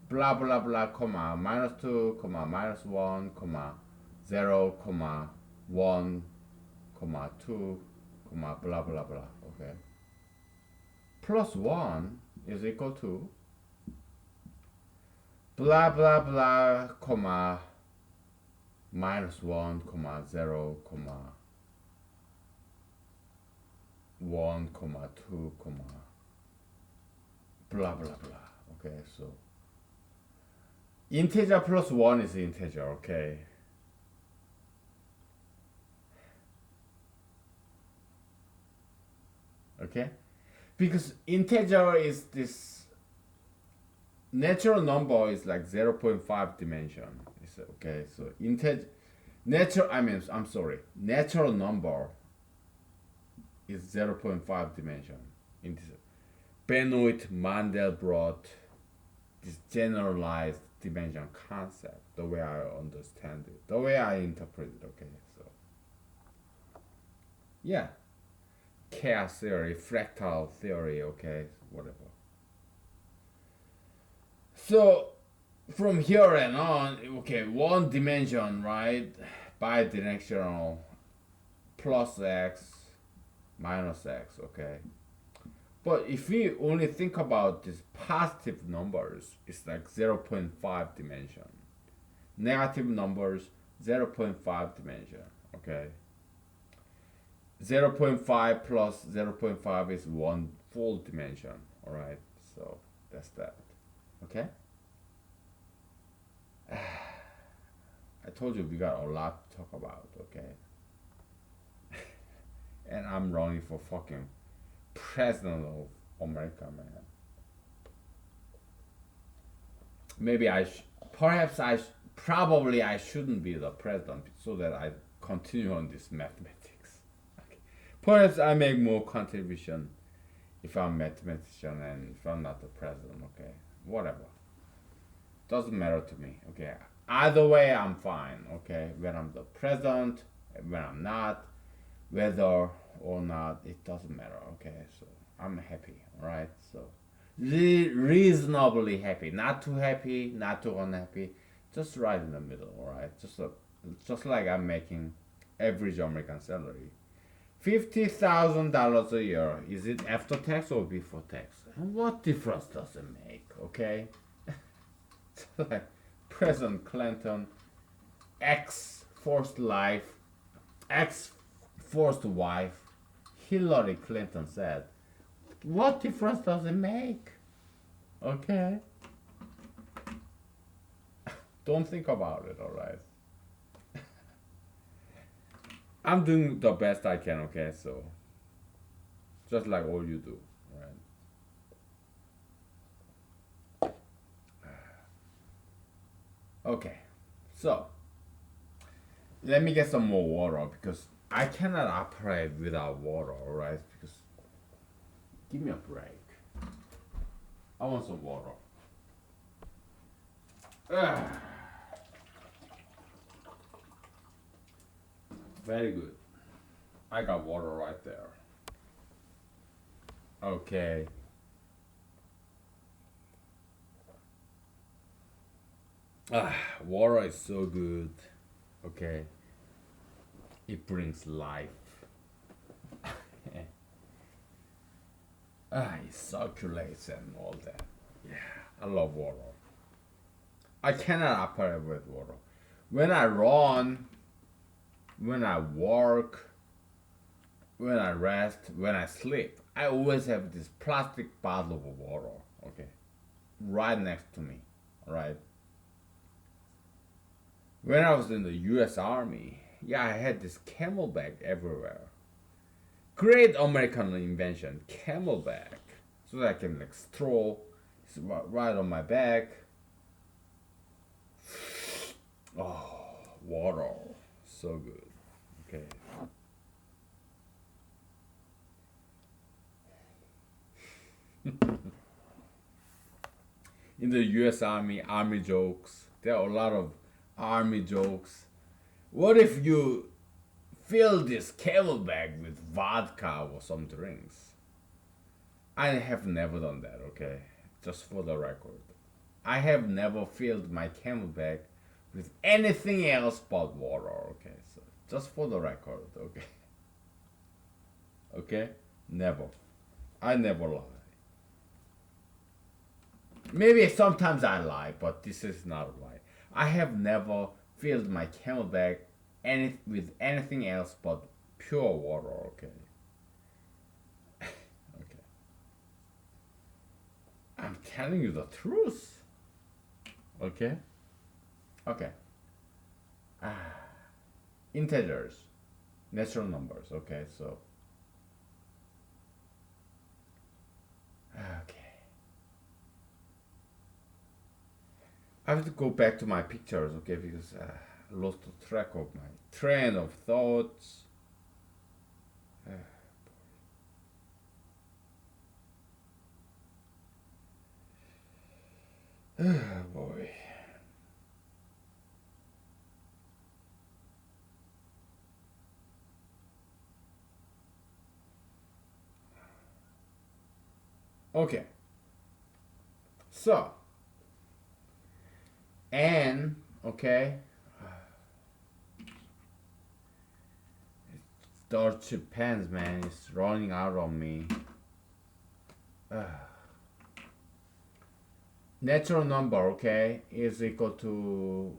Speaker 2: blah blah blah comma -2 comma -1 comma 0 comma 1 comma 2 comma blah blah blah. Okay, +1 is equal to blah blah blah comma -1 comma 0 comma 1 comma 2 comma blah blah blah. Okay, so integer +1 is integer. Okay, okay, because integer is this natural number is like 0.5 dimension. It's okay, so integer I'm sorry, natural number is 0.5 dimension. Benoit Mandelbrot this generalized dimension concept, the way I understand it, the way I interpret it. Okay, so yeah, chaos theory, fractal theory. Okay, whatever. So from here and on, okay, one dimension, right? Bidirectional, plus x minus x. Okay, but if we only think about these positive numbers, it's like 0.5 dimension. Negative numbers, 0.5 dimension. Okay, 0.5 plus 0.5 is one full dimension. All right, so that's that. Okay, I told you we got a lot to talk about. Okay, and I'm running for fucking president of America, man. Maybe probably I shouldn't be the president so that I continue on this mathematics. Okay. Perhaps I make more contribution if I'm a mathematician and if I'm not the president. Okay, whatever. Doesn't matter to me. Okay, either way I'm fine. Okay, when I'm the president, when I'm not, whether or not, it doesn't matter. Okay, so I'm happy. All right, so reasonably happy, not too happy, not too unhappy, just right in the middle. All right, just like I'm making average American salary, $50,000 a year. Is it after tax or before tax? And what difference does it make? Okay, it's like President Clinton, ex forced life, ex forced wife, Hillary Clinton said, what difference does it make? Okay? Don't think about it, alright? I'm doing the best I can, okay? So, just like all you do, right? Okay, so let me get some more water because I cannot operate without water, alright? Because give me a break. I want some water. Ah, very good. I got water right there. Okay. Water is so good. Okay. It brings life. It circulates and all that. Yeah, I love water. I cannot operate with water. When I run, when I work, when I rest, when I sleep, I always have this plastic bottle of water, okay, right next to me, right? When I was in the U.S. Army, yeah, I had this camelback everywhere. Great American invention, camelback, so that I can like stroll, it's right on my back. Oh, water, so good. Okay. In the U.S. Army, army jokes. There are a lot of army jokes. What if you fill this camelback with vodka or some drinks? I have never done that, okay? Just for the record. I have never filled my camelback with anything else but water, okay? So just for the record, okay? Okay? Never. I never lie. Maybe sometimes I lie, but this is not a lie. I have never filled my camelback with anything else but pure water, okay? Okay. I'm telling you the truth. Okay? Okay. Integers, natural numbers, okay? So, okay. I have to go back to my pictures, okay, because I lost track of my train of thoughts. Oh boy. Okay. So, and, okay, Dutch pens, man, is running out on me. Natural number, okay, is equal to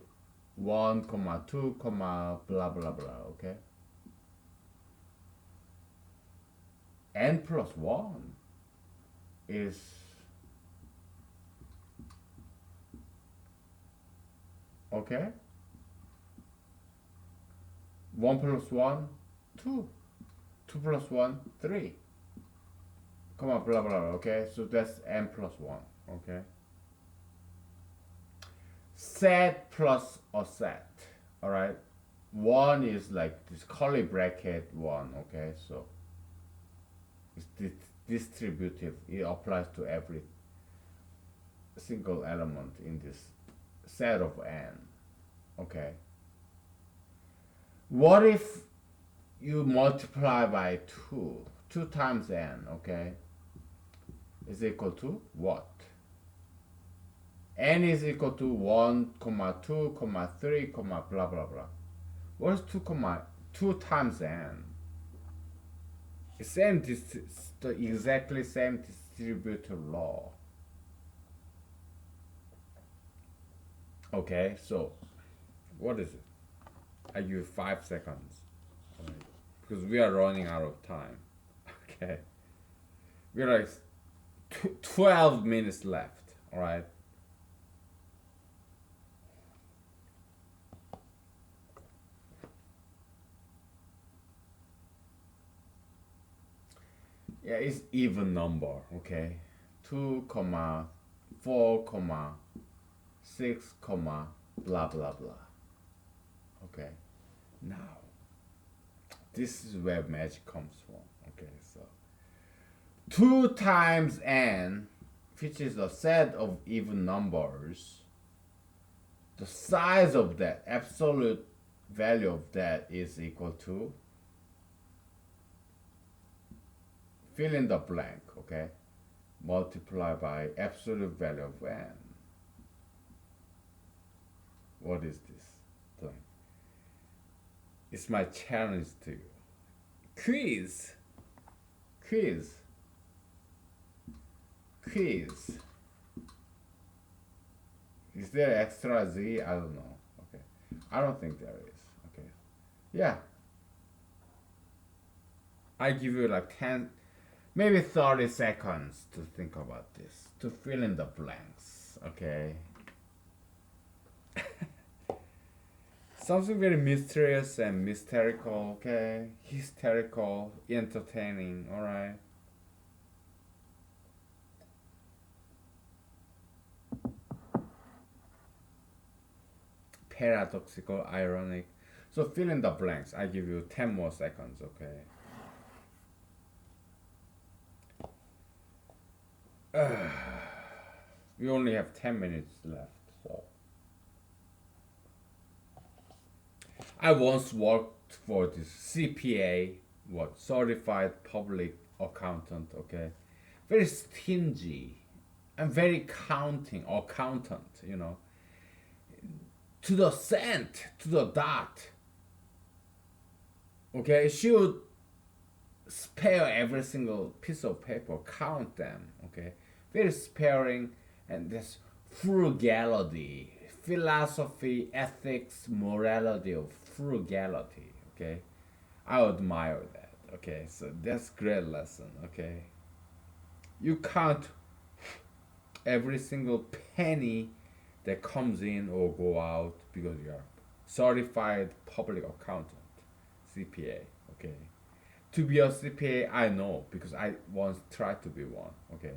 Speaker 2: 1 comma 2 comma blah blah blah, okay? N plus 1 is okay. 1 plus 1 2, 2 plus 1 3 comma blah blah, okay? So that's N plus 1, okay? Set plus a set, all right? 1 is like this curly bracket 1, okay? So it's distributive. It applies to every single element in this set of n, okay? What if you multiply by 2? 2 times n, okay, is equal to what? N is equal to 1 comma 2 comma 3 comma blah blah blah. What is 2 times n? The exactly same distributive law. Okay, so what is it? I give you 5 seconds. Right. Because we are running out of time. Okay. We're like 12 minutes left. Alright. Yeah, it's even number, okay? 2 comma 4 comma 6 comma blah blah blah. Okay, now this is where magic comes from. Okay, so 2 times n, which is a set of even numbers, the size of that, absolute value of that is equal to, fill in the blank, okay? Multiply by absolute value of n. What is this blank? It's my challenge to you. Quiz. Quiz. Quiz. Is there extra z? I don't know. Okay. I don't think there is. Okay. Yeah. I give you like 10, maybe 30 seconds to think about this, to fill in the blanks. Okay. Something very mysterious and mystical, okay? Hysterical, entertaining, alright? Paradoxical, ironic. So fill in the blanks. I give you 10 more seconds, okay? We only have 10 minutes left, so. I once worked for this CPA, what, certified public accountant, okay? Very stingy and very accountant, you know. To the cent, to the dot. Okay, she would spare every single piece of paper, count them, okay? Very sparing, and this frugality, philosophy, ethics, morality of frugality, okay? I admire that, okay? So that's great lesson, okay? You count every single penny that comes in or go out because you're certified public accountant, CPA, okay? To be a CPA, I know because I once tried to be one, okay?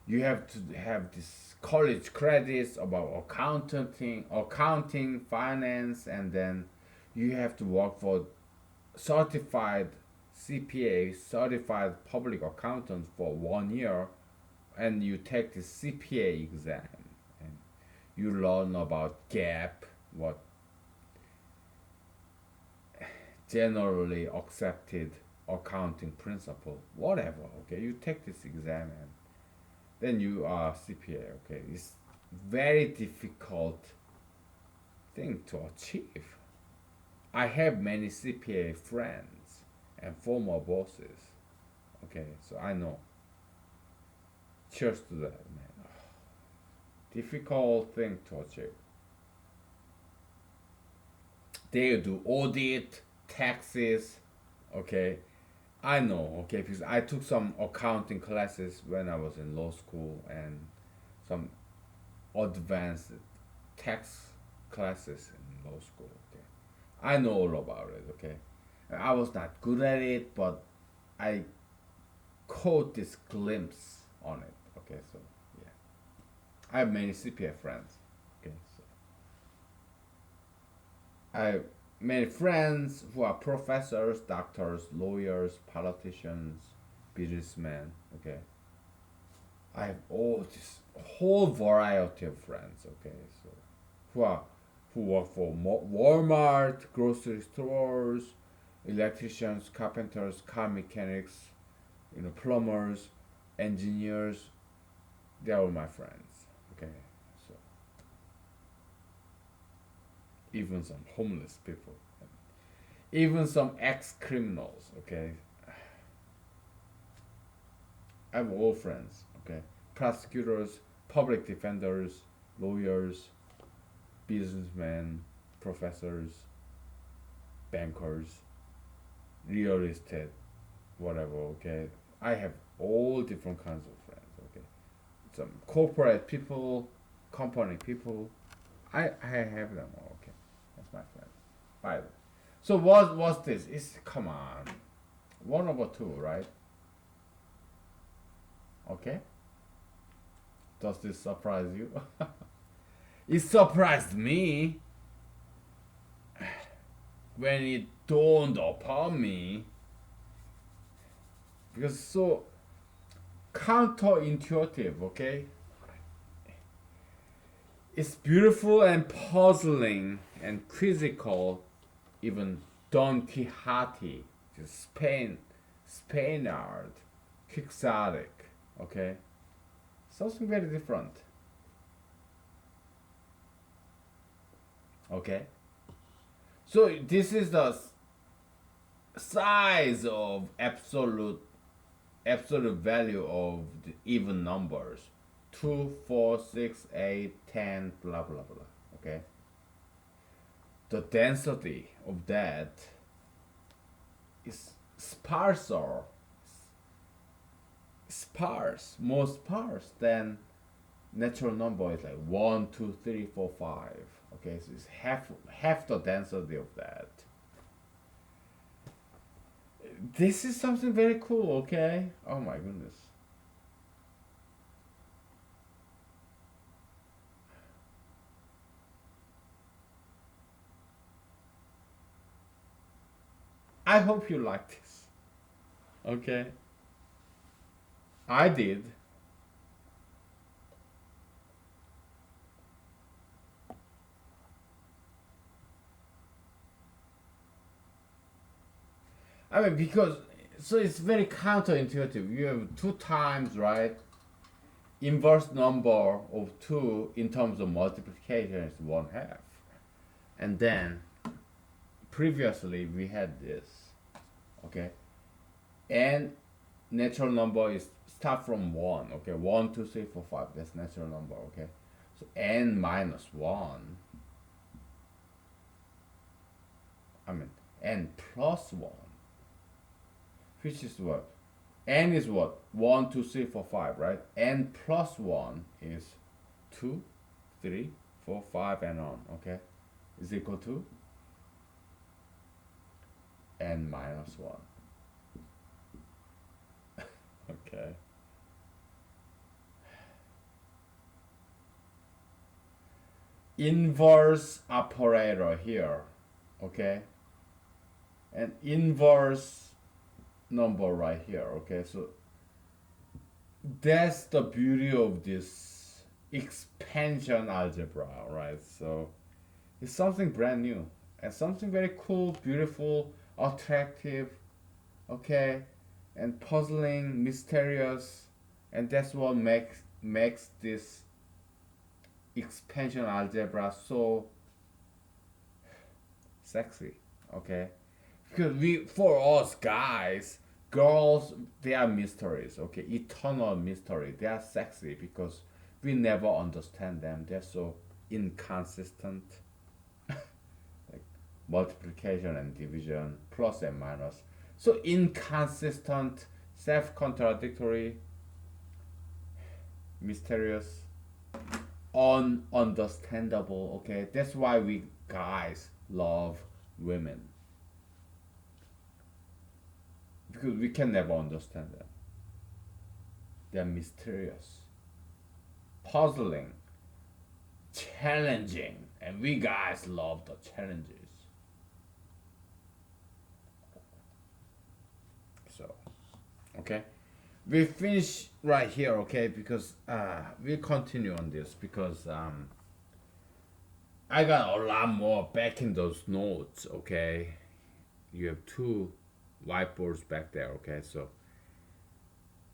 Speaker 2: You have to have this college credits about accounting, finance, and then you have to work for certified CPA, certified public accountant for 1 year, and you take the CPA exam, and you learn about GAAP, what generally accepted accounting principle, whatever. Okay, you take this exam and then you are CPA. Okay, it's very difficult thing to achieve. I have many CPA friends and former bosses. Okay, so I know. Cheers to that, man. Difficult thing to achieve. They do audit, taxes, okay. I know, okay, because I took some accounting classes when I was in law school and some advanced tax classes in law school, okay. I know all about it, okay. I was not good at it, but I caught this glimpse on it, okay, so yeah. I have many CPA friends, okay, so I have many friends who are professors, doctors, lawyers, politicians, businessmen, okay. I have all this whole variety of friends, okay, so who work for Walmart, grocery stores, electricians, carpenters, car mechanics, plumbers, engineers. They're all my friends, okay. So even some homeless people, even some ex-criminals, okay. I have all friends, okay. Prosecutors, public defenders, lawyers, businessmen, professors, bankers, real estate, whatever, okay. I have all different kinds of friends, okay. Some corporate people, company people. I have them all, okay. That's my friends. By the way. So what's this? It's come on. 1/2, right? Okay. Does this surprise you? It surprised me when it dawned upon me because it's so counterintuitive, okay? It's beautiful and puzzling and quizzical, even Don Quixote, just Spaniard, quixotic, okay? Something very different, okay? So this is the size of absolute value of the even numbers. 2, 4, 6, 8, 10, blah blah blah. Okay? The density of that is more sparse than natural number is like 1, 2, 3, 4, 5. Okay, so it's half the density of that. This is something very cool, okay? Oh my goodness. I hope you like this. Okay? I did. I mean, because so it's very counterintuitive. You have 2 times, right? Inverse number of 2 in terms of multiplication is 1/2. And then previously we had this, okay? And natural number is start from 1, okay? 1, 2, 3, 4, 5. That's natural number, okay? So n minus 1, I mean n plus 1, which is what? N is what? 1, 2, 3, 4, 5, right? N plus 1 is 2, 3, 4, 5, and on, okay? Is equal to n minus 1. Okay. Inverse operator here, okay? And inverse number right here, okay? So that's the beauty of this expansion algebra, right? So it's something brand new and something very cool, beautiful, attractive, okay? And puzzling, mysterious, and that's what makes this expansion algebra so sexy, okay? Because for us guys, girls, they are mysteries, okay? Eternal mystery. They are sexy because we never understand them. They're so inconsistent, like multiplication and division, plus and minus. So inconsistent, self-contradictory, mysterious, ununderstandable. Okay, that's why we guys love women because we can never understand them. They're mysterious, puzzling, challenging, and we guys love the challenges. So, okay, we finish right here, okay? Because we continue on this because I got a lot more back in those notes, okay? You have 2 whiteboards back there, okay? So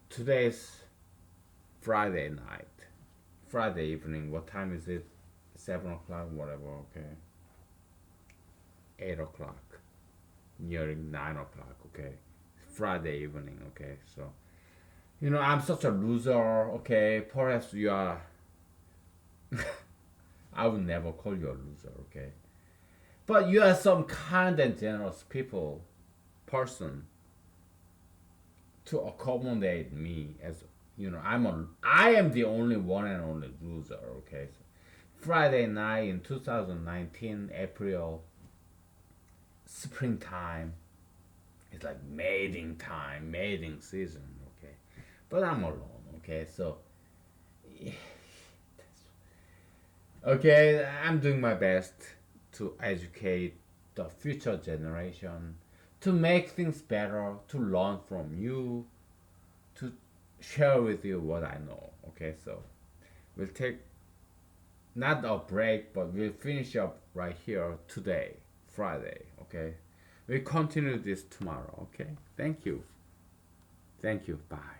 Speaker 2: today's Friday night, Friday evening. What time is it? 7 o'clock, whatever, okay? 8 o'clock, nearing 9 o'clock, okay? Friday evening, okay? So, I'm such a loser, okay? Perhaps you are. I would never call you a loser, okay? But you are some kind and generous person to accommodate me as I am the only one and only loser, okay? So Friday night in 2019, April, springtime, it's like mating season, okay? But I'm alone, okay? So Okay, I'm doing my best to educate the future generation, to make things better, to learn from you, to share with you what I know. Okay, so we'll take not a break, but we'll finish up right here today, Friday. Okay, we'll continue this tomorrow. Okay, thank you. Thank you. Bye.